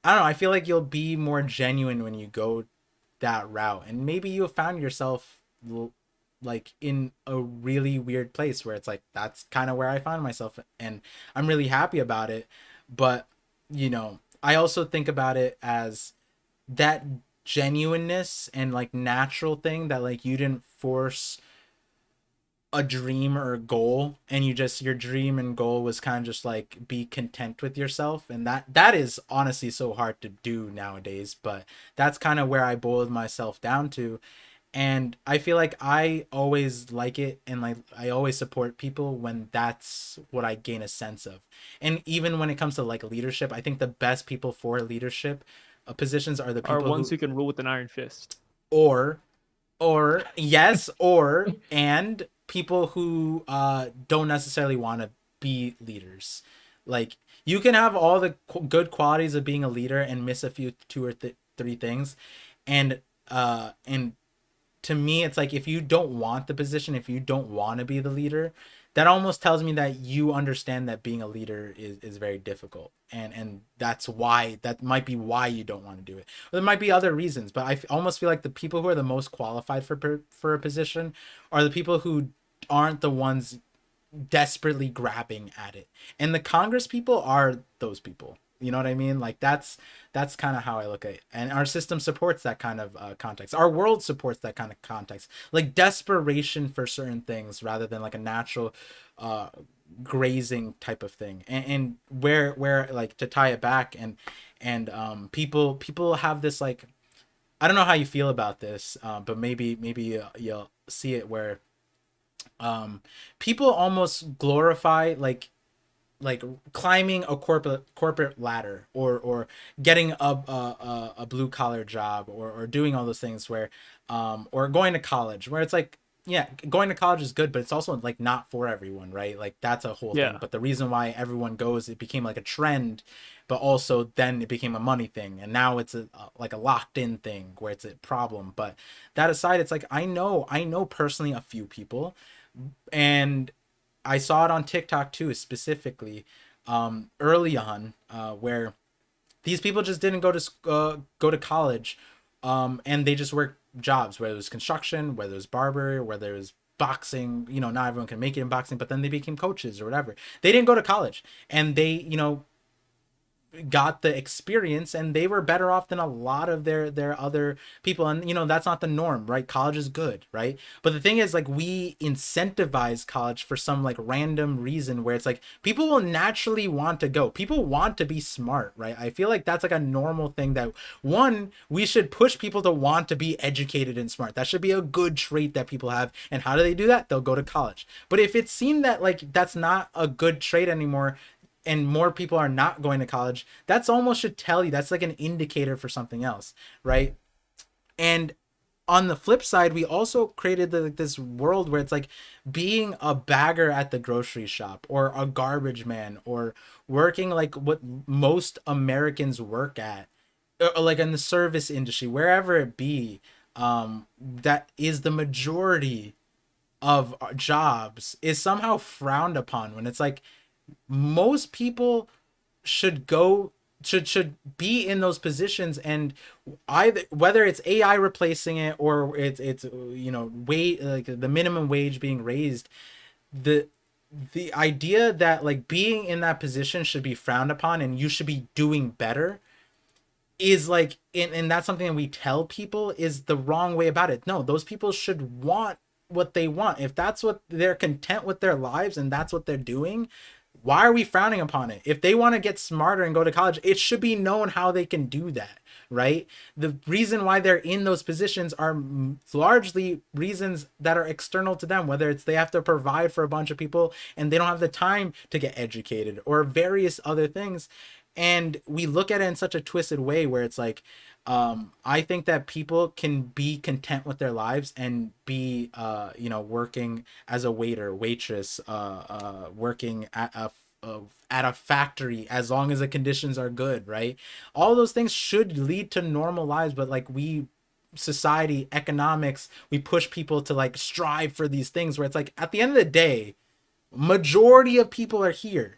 I don't know, I feel like you'll be more genuine when you go that route, and maybe you'll found yourself like in a really weird place where it's like that's kind of where I found myself, and I'm really happy about it. But I also think about it as that genuineness and like natural thing, that like you didn't force a dream or a goal, and your dream and goal was kind of just like be content with yourself, and that is honestly so hard to do nowadays, but that's kind of where I boiled myself down to. And I feel like I always like it, and like I always support people when that's what I gain a sense of. And even when it comes to like leadership, I think the best people for leadership positions are the Are people ones who, who can rule with an iron fist. or yes, or and people who don't necessarily want to be leaders. Like, you can have all the good qualities of being a leader and miss a few two or three things. And to me, it's like, if you don't want the position, if you don't want to be the leader, that almost tells me that you understand that being a leader is very difficult, and that's why, that might be why you don't want to do it. There might be other reasons, but almost feel like the people who are the most qualified for a position are the people who aren't the ones desperately grabbing at it. And the Congress people are those people. You know what I mean? Like, that's kind of how I look at it. And our system supports that kind of context. Our world supports that kind of context. Like, desperation for certain things rather than like a natural uh grazing type of thing. And where like, to tie it back, and people have this like, I don't know how you feel about this, but maybe you'll see it where um people almost glorify like climbing a corporate ladder, or getting a blue collar job, or doing all those things where or going to college, where it's like, yeah, going to college is good, but it's also like not for everyone, right? Like, that's a whole thing. Yeah. But the reason why everyone goes, it became like a trend, but also then it became a money thing, and now it's like a locked in thing where it's a problem. But that aside, it's like, I know personally a few people, and I saw it on TikTok too, specifically, early on, where these people just didn't go to college, and they just worked jobs, whether it was construction, whether it was barber, whether it was boxing. Not everyone can make it in boxing, but then they became coaches or whatever. They didn't go to college, and they got the experience, and they were better off than a lot of their other people. And that's not the norm, right? College is good, right? But the thing is, like, we incentivize college for some like random reason, where it's like people will naturally want to go, people want to be smart, right? I feel like that's like a normal thing, that one, we should push people to want to be educated and smart. That should be a good trait that people have. And how do they do that? They'll go to college. But if it's seen that like that's not a good trait anymore, and more people are not going to college, that's almost should tell you, that's like an indicator for something else, right? And on the flip side, we also created this world where it's like being a bagger at the grocery shop, or a garbage man, or working like what most Americans work at, or like in the service industry, wherever it be, that is the majority of jobs, is somehow frowned upon, when it's like most people should go should be in those positions. And either, whether it's AI replacing it, or it's wage, like the minimum wage being raised, the the idea that like being in that position should be frowned upon and you should be doing better is like, and that's something that we tell people is the wrong way about it. No, those people should want what they want. If that's what they're content with their lives and that's what they're doing, why are we frowning upon it? If they want to get smarter and go to college, it should be known how they can do that, right? The reason why they're in those positions are largely reasons that are external to them, whether it's they have to provide for a bunch of people and they don't have the time to get educated, or various other things. And we look at it in such a twisted way, where it's like, I think that people can be content with their lives and be working as a waiter, waitress, working at a factory, as long as the conditions are good, right? All those things should lead to normal lives. But like, we, society, economics, we push people to like strive for these things, where it's like, at the end of the day, majority of people are here.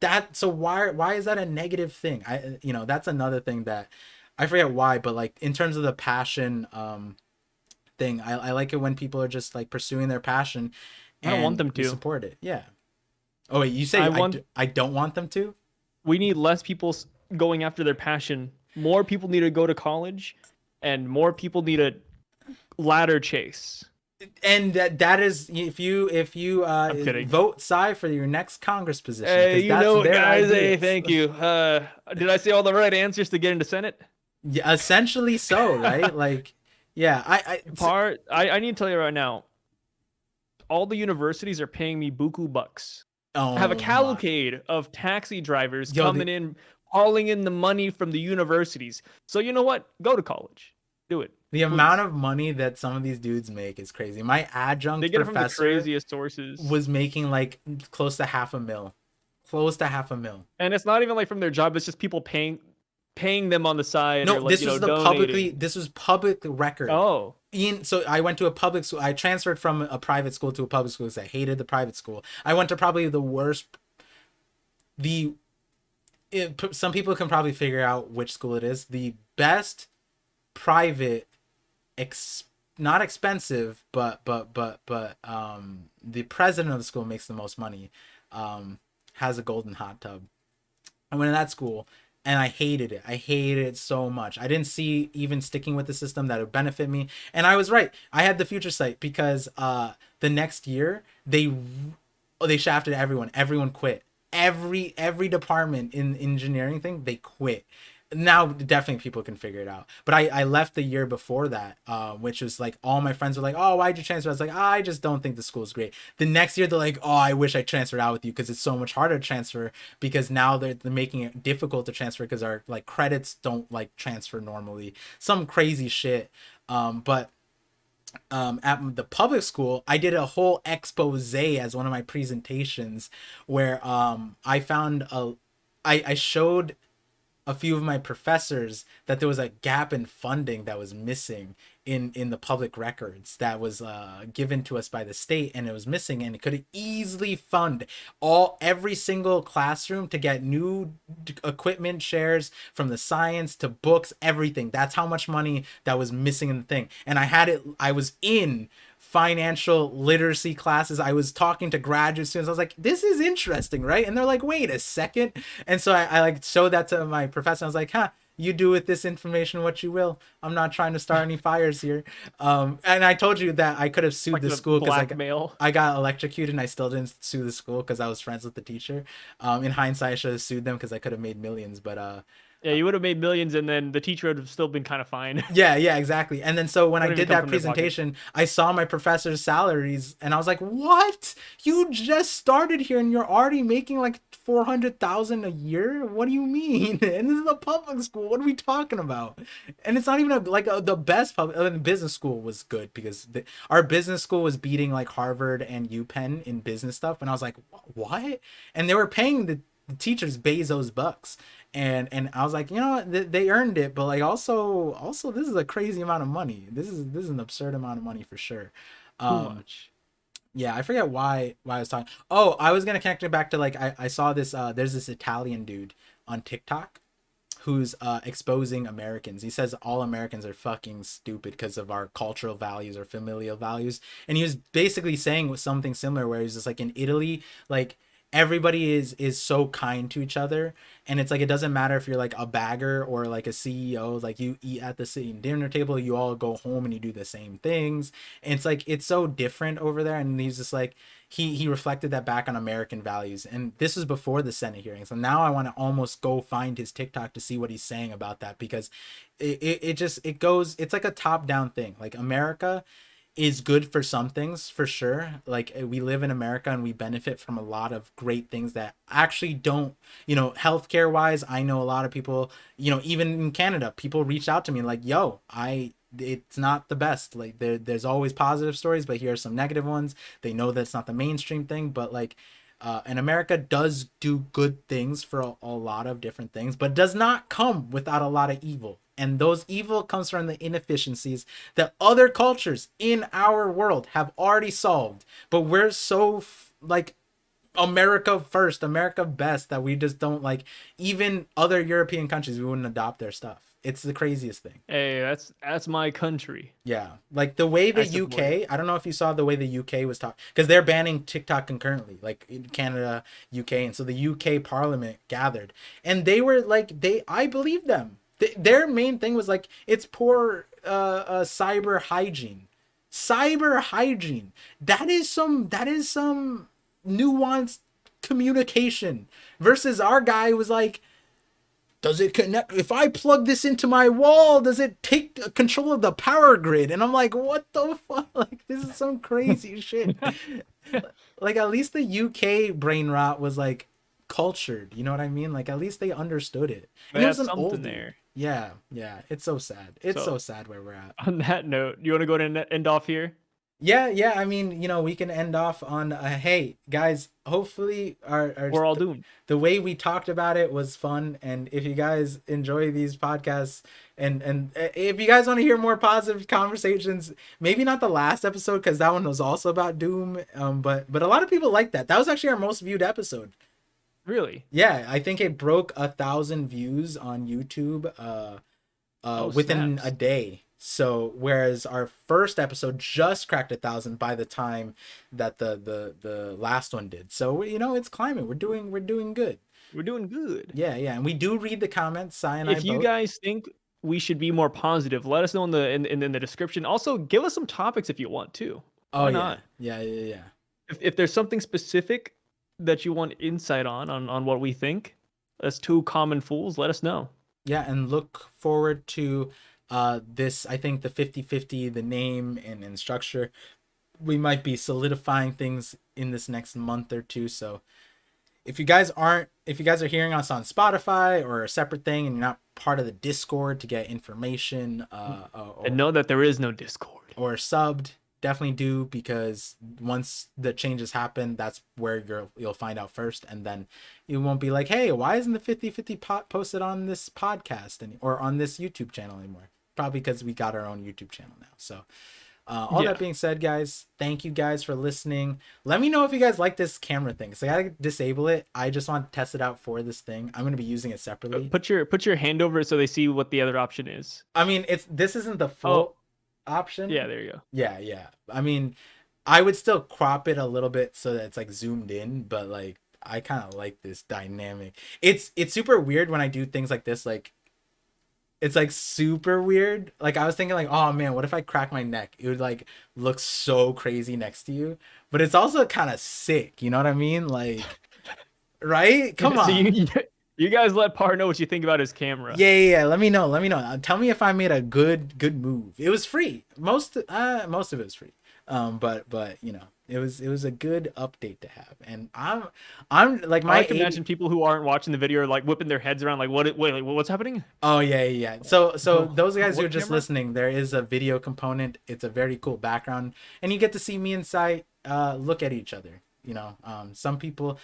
That, so why is that a negative thing? That's another thing that I forget why, but like, in terms of the passion thing, I like it when people are just like pursuing their passion, I don't want and them we to. support it. Yeah. Oh wait, you say I want I don't want them to? we need less people going after their passion. More people need to go to college, and more people need a ladder chase. And that is, if you I'm kidding. vote Psy for your next Congress position, Hey, because you that's know it, their guys. Hey, ideas. thank you. Did I say all the right answers to get into Senate? Yeah, essentially so, right? Like, Yeah, I need to tell you right now, all the universities are paying me buku bucks. I have a oh my, cavalcade of taxi drivers yo, coming in, hauling in the money from the universities. So you know what? Go to college. Do it, the amount please. of money that some of these dudes make is crazy. My They adjunct get it from the professor craziest sources. was making like close to half a mil, close to half a mil. And it's not even like from their job, it's just people paying them on the side or No, like, donating. this was public record. Oh, So I went to a public school. I transferred from a private school to a public school because I hated the private school. I went to probably the worst. The some people can probably figure out which school it is. The best private, ex, not expensive, but the president of the school makes the most money. Has a golden hot tub. I went to that school and I hated it. I hated it so much. I didn't see even sticking with the system that would benefit me. And I was right. I had the future sight because the next year they shafted everyone. Everyone quit. Every department in engineering thing, they quit. Now definitely people can figure it out, but I left the year before that, which was like all my friends were like, oh, why'd you transfer? I was like, I just don't think the school's great. The next year they're like, oh, I wish I transferred out with you because it's so much harder to transfer, because now they're making it difficult to transfer because our like credits don't like transfer normally, some crazy shit. But at the public school, I did a whole expose as one of my presentations where I found I showed a few of my professors that there was a gap in funding that was missing in the public records that was given to us by the state, and it was missing, and it could easily fund every single classroom to get new equipment shares, from the science to books, everything. That's how much money that was missing in the thing. And I was in financial literacy classes. I was talking to graduate students. I was like, this is interesting, right? And they're like, wait a second. And so I like showed that to my professor. I was like, huh, you do with this information what you will. I'm not trying to start any fires here. And I told you that I could have sued like the the school because blackmail. I got electrocuted and I still didn't sue the school because I was friends with the teacher. In hindsight, I should have sued them because I could have made millions. But Yeah, you would have made millions, and then the teacher would have still been kind of fine. yeah, exactly. And then so when I Wouldn't even did come that from their pocket. presentation, I saw my professor's salaries and I was like, "What? You just started here and you're already making like 400,000 a year? What do you mean?" And this is a public school. What are we talking about? And it's not even the best public. Business school was good because our business school was beating like Harvard and UPenn in business stuff, and I was like, "What?" And they were paying the teachers Bezos bucks, and I was like, you know what, they earned it, but like also this is a crazy amount of money. This is an absurd amount of money for sure. Too Um, much. yeah, I forget why I was talking. Oh, I was gonna connect it back to like I saw this. There's this Italian dude on TikTok who's exposing Americans. He says all Americans are fucking stupid because of our cultural values or familial values. And he was basically saying something similar where he's just like, in Italy, like everybody is so kind to each other, and it's like it doesn't matter if you're like a bagger or like a CEO, like you eat at the same dinner table, you all go home and you do the same things. And it's like it's so different over there. And he's just like he reflected that back on American values. And this was before the Senate hearings. And now I want to almost go find his TikTok to see what he's saying about that, because it just it goes, it's like a top down thing. Like America is good for some things for sure. Like we live in America and we benefit from a lot of great things that actually don't, healthcare wise. I know a lot of people, even in Canada, people reach out to me like, yo, it's not the best. Like there's always positive stories, but here are some negative ones. They know that's not the mainstream thing, but like and America does do good things for a lot of different things, but does not come without a lot of evil. And those evil comes from the inefficiencies that other cultures in our world have already solved. But we're so like America first, America best, that we just don't like even other European countries. We wouldn't adopt their stuff. It's the craziest thing. Hey, that's my country. Yeah, like the way I the support it. UK, I don't know if you saw the way the UK was talking, because they're banning TikTok concurrently, like in Canada, UK, and so the UK Parliament gathered, and they were like, I believe them. Their main thing was like, it's poor cyber hygiene, cyber hygiene. That is some nuanced communication versus our guy was like, does it connect? If I plug this into my wall, does it take control of the power grid? And I'm like, what the fuck? Like, this is some crazy shit. Like, at least the UK brain rot was like cultured. You know what I mean? Like, at least they understood it. They And it had was an something oldie. there. Yeah, yeah. It's so sad. It's So so sad where we're at. on that note, you want to go ahead and end off here? Yeah, yeah. I mean, we can end off on hey, guys, hopefully We're all doomed. the way we talked about it was fun, and if you guys enjoy these podcasts and if you guys want to hear more positive conversations, maybe not the last episode cuz that one was also about doom, but a lot of people like that. That was actually our most viewed episode. Really? Yeah, I think it broke 1,000 views on YouTube Oh, within a snaps. day. So whereas our first episode just cracked 1,000 by the time that the last one did. So it's climbing. We're doing good. We're doing good. Yeah, yeah, and we do read the comments. Sai and I If you both. guys think we should be more positive, let us know in the description. Also, give us some topics if you want to. Oh Why yeah, not? yeah, yeah, yeah. If there's something specific that you want insight on what we think, as two common fools, let us know. Yeah, and look forward to this. I think the 50-50, the name and structure. We might be solidifying things in this next month or two. So if you guys are hearing us on Spotify or a separate thing and you're not part of the Discord to get information And know that there is no Discord. or subbed, definitely do, because once the changes happen, that's where you'll find out first, and then you won't be like, hey, why isn't the 50-50 posted on this podcast or on this YouTube channel anymore? Probably because we got our own YouTube channel now. So all Yeah. that being said, guys, thank you guys for listening. Let me know if you guys like this camera thing. So I gotta disable it. I just want to test it out for this thing. I'm gonna be using it separately. Put your hand over it so they see what the other option is. I mean, this isn't the Oh, full option. yeah, there you go. Yeah, yeah. I mean, I would still crop it a little bit so that it's like zoomed in, but like I kind of like this dynamic. It's super weird when I do things like this. Like it's like super weird. Like I was thinking like, oh man, what if I crack my neck? It would like look so crazy next to you. But it's also kind of sick. You know what I mean? Like, right? Come So on. you guys let Par know what you think about his camera. Yeah, yeah, yeah. Let me know. Let me know. Tell me if I made a good move. It was free. Most of it was free. But it was a good update to have. And I'm like I my like to 80. imagine people who aren't watching the video are like whipping their heads around like wait, like, what's happening? Oh yeah, yeah, yeah. So Oh, those guys who are what just camera? listening, there is a video component. It's a very cool background, and you get to see me and Sai look at each other. Some people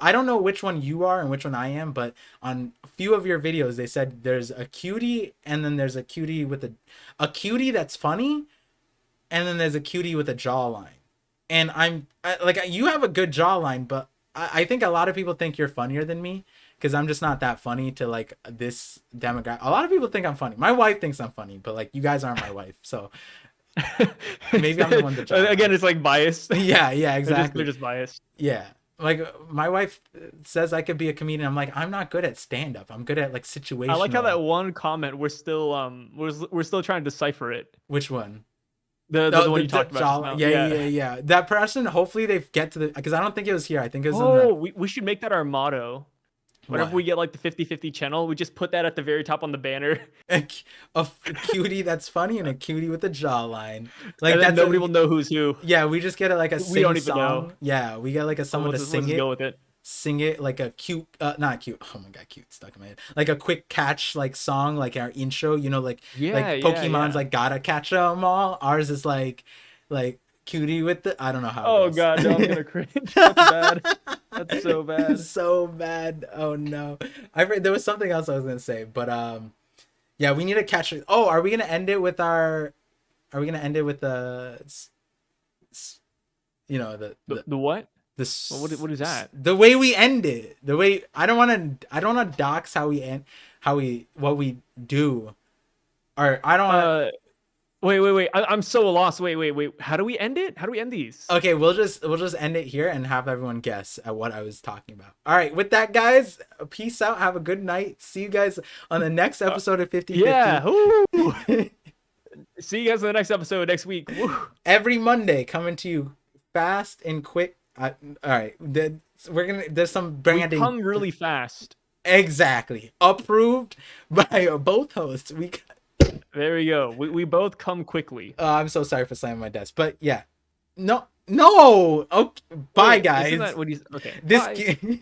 I don't know which one you are and which one I am, but on a few of your videos they said there's a cutie and then there's a cutie with a cutie that's funny, and then there's a cutie with a jawline. And like you have a good jawline, but I think a lot of people think you're funnier than me because I'm just not that funny to like this demographic. A lot of people think I'm funny. My wife thinks I'm funny, but like you guys aren't my wife, so maybe I'm the one that Again, jawline. it's like biased. Yeah, yeah, They're exactly. just biased. Yeah. Like my wife says I could be a comedian. I'm like, I'm not good at stand up. I'm good at like I like how situational. that one comment we're still trying to decipher it. Which one? The one you talked about just now. Yeah, yeah, Yeah. yeah, yeah. That person, hopefully they get to the, because I don't think it was here. I think it was in the Oh, we should make that our motto. Whenever what? we get like the 50-50 channel, we just put that at the very top on the banner. A cutie that's funny and a cutie with a jawline. Like And then that's nobody will know who's who. yeah. We just get it like a We don't sing even know. song. Yeah, we get like a So someone to let's sing just go it, with it. like a cute, not cute. Oh my god, cute stuck in my head. Like a quick catch like song, like our intro. Yeah, Like yeah, Pokemon's yeah. like gotta catch 'em all. Ours is like cutie with the, I don't know how it Oh goes. god, no, I'm gonna cringe. That's bad. That's so bad. So bad. Oh no. There was something else I was gonna say, but yeah, we need to catch it. Oh, are we gonna end it with our? Are we gonna end it with s- The what? the What is that? the way we end it? The way I don't want to dox how we end, what we do, or I don't want to. Wait. I'm so lost. Wait. How do we end it? How do we end these? Okay, we'll just end it here and have everyone guess at what I was talking about. All right, with that, guys, peace out. Have a good night. See you guys on the next episode of 50-50. Yeah. Woo. See you guys in the next episode next week. Woo. Every Monday, coming to you fast and quick. All right, there's some We branding. come really fast. Exactly. Approved by both hosts. There we go. We both come quickly. I'm so sorry for slamming my desk, but yeah. No, no. Okay, bye, Wait, isn't guys. that what he's okay? This Bye.